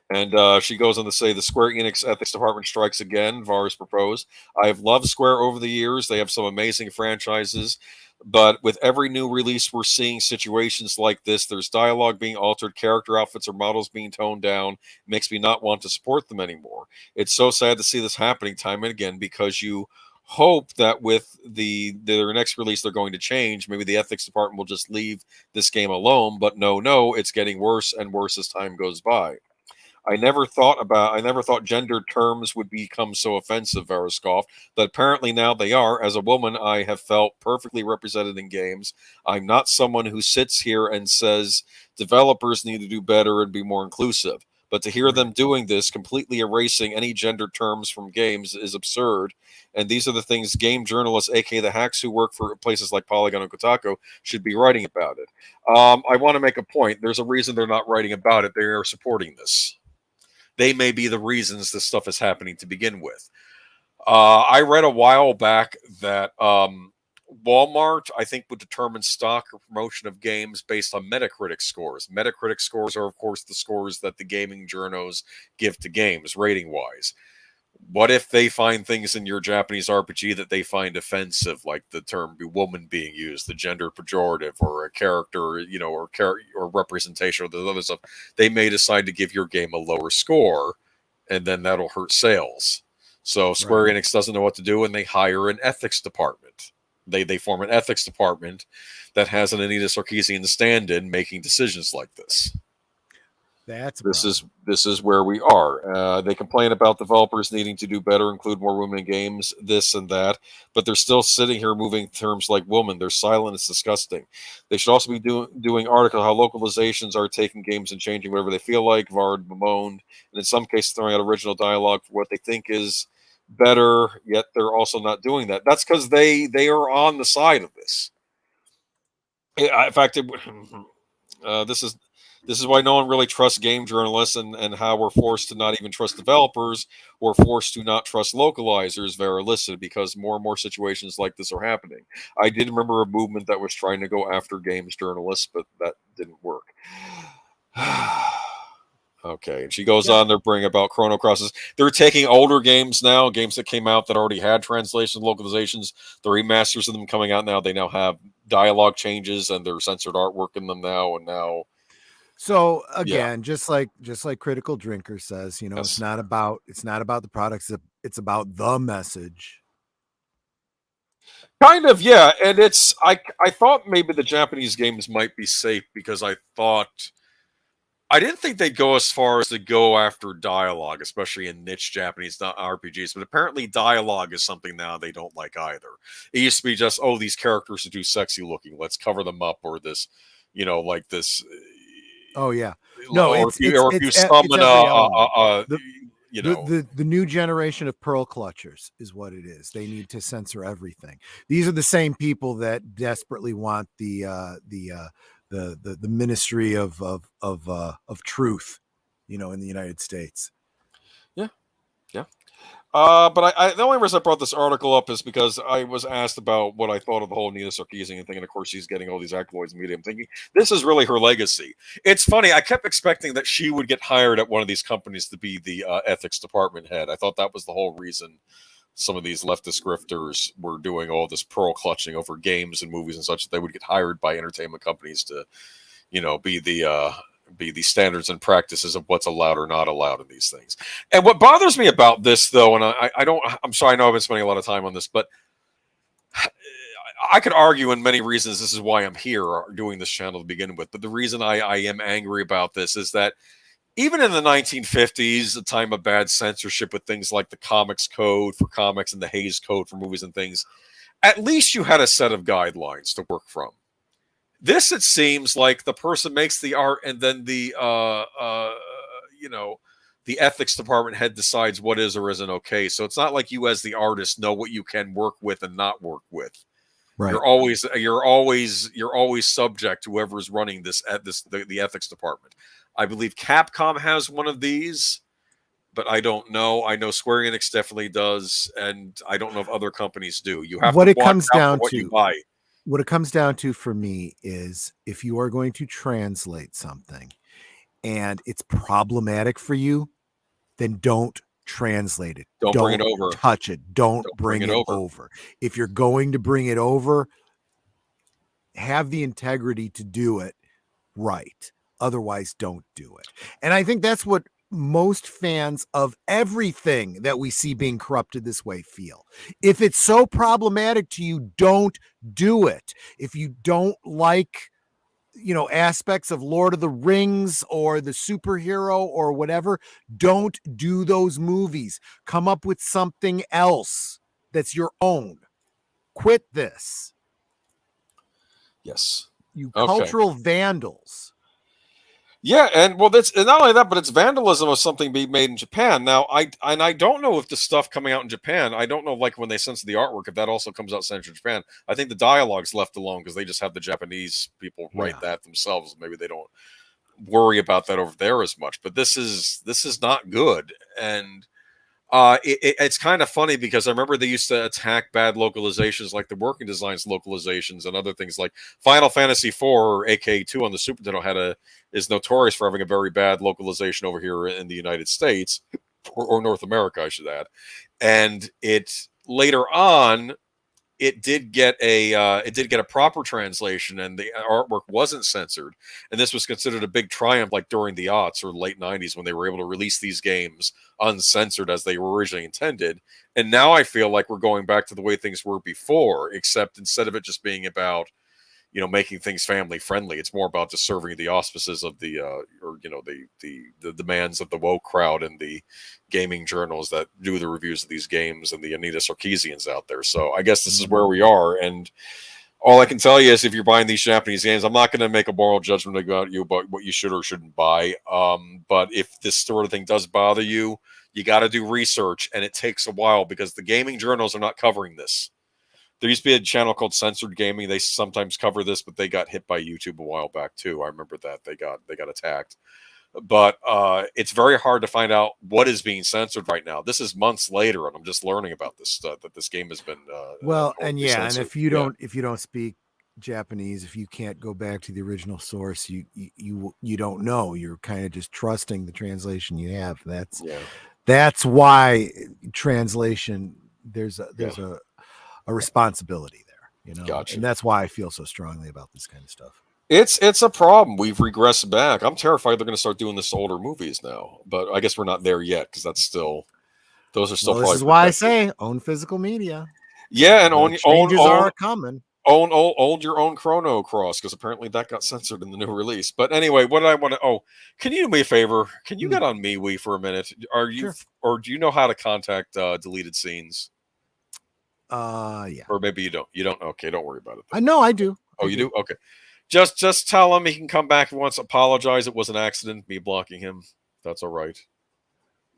And she goes on to say the Square Enix ethics department strikes again. Vars proposed. I have loved Square over the years. They have some amazing franchises. But with every new release, we're seeing situations like this. There's dialogue being altered, character outfits or models being toned down. It makes me not want to support them anymore. It's so sad to see this happening time and again because you hope that with their next release they're going to change. Maybe the ethics department will just leave this game alone. But no, it's getting worse and worse as time goes by. I never thought gendered terms would become so offensive, Veriskov, but apparently now they are. As a woman, I have felt perfectly represented in games. I'm not someone who sits here and says developers need to do better and be more inclusive. But to hear them doing this, completely erasing any gendered terms from games, is absurd. And these are the things game journalists, aka the hacks who work for places like Polygon and Kotaku, should be writing about it. I want to make a point. There's a reason they're not writing about it. They are supporting this. They may be the reasons this stuff is happening to begin with. I read a while back that Walmart, I think, would determine stock or promotion of games based on Metacritic scores. Metacritic scores are, of course, the scores that the gaming journos give to games, rating-wise. What if they find things in your Japanese RPG that they find offensive, like the term "woman" being used, the gender pejorative, or a character, or representation, or the other stuff? They may decide to give your game a lower score, and then that'll hurt sales. So Square Enix doesn't know what to do, and they hire an ethics department. They form an ethics department that has an Anita Sarkeesian stand-in making decisions like this. This is where we are. They complain about developers needing to do better, include more women in games, this and that, but they're still sitting here moving terms like woman. They're silent. It's disgusting. They should also be doing articles how localizations are taking games and changing whatever they feel like. Vard bemoaned, and in some cases throwing out original dialogue for what they think is better. Yet they're also not doing that. That's because they are on the side of this. In fact, this is why no one really trusts game journalists and how we're forced to not even trust developers. We're forced to not trust localizers, Vera listed, because more and more situations like this are happening. I did remember a movement that was trying to go after games journalists, but that didn't work. Okay, and she goes on to bring about Chrono Crosses. They're taking older games now, games that came out that already had translations, localizations. The remasters of them coming out now, they now have dialogue changes and there's censored artwork in them now, and now. So again, just like Critical Drinker says, it's not about the products, it's about the message. Kind of, yeah. And I thought maybe the Japanese games might be safe because I I didn't think they'd go as far as to go after dialogue, especially in niche Japanese not RPGs. But apparently, dialogue is something now they don't like either. It used to be just, oh, these characters are too sexy looking, let's cover them up, or this, like this. Oh yeah, no, or it's if you summon the new generation of pearl clutchers is what it is. They need to censor everything. These are the same people that desperately want the ministry of truth, in the United States. Yeah. But the only reason I brought this article up is because I was asked about what I thought of the whole Nina Sarkeesian thing, and of course she's getting all these accolades in media. I'm thinking this is really her legacy. It's funny. I kept expecting that she would get hired at one of these companies to be the ethics department head. I thought that was the whole reason some of these leftist grifters were doing all this pearl clutching over games and movies and such, that they would get hired by entertainment companies to, be the standards and practices of what's allowed or not allowed in these things. And what bothers me about this, though, and I'm sorry, I know I've been spending a lot of time on this, but I could argue in many reasons this is why I'm here doing this channel to begin with. But the reason I am angry about this is that even in the 1950s, the time of bad censorship with things like the Comics Code for comics and the Hays Code for movies and things, at least you had a set of guidelines to work from. This, it seems like the person makes the art, and then the ethics department head decides what is or isn't okay. So it's not like you, as the artist, know what you can work with and not work with. Right. You're always subject to whoever's running the ethics department. I believe Capcom has one of these, but I don't know. I know Square Enix definitely does, and I don't know if other companies do. You have what to it comes down what to. You buy. What it comes down to for me is, if you are going to translate something and it's problematic for you, then don't translate it. Don't bring it over. Touch it. Don't bring it over. If you're going to bring it over, have the integrity to do it right. Otherwise, don't do it. And I think that's what most fans of everything that we see being corrupted this way feel. If it's so problematic to you, don't do it. If you don't like, aspects of Lord of the Rings or the superhero or whatever, don't do those movies. Come up with something else that's your own. Quit this. Yes. You cultural vandals. Yeah, and that's not only that, but it's vandalism of something being made in Japan. Now, I don't know if the stuff coming out in Japan, I don't know, like when they censor the artwork, if that also comes out censored in Japan. I think the dialogue's left alone because they just have the Japanese people write that themselves. Maybe they don't worry about that over there as much. But this is not good, and it's kind of funny because I remember they used to attack bad localizations like the Working Designs localizations and other things like Final Fantasy IV or AK2 on the Super Nintendo is notorious for having a very bad localization over here in the United States or North America, I should add. And it later on, it did get a proper translation, and the artwork wasn't censored. And this was considered a big triumph, like during the aughts or late 90s, when they were able to release these games uncensored as they were originally intended. And now I feel like we're going back to the way things were before, except instead of it just being about making things family friendly, it's more about just serving the auspices of the demands of the woke crowd and the gaming journals that do the reviews of these games and the Anita Sarkeesians out there. So I guess this is where we are. And all I can tell you is, if you're buying these Japanese games, I'm not going to make a moral judgment about you about what you should or shouldn't buy. But if this sort of thing does bother you, you got to do research, and it takes a while because the gaming journals are not covering this. There used to be a channel called Censored Gaming. They sometimes cover this, but they got hit by YouTube a while back too. I remember that they got attacked. But it's very hard to find out what is being censored right now. This is months later, and I'm just learning about this stuff, that this game has been and if you don't speak Japanese, if you can't go back to the original source, you don't know. You're kind of just trusting the translation you have. That's why translation there's a responsibility there, Gotcha. And that's why I feel so strongly about this kind of stuff. It's a problem. We've regressed back. I'm terrified they're going to start doing this to older movies now, but I guess we're not there yet because those are still. This is why I say own physical media. Yeah, and changes are coming. own your own Chrono Cross, because apparently that got censored in the new release. But anyway, what did I want to? Oh, can you do me a favor? Can you get on MeWe for a minute? Are you, Sure. or do you know how to contact deleted scenes? Yeah. Or maybe you don't. You don't. Okay, don't worry about it. I know I do. Oh, you do? Okay. Just tell him he can come back if he wants to apologize. It was an accident, me blocking him. That's all right.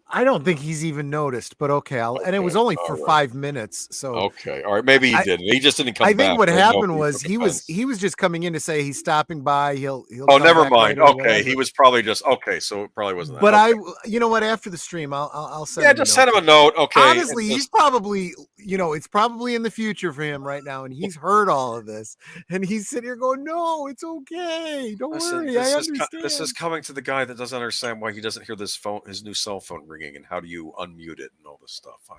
I don't think he's even noticed, but okay. And it was only for 5 minutes. So okay, all right. Maybe he didn't. He just didn't come back. I think what happened was he was just coming in to say he's stopping by. He'll oh, never mind. Okay, he was probably just okay. So it probably wasn't that. But okay. you know what? After the stream, I'll send. Yeah, just send him a note. Okay. Honestly, he's probably, it's probably in the future for him right now, and he's heard all of this, and he's sitting here going, "No, it's okay. Don't worry. I understand." This is coming to the guy that doesn't understand why he doesn't hear his new cell phone ringing, and how do you unmute it and all this stuff.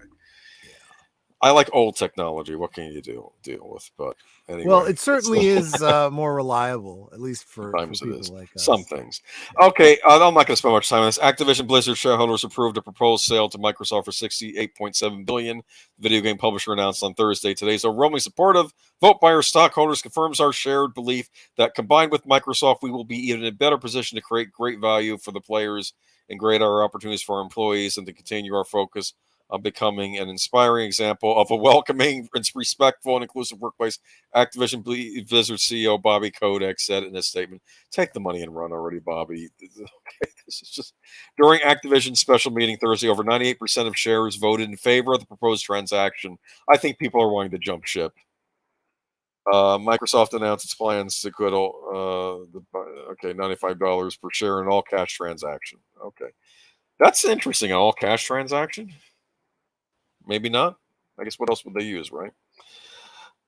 I like old technology. What can you deal with? But anyway, well, it certainly is more reliable, at least for people like us. Some things. Okay, I'm not going to spend much time on this. Activision Blizzard shareholders approved a proposed sale to Microsoft for $68.7 billion. The video game publisher announced on Thursday. Today's overwhelmingly supportive vote by our stockholders confirms our shared belief that combined with Microsoft, we will be even in a better position to create great value for the players and greater opportunities for our employees, and to continue our focus on becoming an inspiring example of a welcoming, respectful, and inclusive workplace. Activision Blizzard CEO Bobby Kotick said in his statement, "Take the money and run already, Bobby." Okay, this is just during Activision's special meeting Thursday. Over 98% of shares voted in favor of the proposed transaction. I think people are wanting to jump ship. Microsoft announced its plans to quit $95 per share in all cash transaction. Okay, that's interesting. An all cash transaction. Maybe not. I guess what else would they use, right?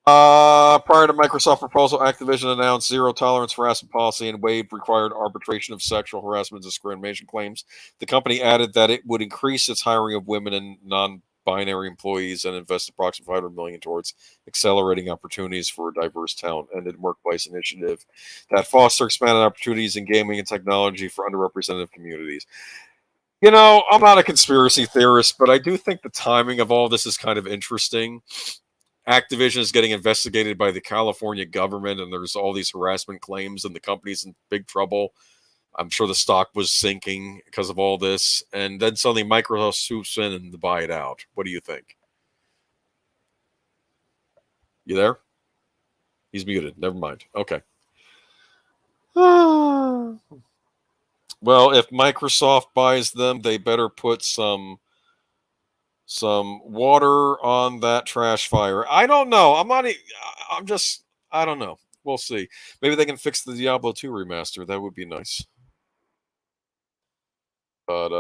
Prior to Microsoft proposal, Activision announced zero tolerance harassment policy and waived required arbitration of sexual harassment and discrimination claims. The company added that it would increase its hiring of women and non-binary employees and invest approximately $500 million towards accelerating opportunities for a diverse talent and workplace initiative that foster expanded opportunities in gaming and technology for underrepresented communities. I'm not a conspiracy theorist, but I do think the timing of all this is kind of interesting. Activision is getting investigated by the California government, and there's all these harassment claims, and the company's in big trouble. I'm sure the stock was sinking because of all this. And then suddenly Microsoft swoops in and to buy it out. What do you think? You there? He's muted. Never mind. Okay. Well, if Microsoft buys them, they better put some water on that trash fire. I don't know. I don't know. We'll see. Maybe they can fix the Diablo 2 remaster. That would be nice. But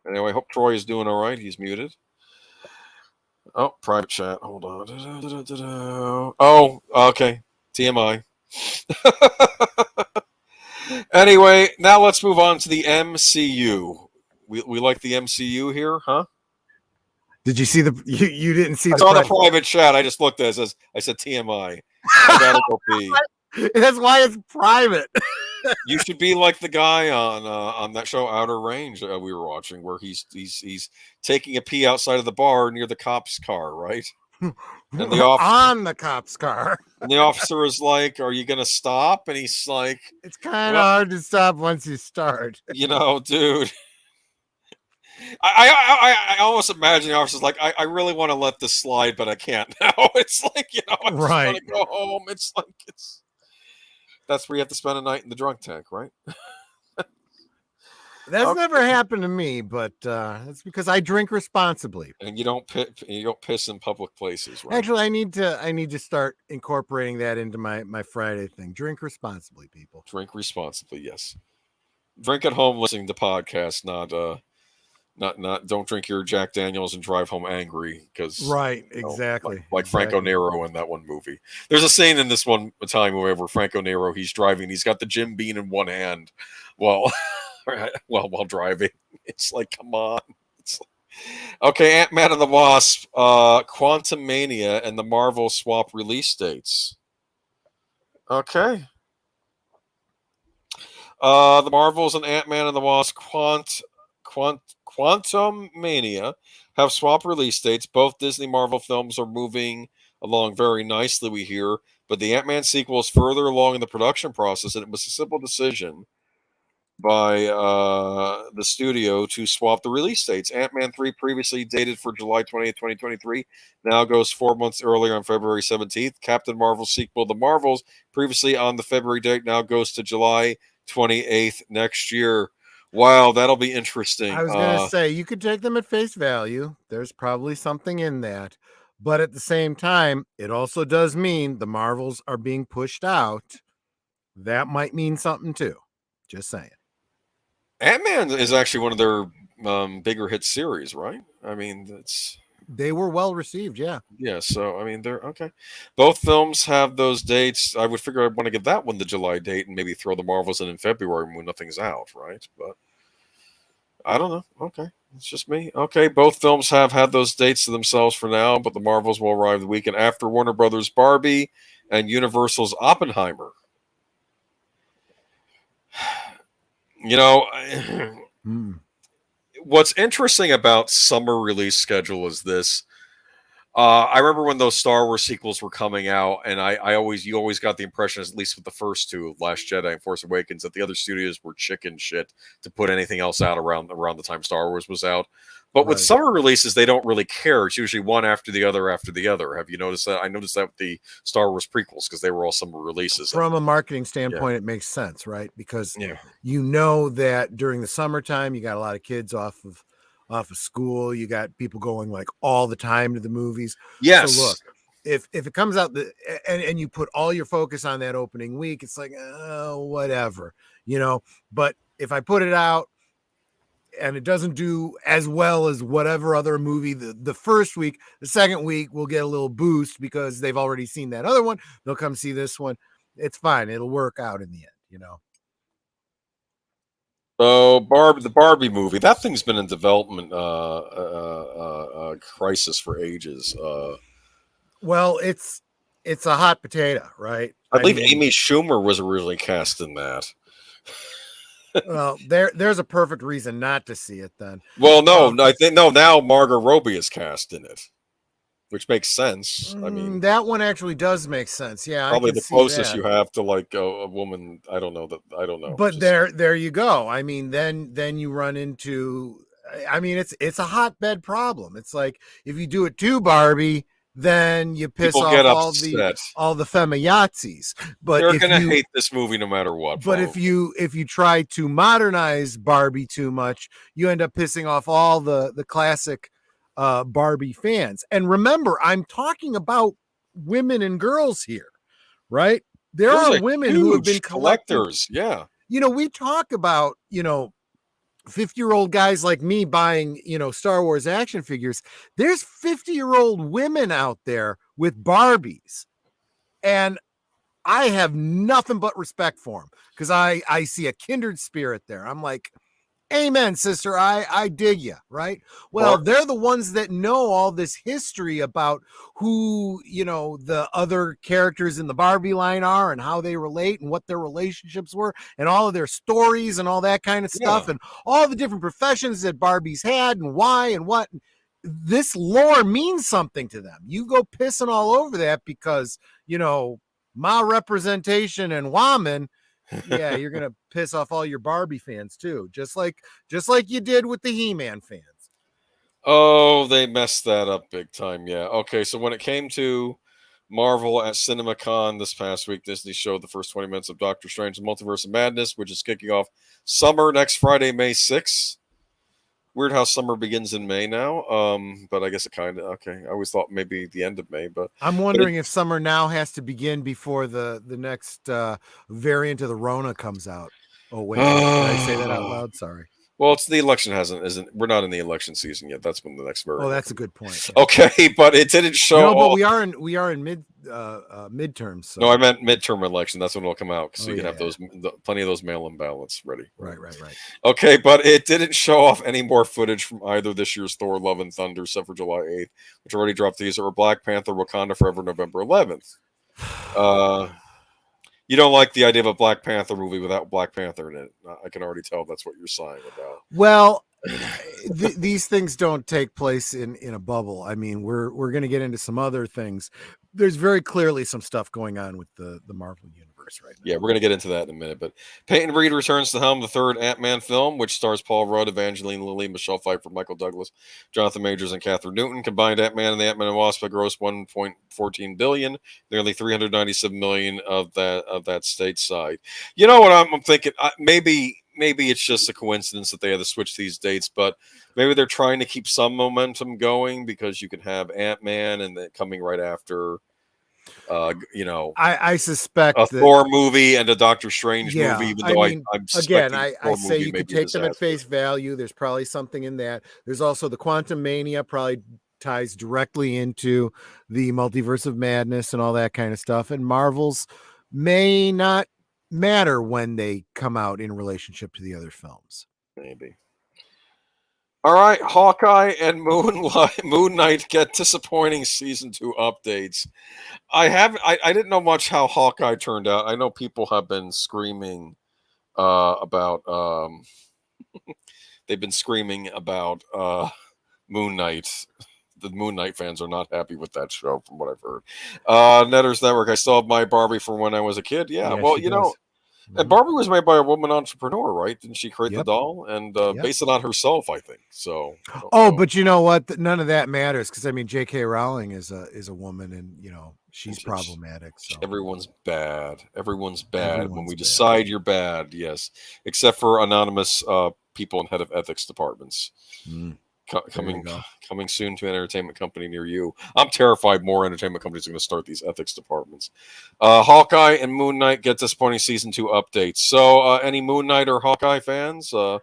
anyway, I hope Troy is doing all right. He's muted. Oh, private chat. Hold on. Oh, okay. TMI. Anyway, now let's move on to the MCU. We like the MCU here, huh? Did you see you didn't see I saw the private chat. I just looked at it. I said TMI. I gotta go pee. That's why it's private. You should be like the guy on that show Outer Range we were watching, where he's taking a pee outside of the bar near the cop's car, right? And the officer, on the cop's car. And the officer is like, "Are you gonna stop?" And he's like, "It's kind of hard to stop once you start." Dude. I almost imagine the officer's like, I really want to let this slide, but I can't now. It's like, I just want to go home. It's like that's where you have to spend a night in the drunk tank, right? That's never happened to me, but it's because I drink responsibly. And you don't piss in public places, right? Actually, I need to start incorporating that into my Friday thing. Drink responsibly, people. Drink responsibly, yes. Drink at home listening to podcasts, not don't drink your Jack Daniels and drive home angry because exactly like Franco Nero in that one movie. There's a scene in this one Italian movie where Franco Nero, he's driving, he's got the Jim Beam in one hand while driving. It's like, come on. Okay, Ant-Man and the Wasp, Quantumania, and the Marvel swap release dates. Okay. The Marvels and Ant-Man and the Wasp Quantumania have swapped release dates. Both Disney Marvel films are moving along very nicely, we hear. but the Ant-Man sequel is further along in the production process, and it was a simple decision by the studio to swap the release dates. Ant-Man 3, previously dated for July 20th, 2023, now goes 4 months earlier on February 17th. Captain Marvel sequel, The Marvels, previously on the February date, now goes to July 28th next year. Wow, that'll be interesting. I was going to say, you could take them at face value. There's probably something in that. But at the same time, it also does mean the Marvels are being pushed out. That might mean something too. Just saying. Ant-Man is actually one of their bigger hit series, right? I mean, they were well received, yeah. Yeah, so I mean, they're okay. Both films have those dates. I would figure I'd want to give that one the July date and maybe throw the Marvels in February when nothing's out, right? But I don't know. Okay, it's just me. Okay, both films have had those dates to themselves for now, but the Marvels will arrive the weekend after Warner Brothers' Barbie and Universal's Oppenheimer. You know, what's interesting about summer release schedule is this. I remember when those Star Wars sequels were coming out, and you always got the impression, at least with the first two, Last Jedi and Force Awakens, that the other studios were chicken shit to put anything else out around the time Star Wars was out. But with summer releases, they don't really care. It's usually one after the other after the other. Have you noticed that? I noticed that with the Star Wars prequels because they were all summer releases. From a marketing standpoint, it makes sense, right? Because you know that during the summertime, you got a lot of kids off of school. You got people going like all the time to the movies. Yes. So look, if it comes out and you put all your focus on that opening week, it's like, whatever, you know. But if I put it out and it doesn't do as well as whatever other movie the first week, the second week will get a little boost because they've already seen that other one. They'll come see this one. It's fine. It'll work out in the end, you know. So the Barbie movie, that thing's been in development crisis for ages. Well, it's a hot potato, right? I believe Amy Schumer was originally cast in that. Well, there's a perfect reason not to see it then. Well, no, I think now Margot Robbie is cast in it, which makes sense. I mean, that one actually does make sense. Yeah, probably the closest you have to like a woman. I don't know. But there you go. I mean, then you run into. I mean, it's a hotbed problem. It's like if you do it to Barbie, then you piss off all the feminazis. But they're gonna hate this movie no matter what. But if you try to modernize Barbie too much, you end up pissing off all the classic Barbie fans. And remember, I'm talking about women and girls here, right? There are women who have been collectors. Yeah. You know, we talk about, 50-year-old guys like me buying, Star Wars action figures. There's 50-year-old women out there with Barbies. And I have nothing but respect for them because I see a kindred spirit there. I'm like, amen, sister. I dig you, right? Well, they're the ones that know all this history about who, the other characters in the Barbie line are and how they relate and what their relationships were and all of their stories and all that kind of stuff and all the different professions that Barbie's had and why and what. This lore means something to them. You go pissing all over that because, my representation and woman. Yeah, you're gonna piss off all your Barbie fans too, just like you did with the He-Man fans. Oh, they messed that up big time. Yeah. Okay, so when it came to Marvel at CinemaCon this past week, Disney showed the first 20 minutes of Doctor Strange: The Multiverse of Madness, which is kicking off summer next Friday, May 6th. Weird how summer begins in May now, but I guess it kind of okay. I always thought maybe the end of May, but I'm wondering if summer now has to begin before the next variant of the Rona comes out. Oh wait, did I say that out loud? Sorry. Well, it's the election isn't. We're not in the election season yet. That's when the next variant. Oh, that's a good point. Yeah. Okay, but it didn't show. No, but we are in midterms. So. No, I meant midterm election. That's when it'll come out, so you can have plenty of those mail-in ballots ready. Right. Okay, but it didn't show off any more footage from either this year's Thor: Love and Thunder, set for July 8th, which already dropped teaser, or Black Panther: Wakanda Forever, November 11th. You don't like the idea of a Black Panther movie without Black Panther in it. I can already tell that's what you're sighing about. Well, these things don't take place in a bubble. I mean, we're going to get into some other things, there's very clearly some stuff going on with the Marvel universe right now. Yeah, we're going to get into that in a minute. But Peyton Reed returns to helm the third Ant-Man film, which stars Paul Rudd, Evangeline Lilly, Michelle Pfeiffer, Michael Douglas, Jonathan Majors, and Catherine Newton. Combined Ant-Man and the Ant-Man and Wasp grossed $1.14 billion, nearly $397 million of that stateside. You know what I'm thinking? Maybe it's just a coincidence that they had to switch these dates, but maybe they're trying to keep some momentum going because you can have Ant-Man and then coming right after. I suspect a Thor movie and a Doctor Strange movie. Even though I'm again, I say you could take them at face value. There's probably something in that. There's also the Quantum Mania probably ties directly into the Multiverse of Madness and all that kind of stuff. And Marvel's may not matter when they come out in relationship to the other films. Maybe. All right, Hawkeye and Moon Knight get disappointing season 2 updates. I didn't know much how Hawkeye turned out. I know people have been screaming about they've been screaming about Moon Knight. The Moon Knight fans are not happy with that show, from what I've heard. Netters Network. I still have my Barbie from when I was a kid. Yeah well, you know. And Barbie was made by a woman entrepreneur, right? Didn't she create the doll and base it on herself? I think so. But you know what? None of that matters because I mean, J.K. Rowling is a woman, and you know she's problematic. So everyone's bad. Everyone's bad when we decide you're bad. Yes, except for anonymous people in head of ethics departments. Coming soon to an entertainment company near you. I'm terrified more entertainment companies are going to start these ethics departments. Hawkeye and Moon Knight get disappointing season 2 updates. So any Moon Knight or Hawkeye fans? I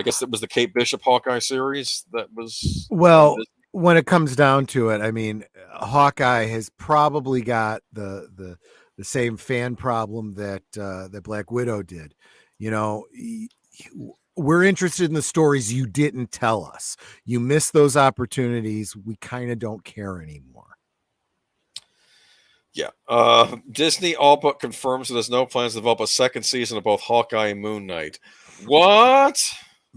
guess it was the Kate Bishop Hawkeye series that was. Well, when it comes down to it, I mean, Hawkeye has probably got the same fan problem that Black Widow did. You know. We're interested in the stories you didn't tell us. You missed those opportunities. We kind of don't care anymore. Yeah. Disney all but confirms that there's no plans to develop a second season of both Hawkeye and Moon Knight. What?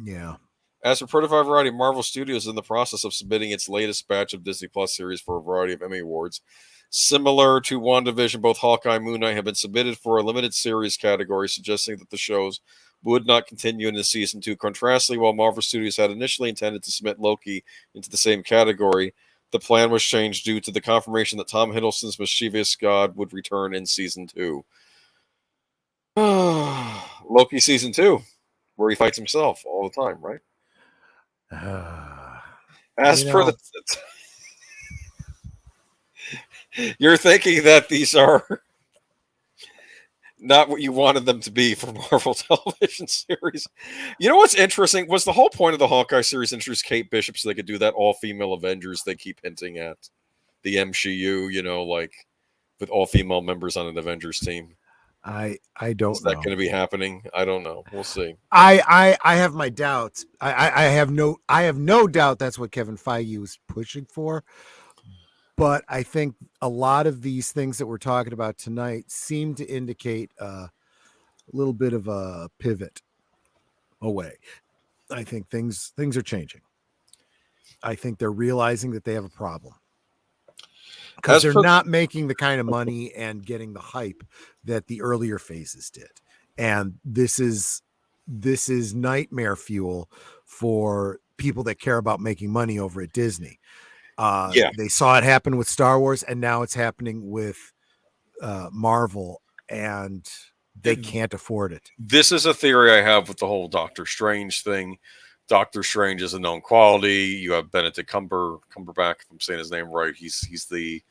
Yeah. As reported by Variety, Marvel Studios is in the process of submitting its latest batch of Disney Plus series for a variety of Emmy Awards. Similar to WandaVision, both Hawkeye and Moon Knight have been submitted for a limited series category, suggesting that the shows would not continue into season 2. Contrastly, while Marvel Studios had initially intended to submit Loki into the same category, the plan was changed due to the confirmation that Tom Hiddleston's mischievous god would return in season 2. Loki season 2, where he fights himself all the time, right? As per the... You're thinking that these are not what you wanted them to be for Marvel television series. You know what's interesting? Was the whole point of the Hawkeye series introduce Kate Bishop so they could do that all-female Avengers they keep hinting at? The MCU, you know, like with all-female members on an Avengers team. I don't know. Is that going to be happening? I don't know. We'll see. I have my doubts. I have no doubt that's what Kevin Feige was pushing for. But I think a lot of these things that we're talking about tonight seem to indicate a little bit of a pivot away. I think things are changing. I think they're realizing that they have a problem because they're not making the kind of money and getting the hype that the earlier phases did. And this is nightmare fuel for people that care about making money over at Disney. They saw it happen with Star Wars, and now it's happening with Marvel, and they can't afford it. This is a theory I have with the whole Doctor Strange thing. Doctor Strange is a known quality. You have Benedict Cumberbatch, if I'm saying his name right. He's the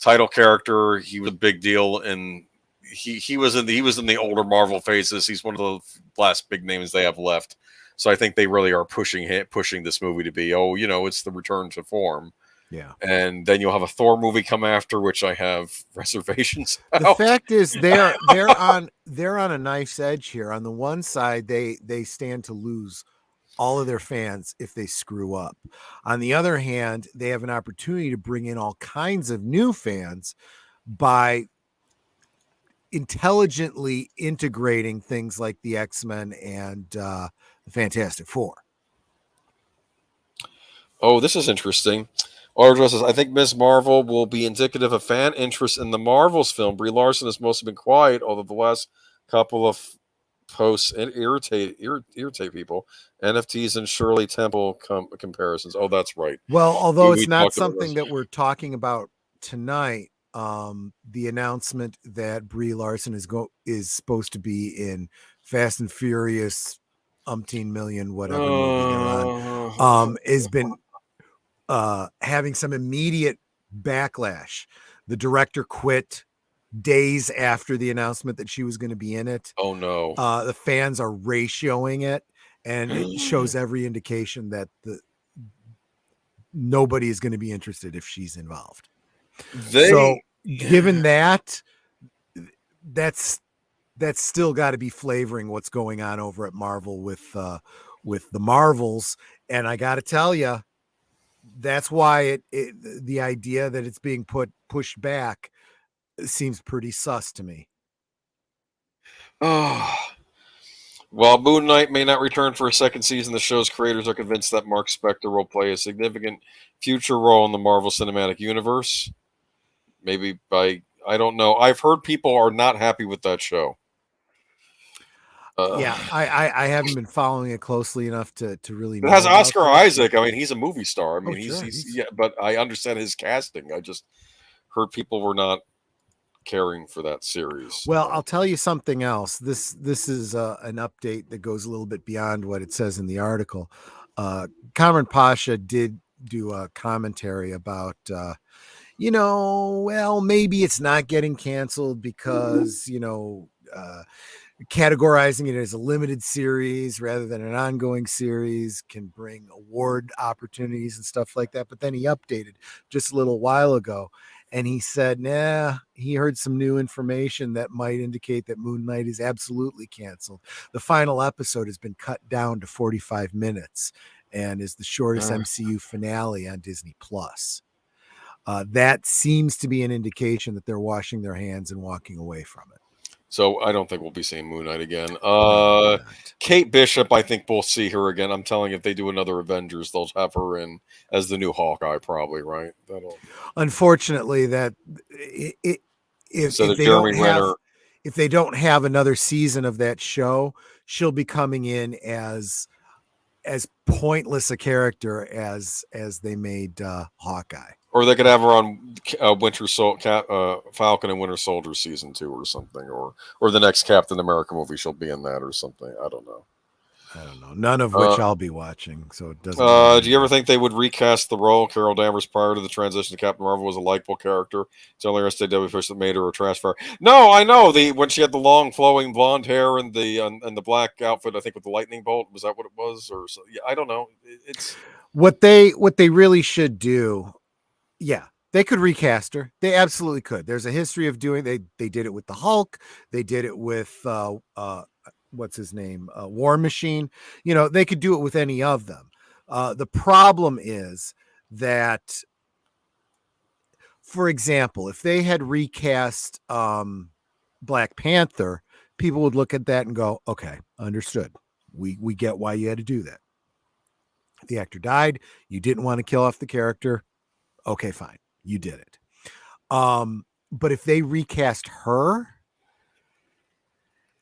title character. He was a big deal, and he was in the older Marvel phases. He's one of the last big names they have left. So I think they really are pushing this movie to be, it's the return to form. Yeah. And then you'll have a Thor movie come after, which I have reservations about. The fact is they're on a knife's edge here. On the one side, they stand to lose all of their fans if they screw up. On the other hand, they have an opportunity to bring in all kinds of new fans by intelligently integrating things like the X-Men and the Fantastic Four. Oh, this is interesting. Audra says, I think Ms. Marvel will be indicative of fan interest in the Marvels film. Brie Larson has mostly been quiet, although the last couple of posts irritate people. NFTs and Shirley Temple comparisons. Oh, that's right. Well, although We it's not talked about something this. that we're talking about tonight, the announcement that Brie Larson is supposed to be in Fast and Furious umpteen million whatever movie they're on has been having some immediate backlash. The director quit days after the announcement that she was going to be in it. Oh no. The fans are ratioing it, and it shows every indication that nobody is going to be interested if she's involved. So given that, that's still got to be flavoring what's going on over at Marvel with the Marvels. And I got to tell you, that's why the idea that it's being pushed back seems pretty sus to me. Oh. While Moon Knight may not return for a second season, the show's creators are convinced that Mark Spector will play a significant future role in the Marvel Cinematic Universe. Maybe I don't know. I've heard people are not happy with that show. Yeah, I haven't been following it closely enough to really. It has Oscar Isaac. I mean, he's a movie star. I mean, he's yeah, but I understand his casting. I just heard people were not caring for that series. Well, I'll tell you something else. This is an update that goes a little bit beyond what it says in the article. Cameron Pasha did do a commentary about, well, maybe it's not getting canceled because, categorizing it as a limited series rather than an ongoing series can bring award opportunities and stuff like that. But then he updated just a little while ago. And he said, he heard some new information that might indicate that Moon Knight is absolutely canceled. The final episode has been cut down to 45 minutes and is the shortest MCU finale on Disney Plus. That seems to be an indication that they're washing their hands and walking away from it. So I don't think we'll be seeing Moon Knight again. Kate Bishop, I think we'll see her again. I'm telling you, if they do another Avengers, they'll have her in as the new Hawkeye, probably, right? Unfortunately, that if they don't have another season of that show, she'll be coming in as pointless a character as they made Hawkeye. Or they could have her on Falcon and Winter Soldier season 2 or something, or the next Captain America movie. She'll be in that or something. I don't know. None of which I'll be watching, so it doesn't. Do you ever think they would recast the role? Carol Danvers, prior to the transition to Captain Marvel, was a likable character. It's only SJW push that made her a trash fire. No, I know when she had the long flowing blonde hair and the black outfit. I think with the lightning bolt. Was that what it was? Or yeah, I don't know. It's what they really should do. Yeah, they could recast her. They absolutely could. There's a history of doing. They did it with the Hulk. They did it with what's his name? War Machine. They could do it with any of them. The problem is that, for example, if they had recast Black Panther, people would look at that and go, "Okay, understood. We get why you had to do that. The actor died. You didn't want to kill off the character. Okay, fine. You did it." But if they recast her,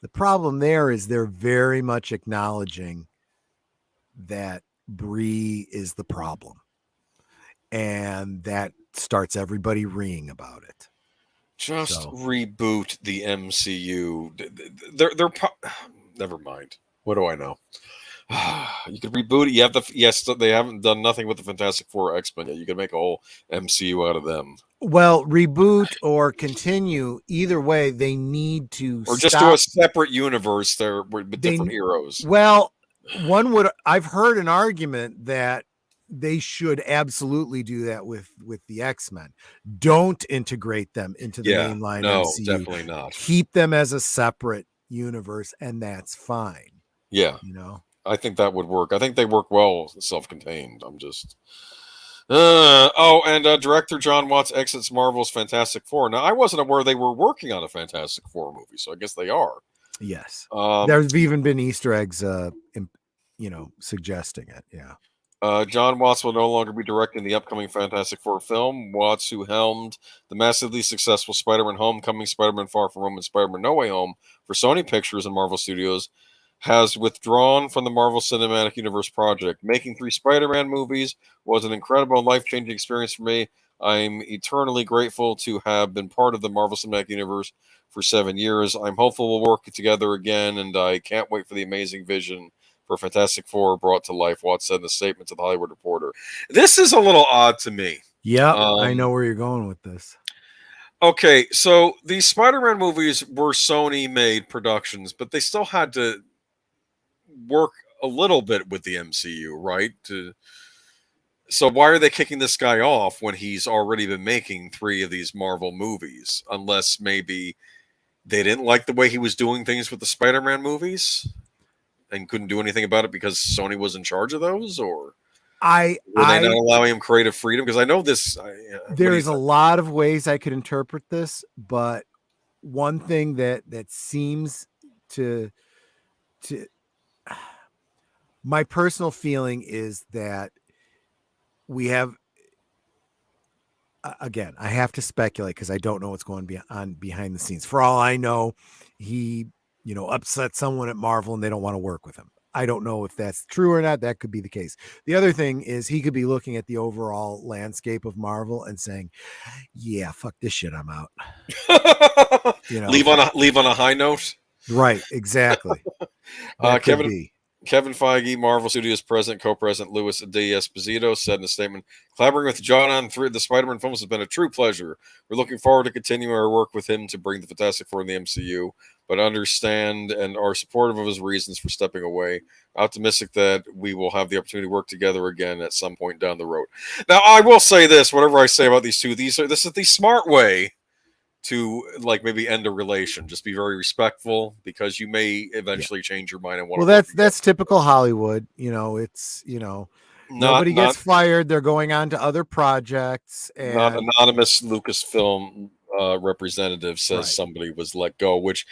the problem there is they're very much acknowledging that Brie is the problem. And that starts everybody reeing about it. Just reboot the MCU. They're never mind. What do I know? You could reboot it. They haven't done nothing with the Fantastic Four or X-Men yet. You could make a whole MCU out of them. Well, reboot or continue, either way, they need to just do a separate universe there with different heroes. Well, I've heard an argument that they should absolutely do that with the X-Men. Don't integrate them into the mainline MCU. Definitely not. Keep them as a separate universe, and that's fine. Yeah. I think that would work. I think they work well self-contained. I'm just... director John Watts exits Marvel's Fantastic Four. Now, I wasn't aware they were working on a Fantastic Four movie, so I guess they are. Yes. There's even been Easter eggs, suggesting it. Yeah. John Watts will no longer be directing the upcoming Fantastic Four film. Watts, who helmed the massively successful Spider-Man Homecoming, Spider-Man Far From Home, and Spider-Man No Way Home for Sony Pictures and Marvel Studios, has withdrawn from the Marvel Cinematic Universe project. Making 3 Spider-Man movies was an incredible and life-changing experience for me. I'm eternally grateful to have been part of the Marvel Cinematic Universe for 7 years. I'm hopeful we'll work together again, and I can't wait for the amazing vision for Fantastic Four brought to life, Watts said in a statement to the Hollywood Reporter. This is a little odd to me. Yeah, I know where you're going with this. Okay, so these Spider-Man movies were Sony-made productions, but they still had to work a little bit with the MCU, right? So why are they kicking this guy off when he's already been making 3 of these Marvel movies? Unless maybe they didn't like the way he was doing things with the Spider-Man movies and couldn't do anything about it because Sony was in charge of those, or were they not allowing him creative freedom? Because I know this. There's a lot of ways I could interpret this, but one thing that seems to my personal feeling is that we have, again, I have to speculate because I don't know what's going on behind the scenes. For all I know, he, upset someone at Marvel and they don't want to work with him. I don't know if that's true or not. That could be the case. The other thing is he could be looking at the overall landscape of Marvel and saying, yeah, fuck this shit, I'm out. Leave on a high note. Right, exactly. Kevin Feige, Marvel Studios president, co-president Louis D'Esposito, said in a statement, "Collaborating with John on 3 of the Spider-Man films has been a true pleasure. We're looking forward to continuing our work with him to bring the Fantastic Four in the MCU, but understand and are supportive of his reasons for stepping away. Optimistic that we will have the opportunity to work together again at some point down the road." Now, I will say this, whatever I say about these two, this is the smart way to maybe end a relation. Just be very respectful, because you may eventually change your mind and want. Well, that's typical Hollywood. It's nobody gets fired. They're going on to other projects. And not anonymous Lucasfilm representative says somebody was let go, which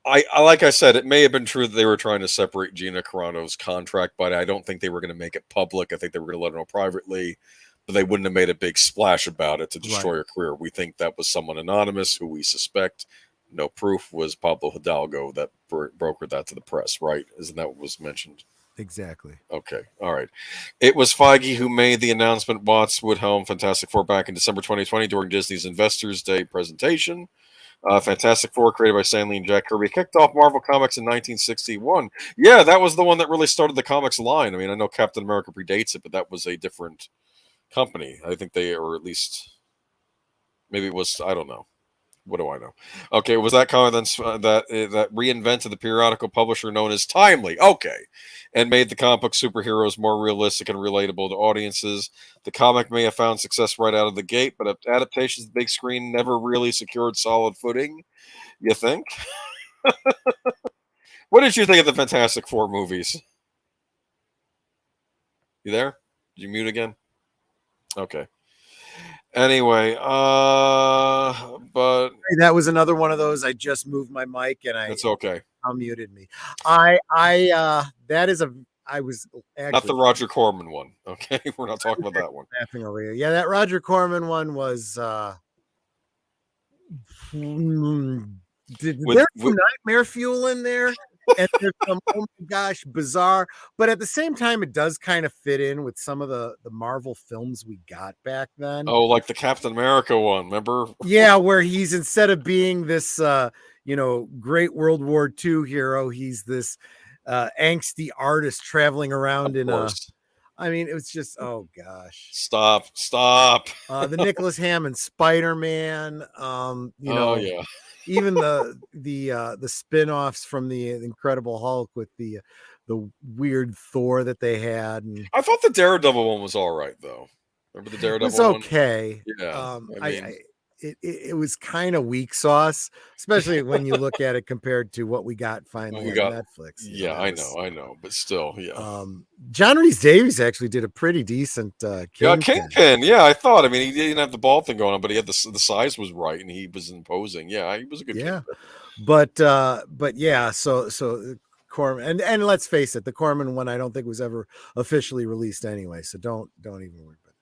I like I said, it may have been true that they were trying to separate Gina Carano's contract, but I don't think they were going to make it public. I think they were going to let her know privately. But they wouldn't have made a big splash about it to destroy her career. We think that was someone anonymous who we suspect, no proof, was Pablo Hidalgo that brokered that to the press, right? Isn't that what was mentioned? Exactly. Okay. All right. It was Feige who made the announcement Watts would helm Fantastic Four back in December 2020 during Disney's Investors Day presentation. Fantastic Four, created by Stan Lee and Jack Kirby, kicked off Marvel Comics in 1961. Yeah, that was the one that really started the comics line. I mean, I know Captain America predates it, but that was a different company. I think they, or at least maybe it was, I don't know. What do I know? Okay, it was that comic that reinvented the periodical publisher known as Timely. Okay, and made the comic book superheroes more realistic and relatable to audiences. The comic may have found success right out of the gate, but adaptations to the big screen never really secured solid footing. You think? What did you think of the Fantastic Four movies? You there? Did you mute again? Okay. Anyway, but that was another one of those. I just moved my mic and it's okay. Unmuted me. I was actually, not the Roger Corman one. Okay, we're not talking about that one. Laughing over here. Yeah, that Roger Corman one was there's some nightmare fuel in there. And there's some, oh my gosh, bizarre, but at the same time, it does kind of fit in with some of the Marvel films we got back then. Oh, like the Captain America one, remember? Yeah, where he's, instead of being this, great World War II hero, he's this angsty artist traveling around in a. I mean, it was just, oh gosh. Stop. The Nicholas Hammond Spider-Man. Yeah. Even the spin-offs from the Incredible Hulk with the weird Thor that they had. And I thought the Daredevil one was all right, though. Remember the Daredevil one? It was okay. Yeah. It was kind of weak sauce, especially when you look at it compared to what we got finally on Netflix. Yeah, I know, but still, yeah. John Rhys-Davies actually did a pretty decent Kingpin. Yeah, I thought. I mean, he didn't have the ball thing going on, but he had the size was right, and he was imposing. Yeah, he was a good. Yeah, Kingpin. But yeah, so Corman, and let's face it, the Corman one I don't think was ever officially released anyway, so don't even worry about it.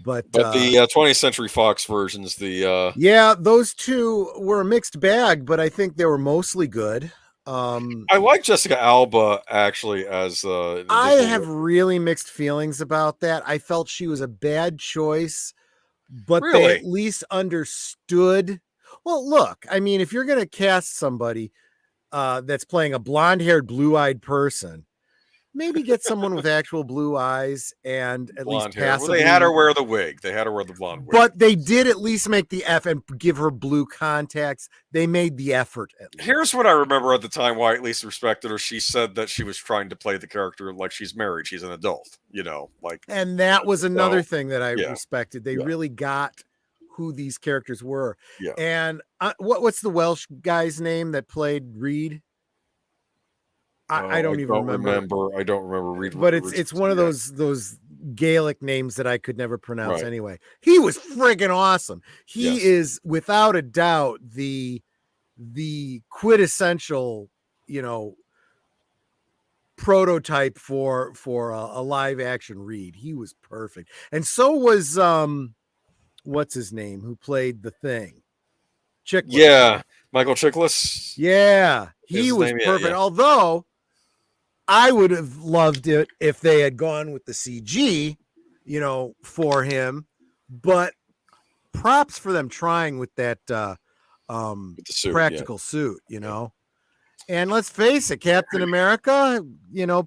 But the 20th Century Fox versions, yeah, those two were a mixed bag, but I think they were mostly good. I like Jessica Alba actually as I have really mixed feelings about that. I felt she was a bad choice, but they at least understood. Well, look, I mean, if you're going to cast somebody that's playing a blonde-haired, blue-eyed person, maybe get someone with actual blue eyes and at blonde least hair. passively. Well, they had her wear the wig. They had her wear the blonde wig. But they did at least make the effort and give her blue contacts. They made the effort. At least. Here's what I remember at the time why I at least respected her. She said that she was trying to play the character like she's married. She's an adult, like. And that was another thing that I respected. They really got who these characters were. Yeah. And what's the Welsh guy's name that played Reed? I don't even remember. I don't remember Reed. But it's one of those Gaelic names that I could never pronounce anyway. He was friggin' awesome. He is without a doubt the quintessential, prototype for a live action Reed. He was perfect. And so was what's his name who played the Thing? Chiklis. Yeah, Michael Chiklis. Yeah, he was perfect. Yeah. Although I would have loved it if they had gone with the CG, for him. But props for them trying with that with the suit, practical suit, And let's face it, Captain America,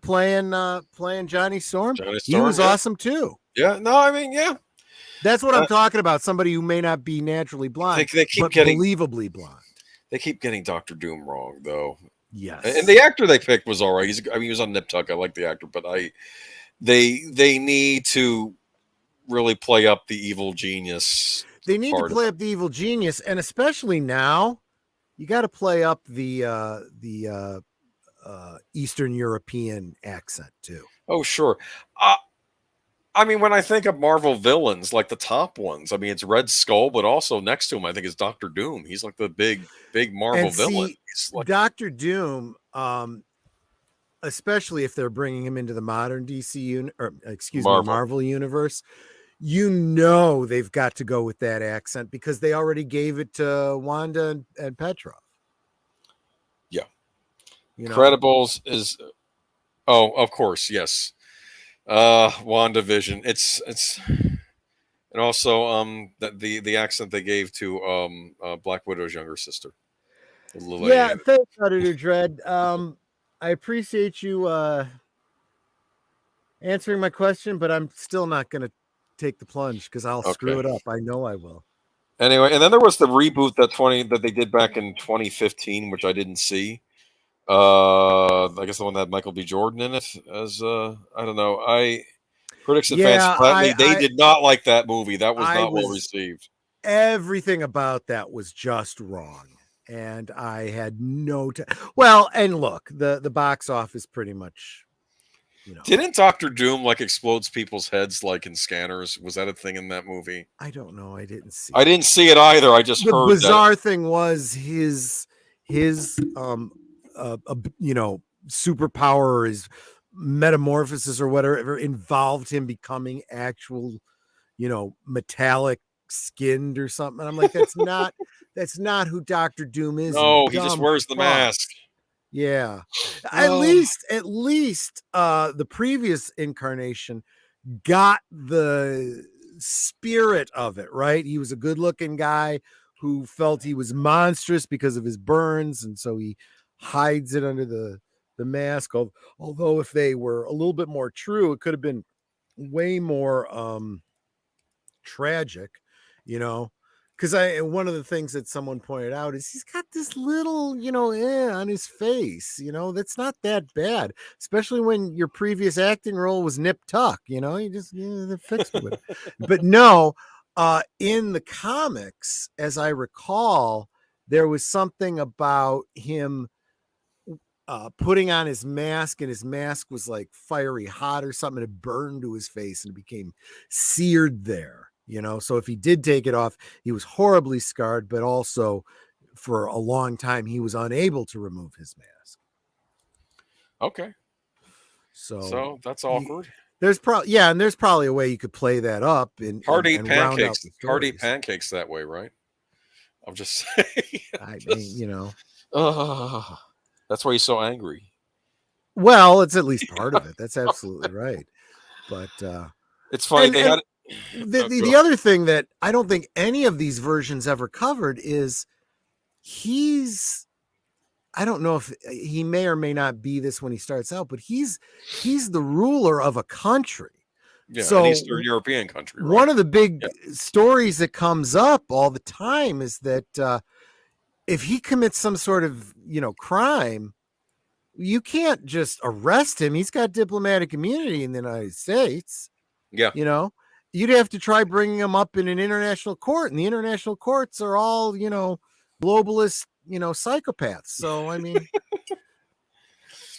playing Johnny Storm, he was awesome too. Yeah, no, I mean, yeah. That's what I'm talking about. Somebody who may not be naturally blind, they keep believably blonde. They keep getting Dr. Doom wrong, though. Yes, and the actor they picked was all right. He was on Nip Tuck. I like the actor, but they need to really play up the evil genius. They need to play up the evil genius, and especially now, you got to play up the Eastern European accent too. Oh, sure. I mean, when I think of Marvel villains, like the top ones, I mean, it's Red Skull, but also next to him, I think is Dr. Doom. He's like the big Marvel villain. Dr. Doom, especially if they're bringing him into the modern DC Marvel universe, they've got to go with that accent because they already gave it to Wanda and Petrov. Yeah. Credibles is, of course, yes. WandaVision. It's and also the accent they gave to Black Widow's younger sister. Yeah, thanks, Editor Dread. I appreciate you answering my question, but I'm still not going to take the plunge because I'll screw it up. I know I will. Anyway, and then there was the reboot that they did back in 2015, which I didn't see. I guess the one that had Michael B. Jordan in it as I don't know. Critics and fans flatly they did not like that movie. That was not well received. Everything about that was just wrong. And I had no well, and look, the box office pretty much Didn't Dr. Doom explodes people's heads like in Scanners? Was that a thing in that movie? I don't know. I didn't see it either. I just heard the bizarre thing was his superpower or his metamorphosis or whatever involved him becoming actual, metallic skinned or something. And I'm like, that's not who Dr. Doom is. No, he just wears the mask. Yeah. At least the previous incarnation got the spirit of it, right? He was a good looking guy who felt he was monstrous because of his burns. And so he hides it under the mask. Although if they were a little bit more true, it could have been way more tragic, because one of the things that someone pointed out is he's got this little, on his face, that's not that bad, especially when your previous acting role was Nip Tuck, you just fixed it. But no, in the comics, as I recall, there was something about him putting on his mask, and his mask was like fiery hot or something. It burned to his face and it became seared there, so if he did take it off, he was horribly scarred, but also for a long time he was unable to remove his mask. Okay. So that's awkward. There's probably and there's probably a way you could play that up and Hard to eat and round out pancakes. the Hard to eat stories. pancakes that way, right? I'm just saying. I mean, you know. That's why he's so angry. Well, it's at least part of it. That's absolutely right. But it's funny they had the other thing that I don't think any of these versions ever covered is I don't know if he may or may not be this when he starts out, but he's the ruler of a country. Yeah, so an Eastern European country. Right? One of the big stories that comes up all the time is that if he commits some sort of, crime, you can't just arrest him. He's got diplomatic immunity in the United States. Yeah. You'd have to try bringing him up in an international court, and the international courts are all, globalist, psychopaths. So, I mean,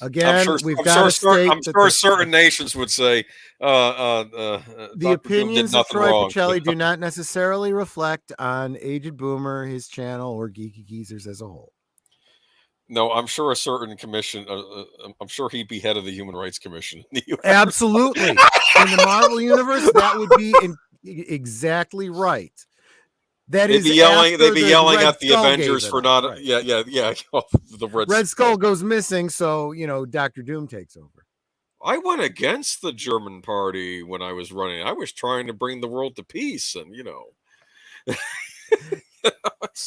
again, we've got to state I'm sure certain nations would say the opinions of Troy Pacelli do not necessarily reflect on Aged Boomer, his channel, or Geeky Geezers as a whole. No, I'm sure a certain commission. I'm sure he'd be head of the Human Rights Commission in the US. Absolutely, in the Marvel universe, that would be exactly right. They'd be yelling at the Avengers for not. Right. Yeah. The Red Skull goes missing, so Dr. Doom takes over. I went against the German party when I was running. I was trying to bring the world to peace, and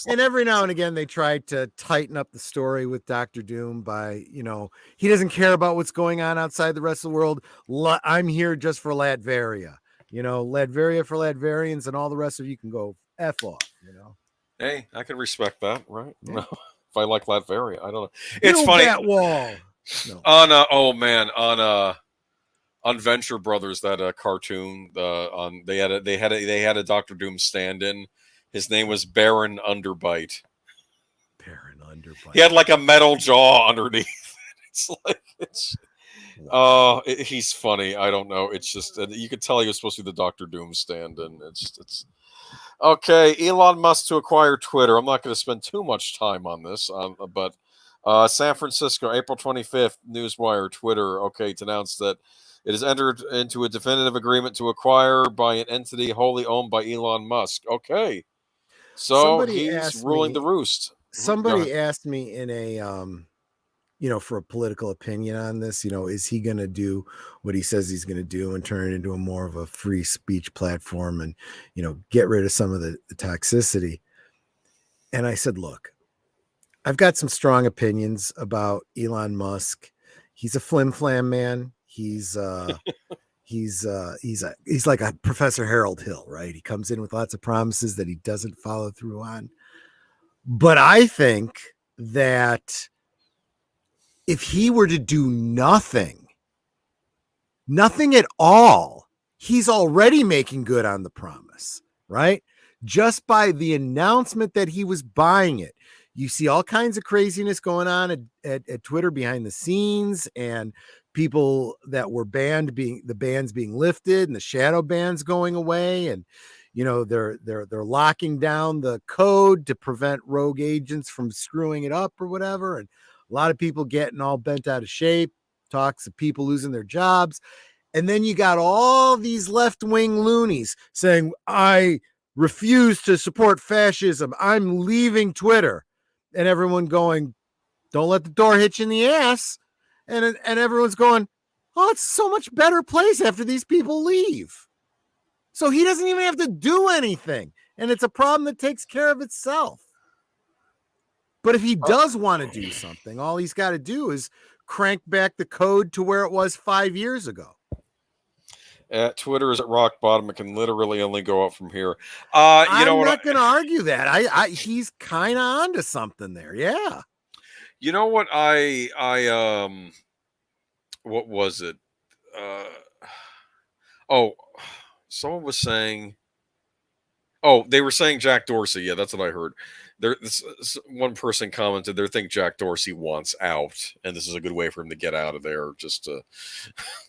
and every now and again they tried to tighten up the story with Dr. Doom by, he doesn't care about what's going on outside the rest of the world. I'm here just for Latveria. Latveria for Latverians, and all the rest of you can go F off, Hey, I can respect that, right? Yeah. No, if I like Latveria, I don't know. It's funny. That wall. No. On Venture Brothers, that cartoon, they had a Dr. Doom stand-in. His name was Baron Underbite. Baron Underbite. He had like a metal jaw underneath. He's funny. I don't know. It's just you could tell he was supposed to be the Dr. Doom stand-in. It's okay. Elon Musk to acquire Twitter. I'm not going to spend too much time on this, but San Francisco, April 25th, Newswire, Twitter. Okay, to announce that it has entered into a definitive agreement to acquire by an entity wholly owned by Elon Musk. Okay. So he's ruling the roost. Somebody asked me in a, for a political opinion on this, is he going to do what he says he's going to do and turn it into a more of a free speech platform and, get rid of some of the toxicity? And I said, look, I've got some strong opinions about Elon Musk. He's a flim-flam man. He's like a Professor Harold Hill, right? He comes in with lots of promises that he doesn't follow through on. But I think that if he were to do nothing at all, he's already making good on the promise, right? Just by the announcement that he was buying it. You see all kinds of craziness going on at Twitter behind the scenes, and people that were banned the bans being lifted and the shadow bans going away. And, they're locking down the code to prevent rogue agents from screwing it up or whatever. And a lot of people getting all bent out of shape, talks of people losing their jobs. And then you got all these left-wing loonies saying, I refuse to support fascism. I'm leaving Twitter. And everyone going, don't let the door hit you in the ass. And everyone's going, oh, it's so much better place after these people leave. So he doesn't even have to do anything. And it's a problem that takes care of itself. But if he does want to do something, all he's got to do is crank back the code to where it was 5 years ago. Twitter is at rock bottom. It can literally only go up from here. I'm not going to argue that. He's kind of onto something there. Yeah. You know what? What was it? Someone was saying. Oh, they were saying Jack Dorsey. Yeah, that's what I heard. One person commented they think Jack Dorsey wants out, and this is a good way for him to get out of there. Just to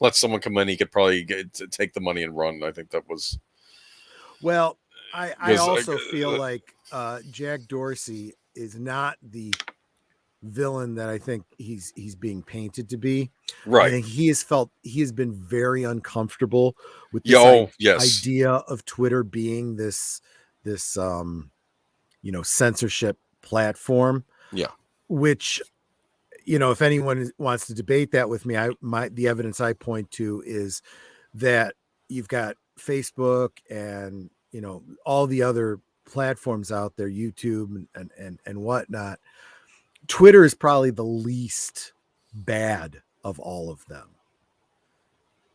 let someone come in, he could probably take the money and run. I think that was. Well, I also feel like Jack Dorsey is not the villain that I think he's being painted to be. Right. I think he has been very uncomfortable with Yeah, this yes. idea of Twitter being this censorship platform. Yeah. Which, if anyone wants to debate that with me, the evidence I point to is that you've got Facebook and all the other platforms out there, YouTube and whatnot. Twitter is probably the least bad of all of them.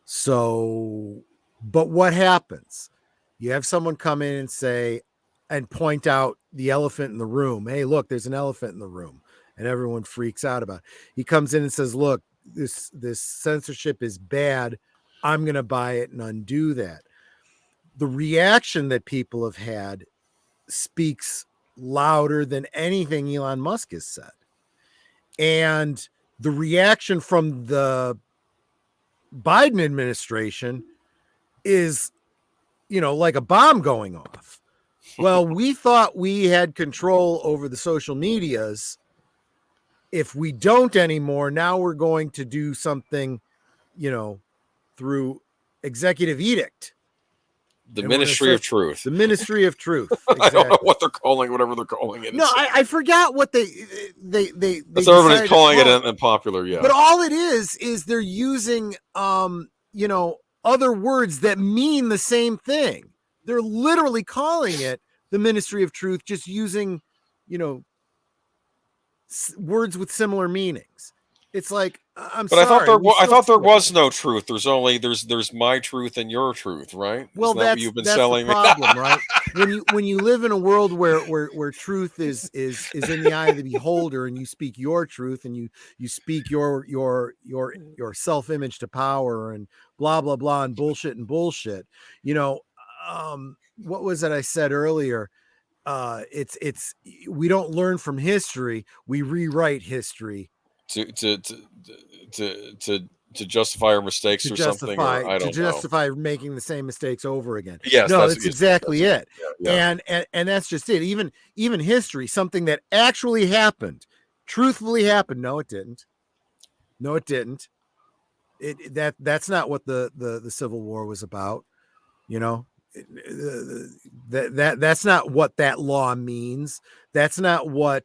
So, but what happens? You have someone come in and say, and point out the elephant in the room. Hey, look, there's an elephant in the room. And everyone freaks out about it. He comes in and says, look, this censorship is bad. I'm going to buy it and undo that. The reaction that people have had speaks louder than anything Elon Musk has said. And the reaction from the Biden administration is, like a bomb going off. Well, we thought we had control over the social medias. If we don't anymore, now we're going to do something, through executive edict. The Ministry of Truth. The Ministry of Truth. Exactly. I don't know what they're calling, whatever they're calling it. No, I forgot what they That's everybody's calling it unpopular, yeah. But all it is they're using other words that mean the same thing. They're literally calling it the Ministry of Truth, just using, words with similar meanings. It's like, I'm sorry. I thought there was no truth. There's my truth and your truth, right? Well, that's what you've been selling the problem, right? When you live in a world where truth is in the eye of the beholder, and you speak your truth and you speak your self-image to power and blah blah blah and bullshit. What was it I said earlier? It's we don't learn from history, we rewrite history to justify our mistakes or something. Or, I don't know. Justify making the same mistakes over again. Yes, no, that's exactly it. Yeah. And that's just it. Even history, something that actually happened, truthfully happened. No, it didn't. That's not what the Civil War was about. That's not what that law means. That's not what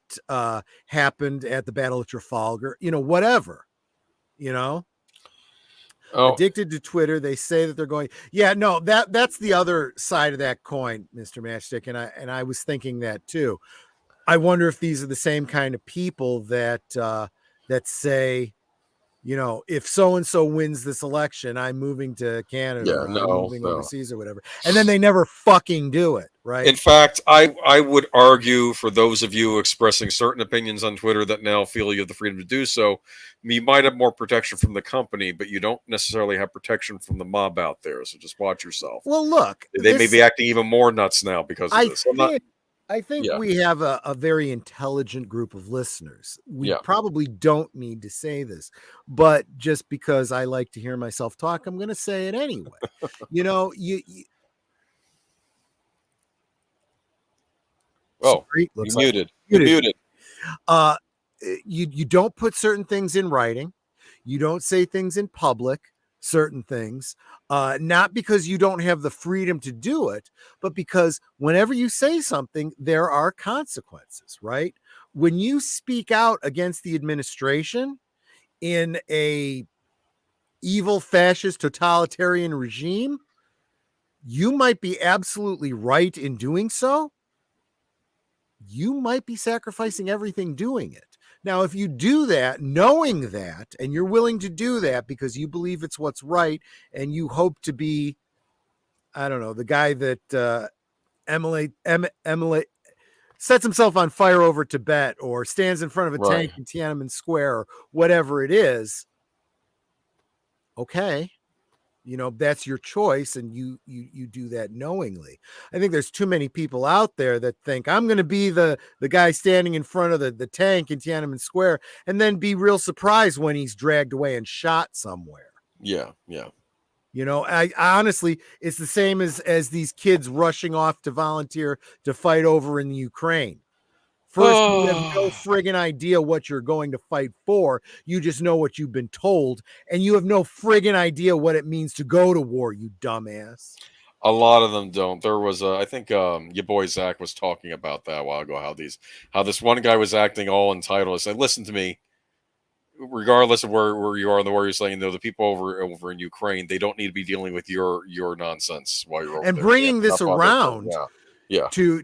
happened at the Battle of Trafalgar. Whatever. Addicted to Twitter. They say that they're going. Yeah, no, that's the other side of that coin, Mr. Matchstick. And I was thinking that too. I wonder if these are the same kind of people that say, if so-and-so wins this election, I'm moving to Canada, I'm moving overseas or whatever. And then they never fucking do it, right? In fact, I would argue, for those of you expressing certain opinions on Twitter that now feel you have the freedom to do so, you might have more protection from the company, but you don't necessarily have protection from the mob out there. So just watch yourself. Well, look. They may be acting even more nuts now because of this. I think we have a very intelligent group of listeners. We probably don't need to say this, but just because I like to hear myself talk, I'm going to say it anyway. You muted. You're muted. You don't put certain things in writing. You don't say things in public, certain things, not because you don't have the freedom to do it, but because whenever you say something, there are consequences, right? When you speak out against the administration in a evil, fascist, totalitarian regime, you might be absolutely right in doing so. You might be sacrificing everything doing it. Now, if you do that, knowing that, and you're willing to do that because you believe it's what's right, and you hope to be, I don't know, the guy that Emily sets himself on fire over Tibet, or stands in front of a tank in Tiananmen Square, or whatever it is, okay. That's your choice, and you do that knowingly. I think there's too many people out there that think I'm going to be the guy standing in front of the tank in Tiananmen Square, and then be real surprised when he's dragged away and shot somewhere. Yeah. I honestly, it's the same as these kids rushing off to volunteer to fight over in the Ukraine. First, you have no friggin' idea what you're going to fight for. You just know what you've been told, and you have no friggin' idea what it means to go to war, you dumbass. A lot of them don't. There was, I think, your boy Zach was talking about that a while ago. How this one guy was acting all entitled. I said, "Listen to me. Regardless of where you are in the war, you're saying, the people over in Ukraine, they don't need to be dealing with your nonsense while you're over and there." Bringing this around." Yeah. To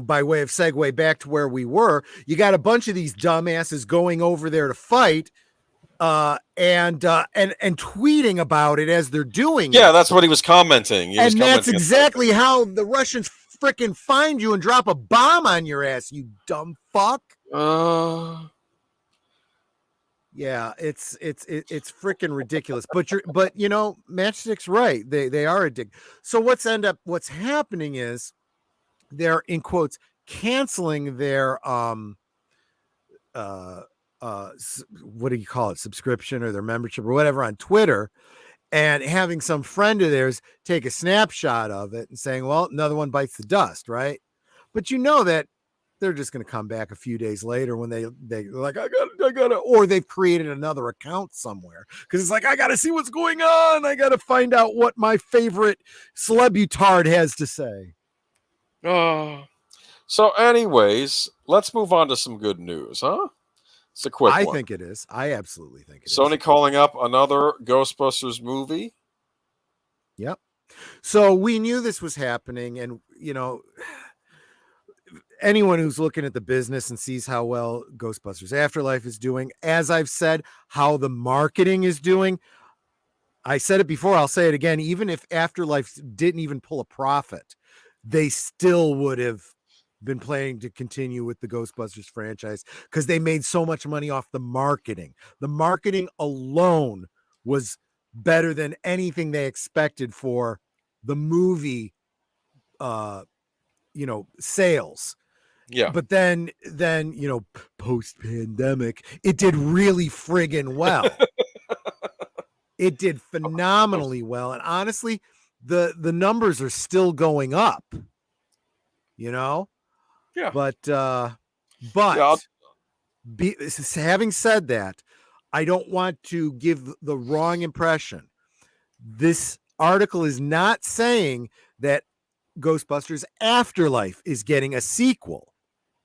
by way of segue back to where we were, you got a bunch of these dumbasses going over there to fight, and tweeting about it as they're doing it. Yeah, that's what he was commenting. That's exactly how the Russians freaking find you and drop a bomb on your ass, you dumb fuck. Yeah, it's freaking ridiculous. But Matchstick's right. They are addicted. So what's happening is they're, in quotes, canceling their what do you call it, subscription or their membership or whatever on Twitter, and having some friend of theirs take a snapshot of it and saying, well, another one bites the dust, right? But you know that they're just going to come back a few days later when they're like, I gotta, or they've created another account somewhere because it's like, I gotta see what's going on. I gotta find out what my favorite celebutard has to say. So anyways, let's move on to some good news, huh? It's a quick one. I think it is. I absolutely think it is. Sony calling up another Ghostbusters movie. Yep. So we knew this was happening, and anyone who's looking at the business and sees how well Ghostbusters Afterlife is doing, as I've said, how the marketing is doing. I said it before, I'll say it again. Even if Afterlife didn't even pull a profit, they still would have been planning to continue with the Ghostbusters franchise because they made so much money off the marketing. The marketing alone was better than anything they expected for the movie, sales. Yeah. But then, post-pandemic, it did really friggin' well. It did phenomenally well. And honestly, the numbers are still going up, Yeah. But having said that, I don't want to give the wrong impression. This article is not saying that Ghostbusters Afterlife is getting a sequel.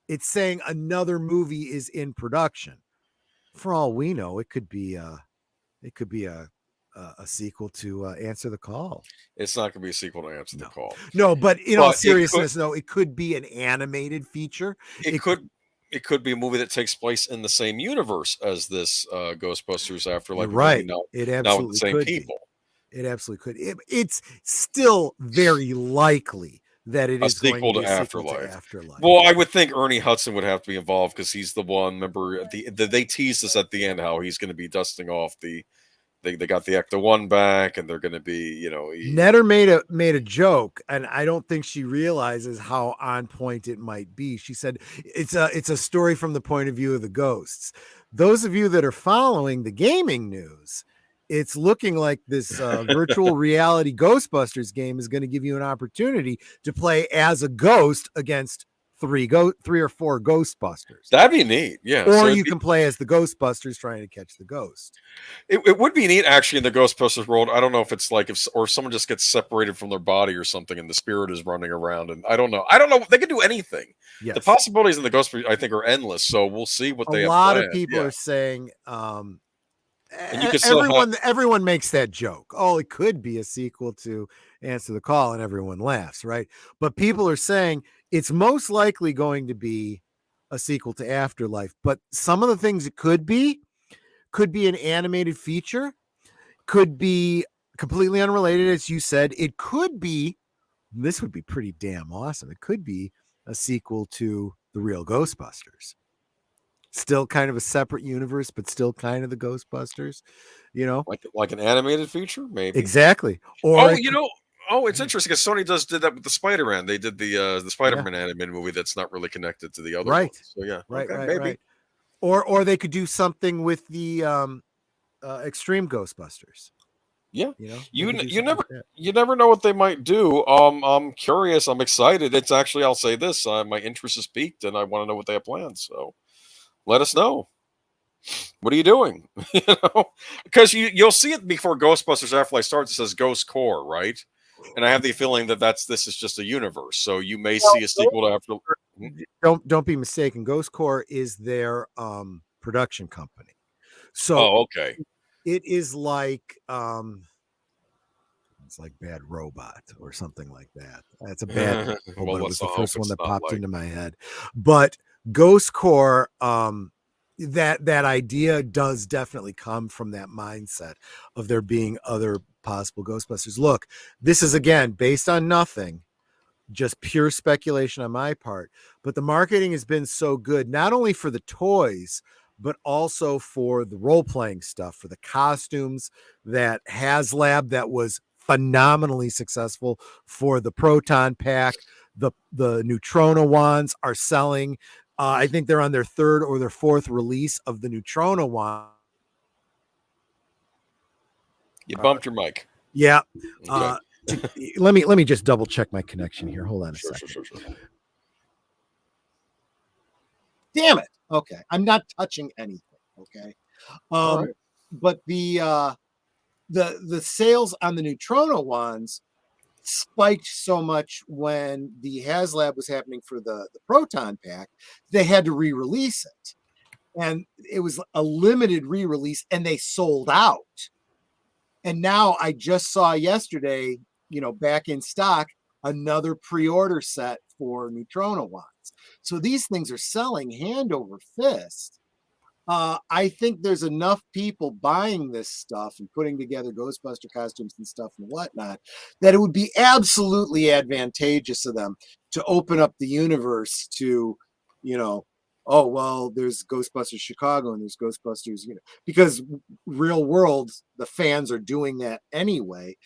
It's saying another movie is in production. For all we know, it could be a sequel to Answer the Call. It's not going to be a sequel to Answer the Call. No, but in all seriousness, it could be an animated feature. It could be a movie that takes place in the same universe as this Ghostbusters Afterlife. Right. It absolutely with the same people. It absolutely could. It's still very likely that it is sequel going to be to a sequel to Afterlife. Well, I would think Ernie Hudson would have to be involved because he's the one. Remember, they teased us at the end how he's going to be dusting off the. They got the Ecto 1 back, and they're going to be, Netter made a joke, and I don't think she realizes how on point it might be. She said it's a story from the point of view of the ghosts. Those of you that are following the gaming news, it's looking like this virtual reality Ghostbusters game is going to give you an opportunity to play as a ghost against three or four Ghostbusters. That'd be neat, yeah. Or you can play as the Ghostbusters trying to catch the ghost. It would be neat actually in the Ghostbusters world. I don't know if it's like if someone just gets separated from their body or something, and the spirit is running around. And I don't know. They can do anything. Yes. The possibilities in the Ghostbusters, I think, are endless. So we'll see what they have. A lot of people are saying. And you can everyone makes that joke. Oh, it could be a sequel to Answer the Call, and everyone laughs, right? But people are saying it's most likely going to be a sequel to Afterlife. But some of the things it could be an animated feature, could be completely unrelated, as you said. It could be, this would be pretty damn awesome. It could be a sequel to The Real Ghostbusters. Still kind of a separate universe, but still kind of the Ghostbusters, like an animated feature, maybe. Exactly. It's interesting because Sony did that with the Spider-Man. They did the Spider-Man animated movie that's not really connected to the other ones. So yeah, maybe. Right. Or they could do something with the Extreme Ghostbusters. Yeah, you you never know what they might do. I'm curious. I'm excited. It's actually, I'll say this: my interest is piqued, and I want to know what they have planned. So let us know. What are you doing? Because you'll see it before Ghostbusters Afterlife starts. It says Ghost Core, right? And I have the feeling that this is just a universe. So you may see a sequel to After. Don't be mistaken. Ghost Core is their production company. So Oh, okay. it is like it's like Bad Robot or something like that. That's a bad Well, but it let's was the not hope first one it's that not popped like. into my head. But Ghost Core, that idea does definitely come from that mindset of there being other possible Ghostbusters. Look, this is again based on nothing, just pure speculation on my part, but the marketing has been so good, not only for the toys, but also for the role-playing stuff, for the costumes, that HasLab that was phenomenally successful for the proton pack. The Neutrona wands are selling. I think they're on their third or their fourth release of the Neutrona wand. You bumped your mic. Yeah. Okay. Let me just double check my connection here. Hold on a second. Sure. Damn it. Okay. I'm not touching anything. Okay. All right. But the sales on the Neutrona wands spiked so much when the HasLab was happening for the proton pack, they had to re-release it. And it was a limited re-release and they sold out. And now I just saw yesterday, back in stock, another pre-order set for Neutrona wands. So these things are selling hand over fist. I think there's enough people buying this stuff and putting together Ghostbuster costumes and stuff and whatnot that it would be absolutely advantageous to them to open up the universe to, oh, well, there's Ghostbusters Chicago and there's Ghostbusters, because real world, the fans are doing that anyway.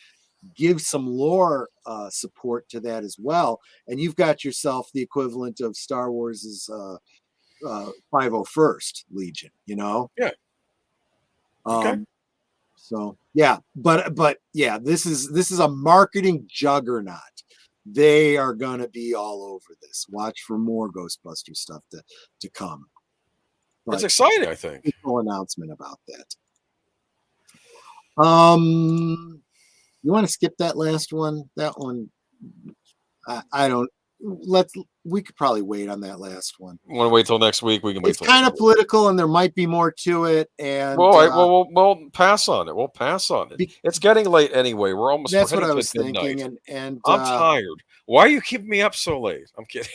Give some lore support to that as well. And you've got yourself the equivalent of Star Wars's 501st Legion, Yeah. Okay. So yeah, but yeah, this is a marketing juggernaut. They are gonna be all over this. Watch for more Ghostbuster stuff to come. But it's exciting, I think. Full announcement about that. You want to skip that last one? That one, I don't. We could probably wait on that last one. Want to wait till next week? We can wait. It's kind of political, and there might be more to it. And we'll pass on it. We'll pass on it. It's getting late anyway. We're almost. That's what I was thinking. And I'm tired. Why are you keeping me up so late? I'm kidding.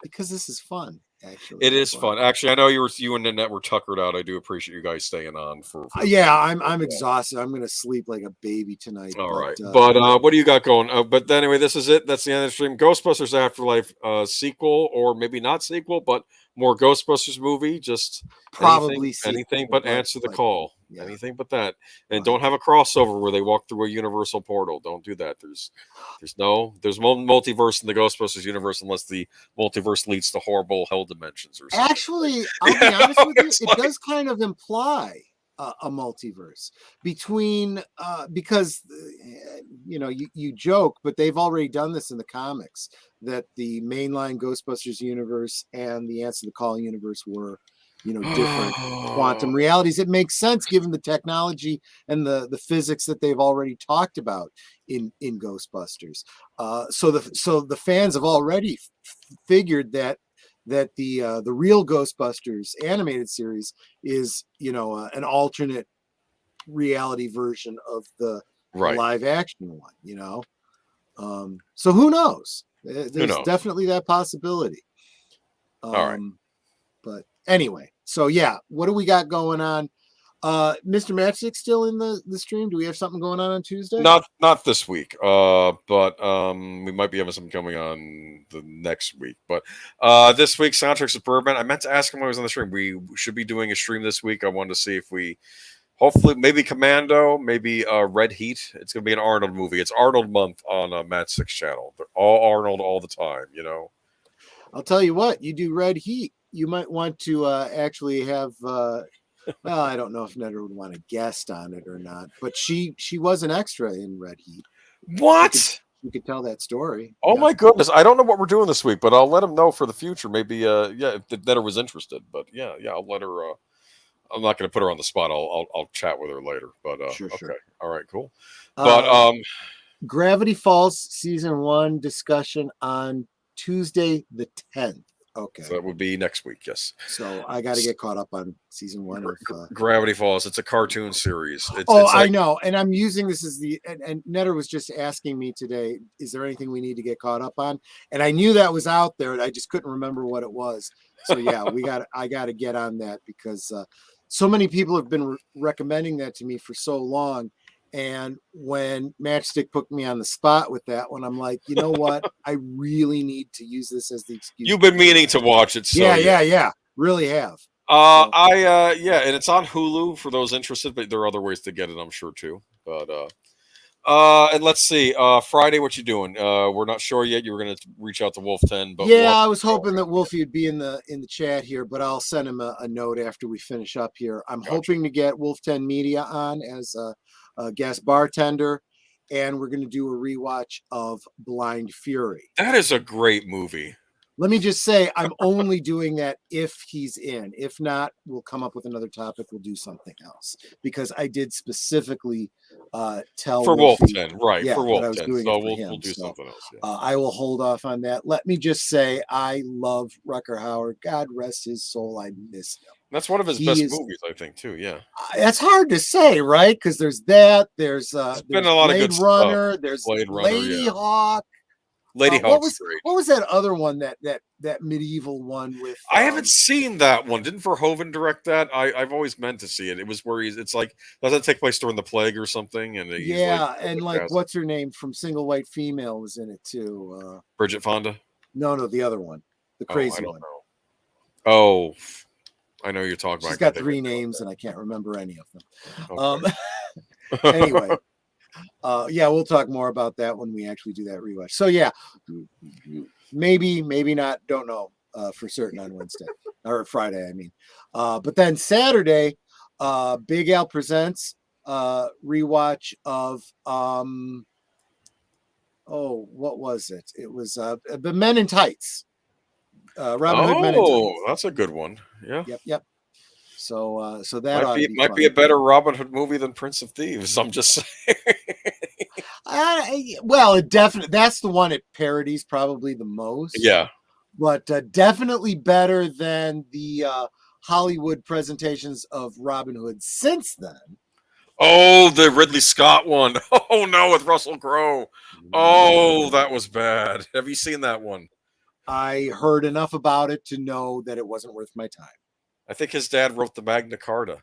Because this is fun. Actually, it is fun. Actually, I know you and Nanette were tuckered out. I do appreciate you guys staying on for yeah, I'm exhausted. I'm gonna sleep like a baby tonight. All right. But what do you got going? But anyway, this is it. That's the end of the stream. Ghostbusters Afterlife sequel, or maybe not sequel, but more Ghostbusters movie. Just probably anything but answer the call. Yeah. Anything but that. And don't have a crossover where they walk through a universal portal. Don't do that. There's multiverse in the Ghostbusters universe unless the multiverse leads to horrible hell dimensions or something. Actually, I'll be honest with you, it does kind of imply a multiverse between because you joke, but they've already done this in the comics, that the mainline Ghostbusters universe and the Answer the Call universe were different quantum realities. It makes sense given the technology and the physics that they've already talked about in Ghostbusters. So the fans have already figured that the real Ghostbusters animated series is an alternate reality version of the live action one. So who knows? There's definitely that possibility. All right. But anyway, so yeah, what do we got going on? Mr. Matchstick still in the stream? Do we have something going on Tuesday? Not this week. But we might be having something coming on the next week. But this week, Soundtrack Suburban. I meant to ask him when I was on the stream. We should be doing a stream this week. I wanted to see if we hopefully maybe Commando, maybe Red Heat. It's gonna be an Arnold movie. It's Arnold month on Matchstick's channel. They're all Arnold all the time, I'll tell you what, you do Red Heat, you might want to actually have Well, I don't know if Netter would want to guest on it or not, but she was an extra in Red Heat. What? You could tell that story. Oh my goodness! I don't know what we're doing this week, but I'll let him know for the future. Maybe, yeah, if Netter was interested. But yeah, I'll let her. I'm not going to put her on the spot. I'll chat with her later. But Sure. okay, all right, cool. But Gravity Falls season 1 discussion on Tuesday the 10th. Okay, so that would be next week. Yes. So I got to get caught up on season 1 of Gravity Falls. It's a cartoon series. It's I know, and I'm using this as the and Netter was just asking me today, is there anything we need to get caught up on? And I knew that was out there, and I just couldn't remember what it was. So yeah, I got to get on that because so many people have been recommending that to me for so long. And when Matchstick put me on the spot with that one, I'm like, you know what? I really need to use this as the excuse. You've been meaning to watch it. So yeah. Really have. And it's on Hulu for those interested, but there are other ways to get it, I'm sure too. But and let's see, Friday, what you doing? We're not sure yet. You were going to reach out to Wolf 10, but I was hoping that Wolfie would be in the chat here, but I'll send him a note after we finish up here. I'm hoping to get Wolf 10 Media on as a guest bartender, and we're going to do a rewatch of Blind Fury. That is a great movie. Let me just say, I'm only doing that if he's in. If not, we'll come up with another topic. We'll do something else because I did specifically tell for Wolf 10, right? Yeah, for Wolf 10. So we'll do something else. Yeah. I will hold off on that. Let me just say, I love Rutger Hauer. God rest his soul. I miss him. That's one of his best movies, I think, too. Yeah, that's hard to say, right? Because there's that. There's been a lot Blade of good Runner. stuff. There's Blade Runner, Lady Hawk. Lady Hawk's great. What was that other one? That medieval one with? I haven't seen that one. Didn't Verhoeven direct that? I've always meant to see it. It was where it's like, does that take place during the plague or something? And what's her name from Single White Female was in it too. Bridget Fonda. No, the other one, the crazy one. Know. Oh, I know you're talking about. She's got 3 names, and I can't remember any of them. Okay. Anyway. We'll talk more about that when we actually do that rewatch. So yeah, maybe not. Don't know for certain on Wednesday or Friday. I mean, but then Saturday, Big Al presents rewatch of what was it? It was the Men in Tights. Robin Hood Men in Tights. Oh, that's a good one. Yeah. Yep. So that might be a better Robin Hood movie than Prince of Thieves. I'm just saying. It definitely, that's the one it parodies probably the most. Yeah, but definitely better than the Hollywood presentations of Robin Hood since then. Oh, the Ridley Scott one. Oh no, with Russell Crowe. Oh, that was bad. Have you seen that one? I heard enough about it to know that it wasn't worth my time. I think his dad wrote the Magna Carta.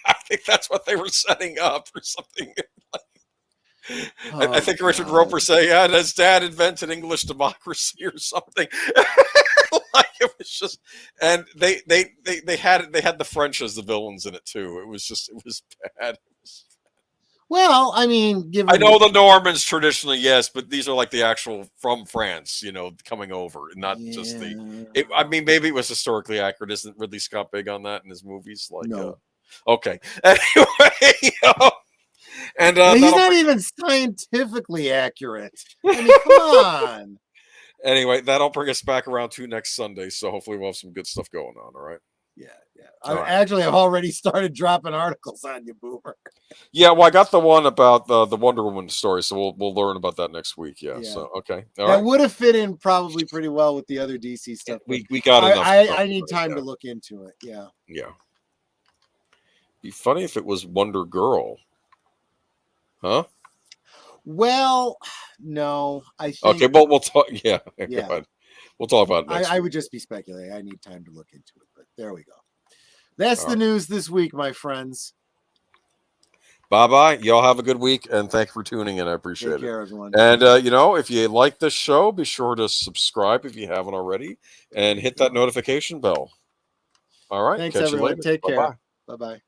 I think that's what they were setting up or something. I think Richard Roper saying, his dad invented English democracy or something. Like it was just, and they had the French as the villains in it too. It was bad. Well, I mean, I know the Normans traditionally, yes, but these are like the actual from France, coming over, not just I mean, maybe it was historically accurate. Isn't Ridley Scott big on that in his movies? Like, no. Okay. Anyway, and he's not even scientifically accurate. I mean, come on. Anyway, that'll bring us back around to next Sunday. So hopefully we'll have some good stuff going on. All right. Yeah. I've already started dropping articles on you, Boomer. Yeah, well, I got the one about the Wonder Woman story, so we'll learn about that next week. Yeah. So okay, that would have fit in probably pretty well with the other DC stuff. We got enough. I need time to look into it. Yeah. Yeah. Be funny if it was Wonder Girl. Huh? Well, no. I think. Okay, but we'll talk. Yeah. Yeah. We'll talk about it next I would just be speculating. I need time to look into it, but there we go. That's the news this week, my friends. Bye-bye. Y'all have a good week, and thank you for tuning in. I appreciate it. Take care, everyone. And, if you like this show, be sure to subscribe if you haven't already, and hit that notification bell. All right. Thanks, everyone. Take care. Bye-bye.